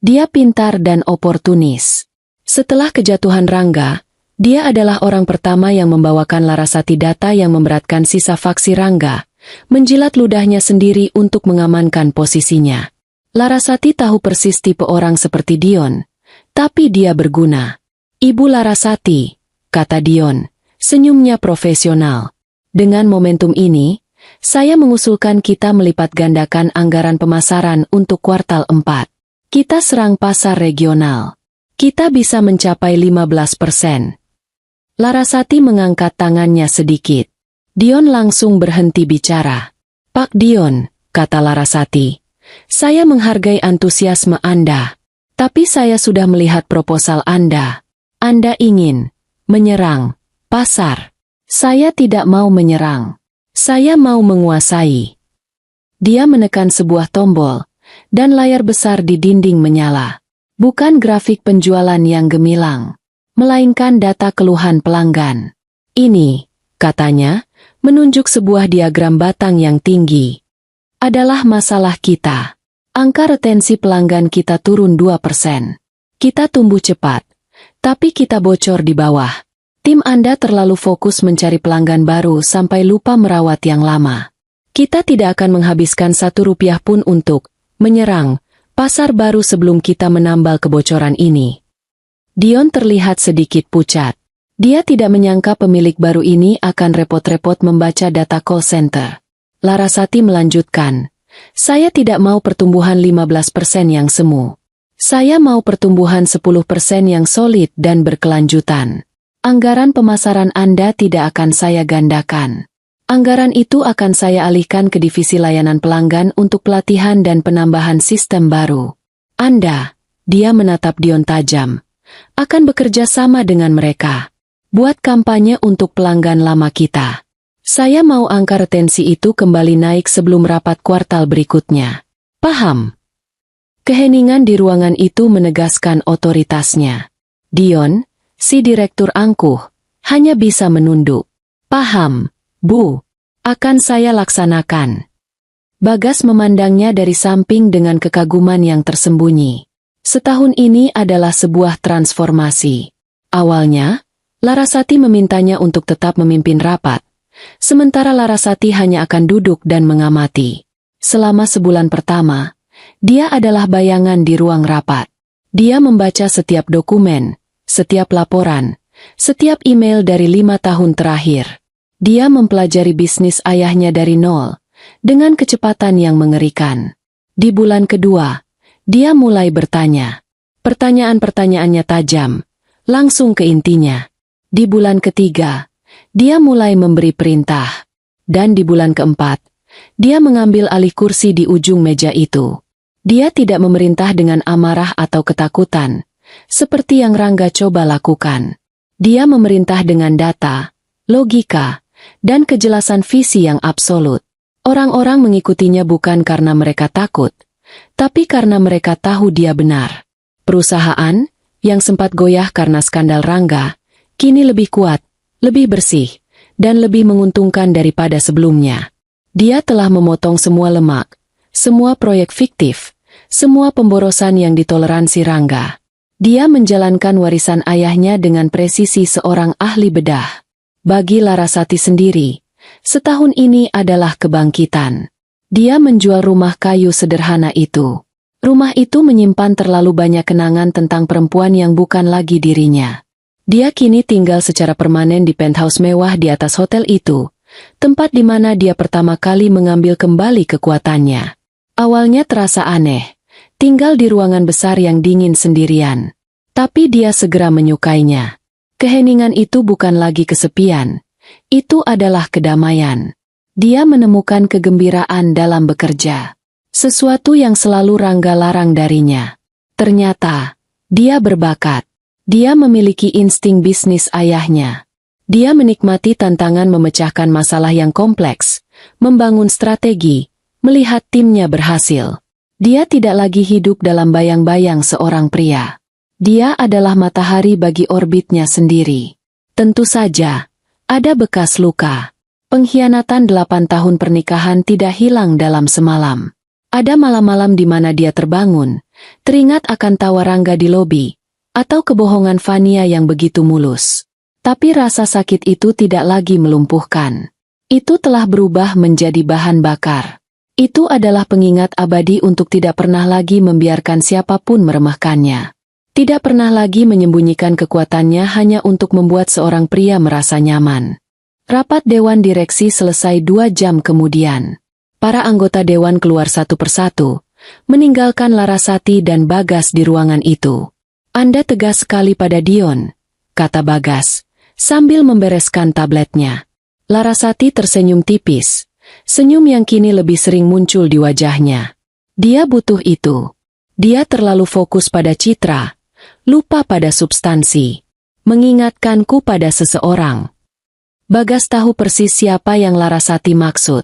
Dia pintar dan oportunis. Setelah kejatuhan Rangga, dia adalah orang pertama yang membawakan Larasati data yang memberatkan sisa faksi Rangga, menjilat ludahnya sendiri untuk mengamankan posisinya. Larasati tahu persis tipe orang seperti Dion, tapi dia berguna. Ibu Larasati, kata Dion, senyumnya profesional. Dengan momentum ini, saya mengusulkan kita melipat gandakan anggaran pemasaran untuk kuartal 4. Kita serang pasar regional. Kita bisa mencapai 15%. Larasati mengangkat tangannya sedikit. Dion langsung berhenti bicara. Pak Dion, kata Larasati, saya menghargai antusiasme Anda. Tapi saya sudah melihat proposal Anda. Anda ingin menyerang pasar. Saya tidak mau menyerang. Saya mau menguasai. Dia menekan sebuah tombol, dan layar besar di dinding menyala. Bukan grafik penjualan yang gemilang, melainkan data keluhan pelanggan. Ini, katanya, menunjuk sebuah diagram batang yang tinggi. Adalah masalah kita. Angka retensi pelanggan kita turun 2%. Kita tumbuh cepat, tapi kita bocor di bawah. Tim Anda terlalu fokus mencari pelanggan baru sampai lupa merawat yang lama. Kita tidak akan menghabiskan 1 rupiah pun untuk menyerang pasar baru sebelum kita menambal kebocoran ini. Dion terlihat sedikit pucat. Dia tidak menyangka pemilik baru ini akan repot-repot membaca data call center. Larasati melanjutkan, saya tidak mau pertumbuhan 15% yang semu. Saya mau pertumbuhan 10% yang solid dan berkelanjutan. Anggaran pemasaran Anda tidak akan saya gandakan. Anggaran itu akan saya alihkan ke divisi layanan pelanggan untuk pelatihan dan penambahan sistem baru. Anda, dia menatap Dion tajam, akan bekerja sama dengan mereka. Buat kampanye untuk pelanggan lama kita. Saya mau angka retensi itu kembali naik sebelum rapat kuartal berikutnya. Paham? Keheningan di ruangan itu menegaskan otoritasnya. Dion, si direktur angkuh, hanya bisa menunduk. Paham, Bu. Akan saya laksanakan. Bagas memandangnya dari samping dengan kekaguman yang tersembunyi. Setahun ini adalah sebuah transformasi. Awalnya, Larasati memintanya untuk tetap memimpin rapat. Sementara Larasati hanya akan duduk dan mengamati. Selama sebulan pertama, dia adalah bayangan di ruang rapat. Dia membaca setiap dokumen, setiap laporan, setiap email dari 5 tahun terakhir. Dia mempelajari bisnis ayahnya dari nol, dengan kecepatan yang mengerikan. Di bulan kedua, dia mulai bertanya. Pertanyaan-pertanyaannya tajam, langsung ke intinya. Di bulan ketiga, dia mulai memberi perintah. Dan di bulan keempat, dia mengambil alih kursi di ujung meja itu. Dia tidak memerintah dengan amarah atau ketakutan, seperti yang Rangga coba lakukan. Dia memerintah dengan data, logika, dan kejelasan visi yang absolut. Orang-orang mengikutinya bukan karena mereka takut, tapi karena mereka tahu dia benar. Perusahaan, yang sempat goyah karena skandal Rangga, kini lebih kuat, lebih bersih, dan lebih menguntungkan daripada sebelumnya. Dia telah memotong semua lemak, semua proyek fiktif, semua pemborosan yang ditoleransi Rangga. Dia menjalankan warisan ayahnya dengan presisi seorang ahli bedah. Bagi Larasati sendiri, setahun ini adalah kebangkitan. Dia menjual rumah kayu sederhana itu. Rumah itu menyimpan terlalu banyak kenangan tentang perempuan yang bukan lagi dirinya. Dia kini tinggal secara permanen di penthouse mewah di atas hotel itu, tempat di mana dia pertama kali mengambil kembali kekuatannya. Awalnya terasa aneh, tinggal di ruangan besar yang dingin sendirian. Tapi dia segera menyukainya. Keheningan itu bukan lagi kesepian, itu adalah kedamaian. Dia menemukan kegembiraan dalam bekerja. Sesuatu yang selalu Rangga larang darinya. Ternyata, dia berbakat. Dia memiliki insting bisnis ayahnya. Dia menikmati tantangan memecahkan masalah yang kompleks, membangun strategi, melihat timnya berhasil. Dia tidak lagi hidup dalam bayang-bayang seorang pria. Dia adalah matahari bagi orbitnya sendiri. Tentu saja, ada bekas luka. Pengkhianatan 8 tahun pernikahan tidak hilang dalam semalam. Ada malam-malam di mana dia terbangun, teringat akan tawa Rangga di lobi, atau kebohongan Fania yang begitu mulus. Tapi rasa sakit itu tidak lagi melumpuhkan. Itu telah berubah menjadi bahan bakar. Itu adalah pengingat abadi untuk tidak pernah lagi membiarkan siapapun meremehkannya. Tidak pernah lagi menyembunyikan kekuatannya hanya untuk membuat seorang pria merasa nyaman. Rapat Dewan Direksi selesai 2 jam kemudian. Para anggota Dewan keluar satu persatu, meninggalkan Larasati dan Bagas di ruangan itu. Anda tegas sekali pada Dion, kata Bagas, sambil membereskan tabletnya. Larasati tersenyum tipis, senyum yang kini lebih sering muncul di wajahnya. Dia butuh itu. Dia terlalu fokus pada citra, lupa pada substansi. Mengingatkanku pada seseorang. Bagas tahu persis siapa yang Larasati maksud.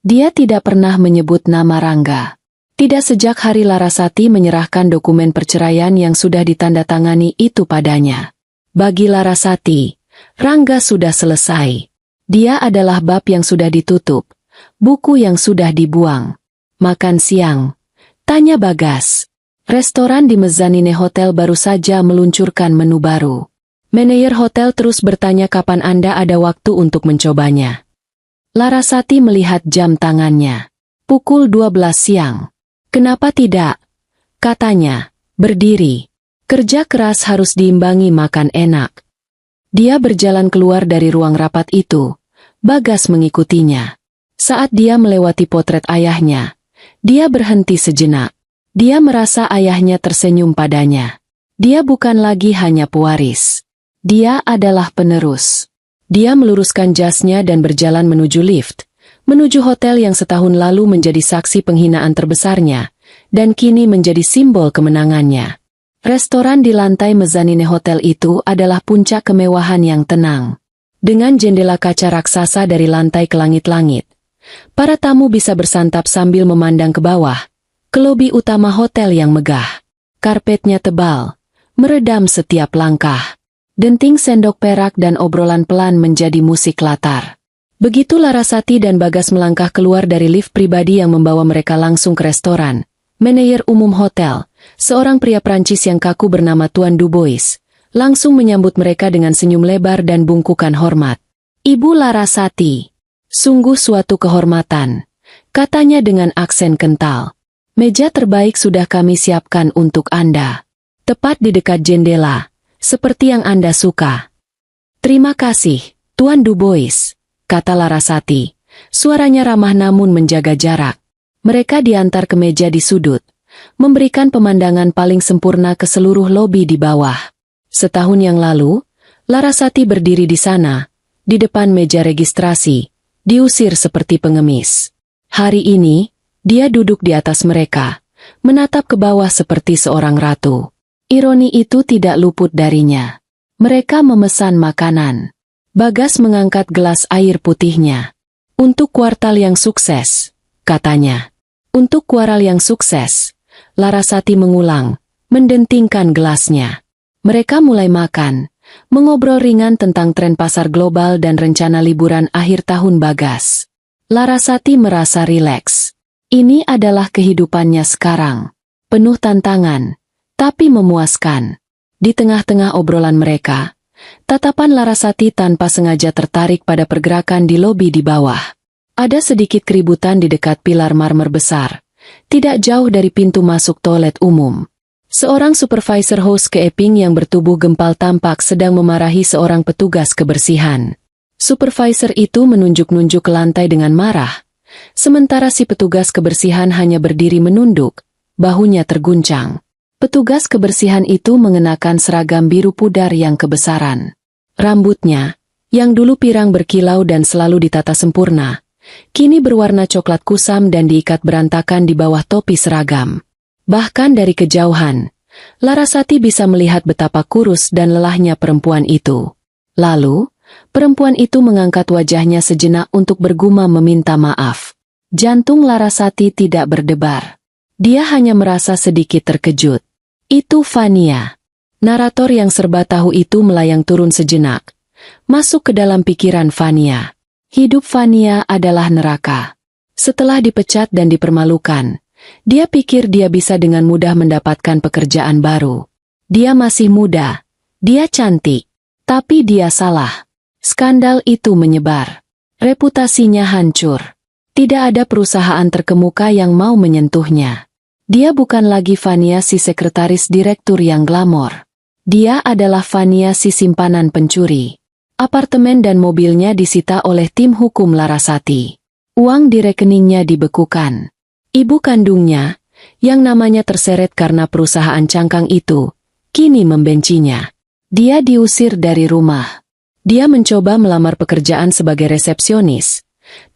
Dia tidak pernah menyebut nama Rangga. Tidak sejak hari Larasati menyerahkan dokumen perceraian yang sudah ditandatangani itu padanya. Bagi Larasati, Rangga sudah selesai. Dia adalah bab yang sudah ditutup, buku yang sudah dibuang. Makan siang? Tanya Bagas. Restoran di Mezzanine Hotel baru saja meluncurkan menu baru. Manajer hotel terus bertanya kapan Anda ada waktu untuk mencobanya. Larasati melihat jam tangannya. Pukul 12 siang. Kenapa tidak? Katanya, berdiri. Kerja keras harus diimbangi makan enak. Dia berjalan keluar dari ruang rapat itu. Bagas mengikutinya. Saat dia melewati potret ayahnya, dia berhenti sejenak. Dia merasa ayahnya tersenyum padanya. Dia bukan lagi hanya pewaris. Dia adalah penerus. Dia meluruskan jasnya dan berjalan menuju lift, menuju hotel yang setahun lalu menjadi saksi penghinaan terbesarnya, dan kini menjadi simbol kemenangannya. Restoran di lantai Mezzanine Hotel itu adalah puncak kemewahan yang tenang. Dengan jendela kaca raksasa dari lantai ke langit-langit, para tamu bisa bersantap sambil memandang ke bawah, ke lobi utama hotel yang megah. Karpetnya tebal, meredam setiap langkah. Denting sendok perak dan obrolan pelan menjadi musik latar. Begitu Larasati dan Bagas melangkah keluar dari lift pribadi yang membawa mereka langsung ke restoran, manajer umum hotel, seorang pria Prancis yang kaku bernama Tuan Dubois, langsung menyambut mereka dengan senyum lebar dan bungkukan hormat. Ibu Larasati, sungguh suatu kehormatan, katanya dengan aksen kental. Meja terbaik sudah kami siapkan untuk Anda. Tepat di dekat jendela. Seperti yang Anda suka. Terima kasih, Tuan Dubois, kata Larasati. Suaranya ramah namun menjaga jarak. Mereka diantar ke meja di sudut, memberikan pemandangan paling sempurna ke seluruh lobi di bawah. Setahun yang lalu, Larasati berdiri di sana, di depan meja registrasi, diusir seperti pengemis. Hari ini, dia duduk di atas mereka, menatap ke bawah seperti seorang ratu. Ironi itu tidak luput darinya. Mereka memesan makanan. Bagas mengangkat gelas air putihnya. Untuk kuartal yang sukses, katanya. Untuk kuartal yang sukses, Larasati mengulang, mendentingkan gelasnya. Mereka mulai makan, mengobrol ringan tentang tren pasar global dan rencana liburan akhir tahun Bagas. Larasati merasa rileks. Ini adalah kehidupannya sekarang. Penuh tantangan. Tapi memuaskan. Di tengah-tengah obrolan mereka, tatapan Larasati tanpa sengaja tertarik pada pergerakan di lobi di bawah. Ada sedikit keributan di dekat pilar marmer besar, tidak jauh dari pintu masuk toilet umum. Seorang supervisor housekeeping yang bertubuh gempal tampak sedang memarahi seorang petugas kebersihan. Supervisor itu menunjuk-nunjuk ke lantai dengan marah, sementara si petugas kebersihan hanya berdiri menunduk, bahunya terguncang. Petugas kebersihan itu mengenakan seragam biru pudar yang kebesaran. Rambutnya, yang dulu pirang berkilau dan selalu ditata sempurna, kini berwarna coklat kusam dan diikat berantakan di bawah topi seragam. Bahkan dari kejauhan, Larasati bisa melihat betapa kurus dan lelahnya perempuan itu. Lalu, perempuan itu mengangkat wajahnya sejenak untuk bergumam meminta maaf. Jantung Larasati tidak berdebar. Dia hanya merasa sedikit terkejut. Itu Vania. Narator yang serba tahu itu melayang turun sejenak, masuk ke dalam pikiran Vania. Hidup Vania adalah neraka. Setelah dipecat dan dipermalukan, dia pikir dia bisa dengan mudah mendapatkan pekerjaan baru. Dia masih muda, dia cantik, tapi dia salah. Skandal itu menyebar. Reputasinya hancur. Tidak ada perusahaan terkemuka yang mau menyentuhnya. Dia bukan lagi Vania si sekretaris direktur yang glamor. Dia adalah Vania si simpanan pencuri. Apartemen dan mobilnya disita oleh tim hukum Larasati. Uang di rekeningnya dibekukan. Ibu kandungnya, yang namanya terseret karena perusahaan cangkang itu, kini membencinya. Dia diusir dari rumah. Dia mencoba melamar pekerjaan sebagai resepsionis,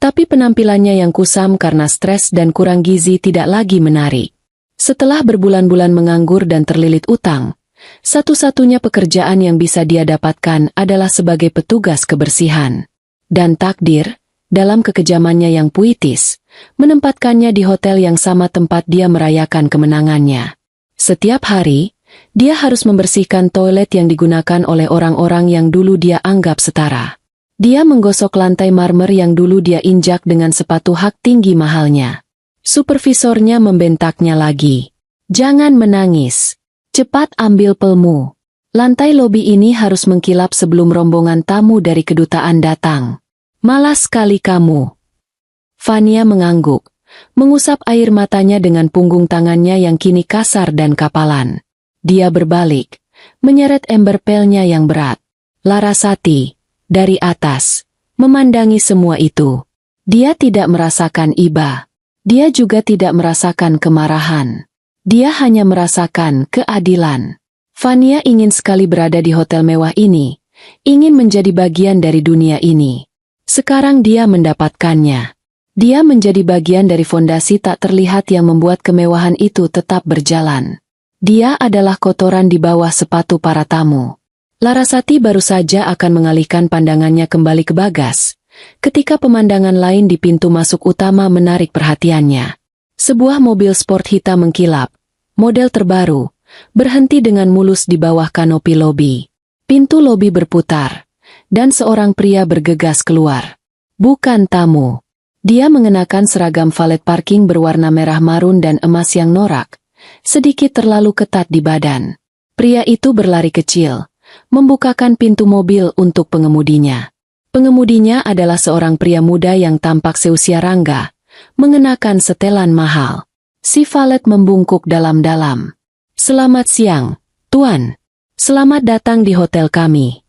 tapi penampilannya yang kusam karena stres dan kurang gizi tidak lagi menarik. Setelah berbulan-bulan menganggur dan terlilit utang, satu-satunya pekerjaan yang bisa dia dapatkan adalah sebagai petugas kebersihan. Dan takdir, dalam kekejamannya yang puitis, menempatkannya di hotel yang sama tempat dia merayakan kemenangannya. Setiap hari, dia harus membersihkan toilet yang digunakan oleh orang-orang yang dulu dia anggap setara. Dia menggosok lantai marmer yang dulu dia injak dengan sepatu hak tinggi mahalnya. Supervisornya membentaknya lagi. Jangan menangis. Cepat ambil pelmu. Lantai lobi ini harus mengkilap sebelum rombongan tamu dari kedutaan datang. Malas sekali kamu. Vania mengangguk, mengusap air matanya dengan punggung tangannya yang kini kasar dan kapalan. Dia berbalik, menyeret ember pelnya yang berat. Larasati, dari atas, memandangi semua itu. Dia tidak merasakan iba. Dia juga tidak merasakan kemarahan. Dia hanya merasakan keadilan. Vania ingin sekali berada di hotel mewah ini, ingin menjadi bagian dari dunia ini. Sekarang dia mendapatkannya. Dia menjadi bagian dari fondasi tak terlihat yang membuat kemewahan itu tetap berjalan. Dia adalah kotoran di bawah sepatu para tamu. Larasati baru saja akan mengalihkan pandangannya kembali ke Bagas, ketika pemandangan lain di pintu masuk utama menarik perhatiannya. Sebuah mobil sport hitam mengkilap, model terbaru, berhenti dengan mulus di bawah kanopi lobi. Pintu lobi berputar, dan seorang pria bergegas keluar. Bukan tamu. Dia mengenakan seragam valet parking berwarna merah marun dan emas yang norak, sedikit terlalu ketat di badan. Pria itu berlari kecil, membukakan pintu mobil untuk pengemudinya. Pengemudinya adalah seorang pria muda yang tampak seusia Rangga, mengenakan setelan mahal. Si valet membungkuk dalam-dalam. Selamat siang, Tuan. Selamat datang di hotel kami.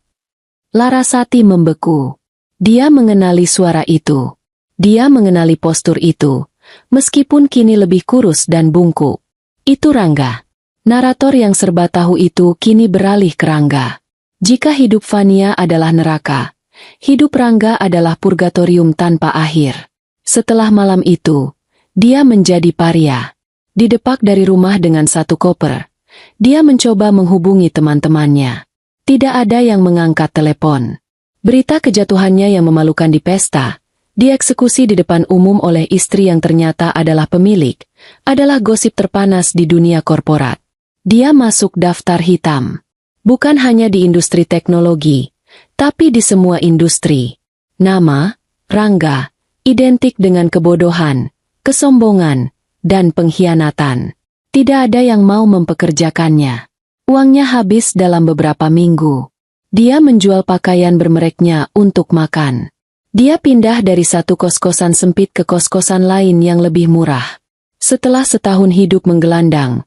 Larasati membeku. Dia mengenali suara itu. Dia mengenali postur itu, meskipun kini lebih kurus dan bungkuk. Itu Rangga. Narator yang serba tahu itu kini beralih ke Rangga. Jika hidup Vania adalah neraka, hidup Rangga adalah purgatorium tanpa akhir. Setelah malam itu, dia menjadi paria. Didepak dari rumah dengan satu koper. Dia mencoba menghubungi teman-temannya. Tidak ada yang mengangkat telepon. Berita kejatuhannya yang memalukan di pesta, dieksekusi di depan umum oleh istri yang ternyata adalah pemilik, adalah gosip terpanas di dunia korporat. Dia masuk daftar hitam. Bukan hanya di industri teknologi, tapi di semua industri. Nama, Rangga, identik dengan kebodohan, kesombongan, dan pengkhianatan. Tidak ada yang mau mempekerjakannya. Uangnya habis dalam beberapa minggu. Dia menjual pakaian bermereknya untuk makan. Dia pindah dari satu kos-kosan sempit ke kos-kosan lain yang lebih murah. Setelah setahun hidup menggelandang,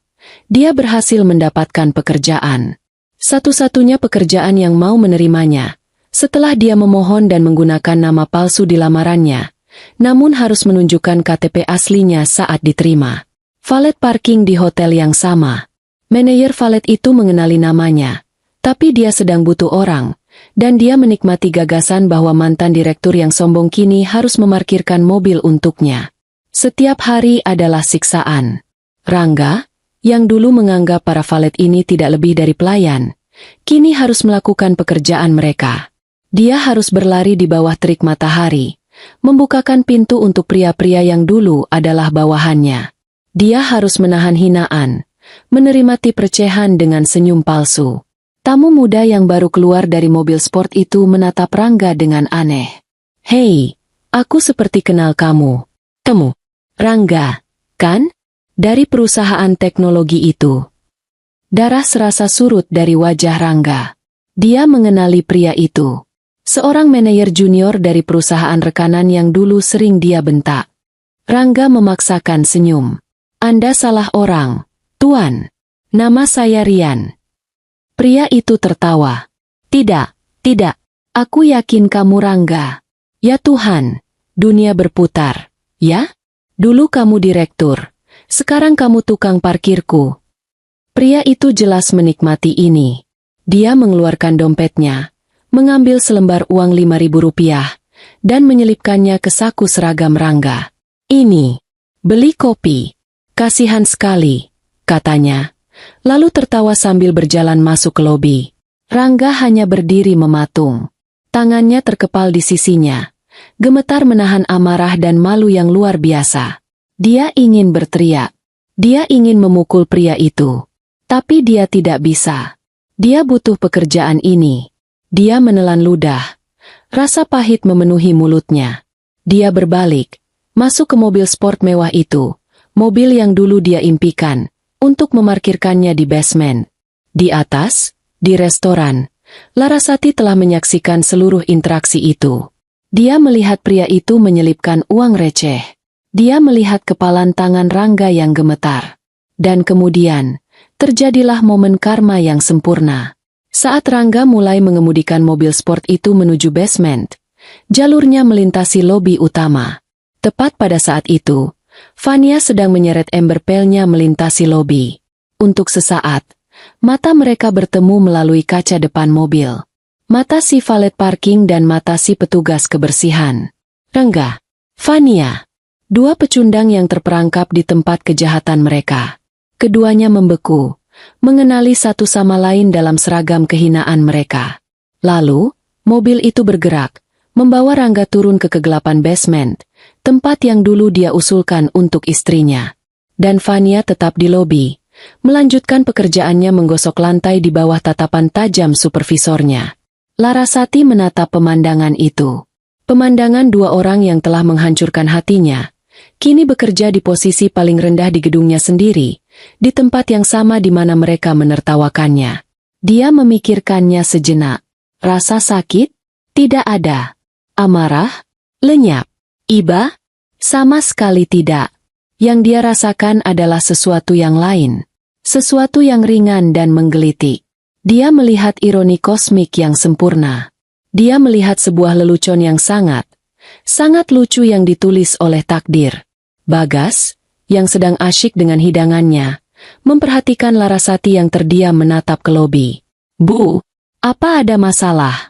dia berhasil mendapatkan pekerjaan. Satu-satunya pekerjaan yang mau menerimanya, Setelah dia memohon dan menggunakan nama palsu di lamarannya, namun harus menunjukkan KTP aslinya saat diterima. Valet parking di hotel yang sama. Manajer valet itu mengenali namanya, tapi dia sedang butuh orang, dan dia menikmati gagasan bahwa mantan direktur yang sombong kini harus memarkirkan mobil untuknya. Setiap hari adalah siksaan. Rangga, yang dulu menganggap para valet ini tidak lebih dari pelayan, kini harus melakukan pekerjaan mereka. Dia harus berlari di bawah terik matahari, membukakan pintu untuk pria-pria yang dulu adalah bawahannya. Dia harus menahan hinaan, menerima tip recehan dengan senyum palsu. Tamu muda yang baru keluar dari mobil sport itu menatap Rangga dengan aneh. "Hei, aku seperti kenal kamu." "Kamu? Rangga, kan? Dari perusahaan teknologi itu." Darah serasa surut dari wajah Rangga. Dia mengenali pria itu. Seorang manajer junior dari perusahaan rekanan yang dulu sering dia bentak. Rangga memaksakan senyum. "Anda salah orang, Tuan. Nama saya Rian." Pria itu tertawa. Tidak. Aku yakin kamu Rangga." "Ya Tuhan, dunia berputar. Ya? Dulu kamu direktur. Sekarang kamu tukang parkirku." Pria itu jelas menikmati ini. Dia mengeluarkan dompetnya, mengambil selembar uang Rp5.000, dan menyelipkannya ke saku seragam Rangga. "Ini, beli kopi. Kasihan sekali," katanya. Lalu tertawa sambil berjalan masuk ke lobi. Rangga hanya berdiri mematung. Tangannya terkepal di sisinya. Gemetar menahan amarah dan malu yang luar biasa. Dia ingin berteriak. Dia ingin memukul pria itu. Tapi dia tidak bisa. Dia butuh pekerjaan ini. Dia menelan ludah. Rasa pahit memenuhi mulutnya. Dia berbalik, masuk ke mobil sport mewah itu, mobil yang dulu dia impikan, untuk memarkirkannya di basement. Di atas, di restoran, Larasati telah menyaksikan seluruh interaksi itu. Dia melihat pria itu menyelipkan uang receh. Dia melihat kepalan tangan Rangga yang gemetar. Dan kemudian, terjadilah momen karma yang sempurna. Saat Rangga mulai mengemudikan mobil sport itu menuju basement, jalurnya melintasi lobi utama. Tepat pada saat itu, Vania sedang menyeret ember pelnya melintasi lobi. Untuk sesaat, mata mereka bertemu melalui kaca depan mobil. Mata si valet parking dan mata si petugas kebersihan. Rangga, Vania, dua pecundang yang terperangkap di tempat kejahatan mereka. Keduanya membeku, mengenali satu sama lain dalam seragam kehinaan mereka. Lalu, mobil itu bergerak, membawa Rangga turun ke kegelapan basement, tempat yang dulu dia usulkan untuk istrinya. Dan Vania tetap di lobi, melanjutkan pekerjaannya menggosok lantai di bawah tatapan tajam supervisornya. Larasati menatap pemandangan itu. Pemandangan dua orang yang telah menghancurkan hatinya, kini bekerja di posisi paling rendah di gedungnya sendiri, di tempat yang sama di mana mereka menertawakannya. Dia memikirkannya sejenak. Rasa sakit? Tidak ada. Amarah? Lenyap. Iba? Sama sekali tidak. Yang dia rasakan adalah sesuatu yang lain. Sesuatu yang ringan dan menggelitik. Dia melihat ironi kosmik yang sempurna. Dia melihat sebuah lelucon yang sangat lucu yang ditulis oleh takdir. Bagas, yang sedang asyik dengan hidangannya, memperhatikan Larasati yang terdiam menatap ke lobi. "Bu, apa ada masalah?"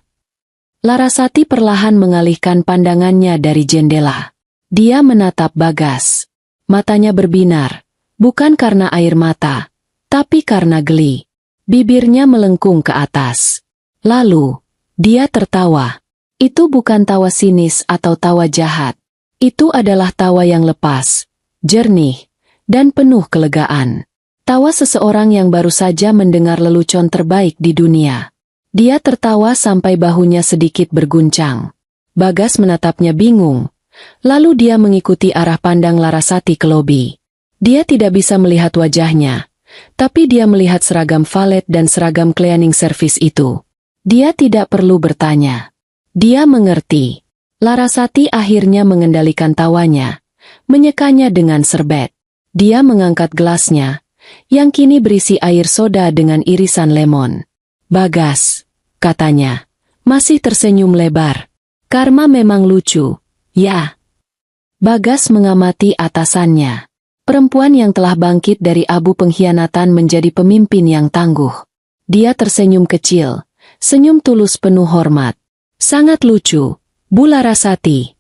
Larasati perlahan mengalihkan pandangannya dari jendela. Dia menatap Bagas. Matanya berbinar, bukan karena air mata, tapi karena geli. Bibirnya melengkung ke atas. Lalu, dia tertawa. Itu bukan tawa sinis atau tawa jahat. Itu adalah tawa yang lepas, jernih, dan penuh kelegaan. Tawa seseorang yang baru saja mendengar lelucon terbaik di dunia. Dia tertawa sampai bahunya sedikit berguncang. Bagas menatapnya bingung. Lalu dia mengikuti arah pandang Larasati ke lobi. Dia tidak bisa melihat wajahnya, tapi dia melihat seragam valet dan seragam cleaning service itu. Dia tidak perlu bertanya. Dia mengerti. Larasati akhirnya mengendalikan tawanya, menyekanya dengan serbet. Dia mengangkat gelasnya, yang kini berisi air soda dengan irisan lemon. "Bagas," katanya, Masih tersenyum lebar. Karma memang lucu, ya. Bagas mengamati atasannya. Perempuan yang telah bangkit dari abu pengkhianatan menjadi pemimpin yang tangguh. Dia tersenyum kecil, senyum tulus penuh hormat. Sangat lucu, Bu Larasati.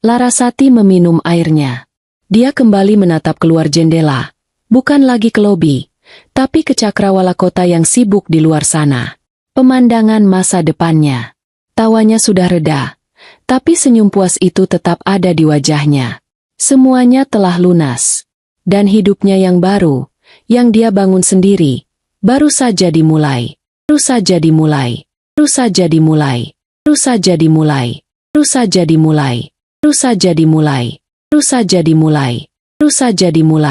Larasati meminum airnya. Dia kembali menatap keluar jendela, bukan lagi ke lobi, tapi ke cakrawala kota yang sibuk di luar sana. Pemandangan masa depannya. Tawanya sudah reda, tapi senyum puas itu tetap ada di wajahnya. Semuanya telah lunas. Dan hidupnya yang baru, yang dia bangun sendiri, baru saja dimulai. Baru saja dimulai. Baru saja dimulai. Baru saja dimulai. Baru saja dimulai. Baru saja dimulai. Baru saja dimulai. Baru saja dimulai.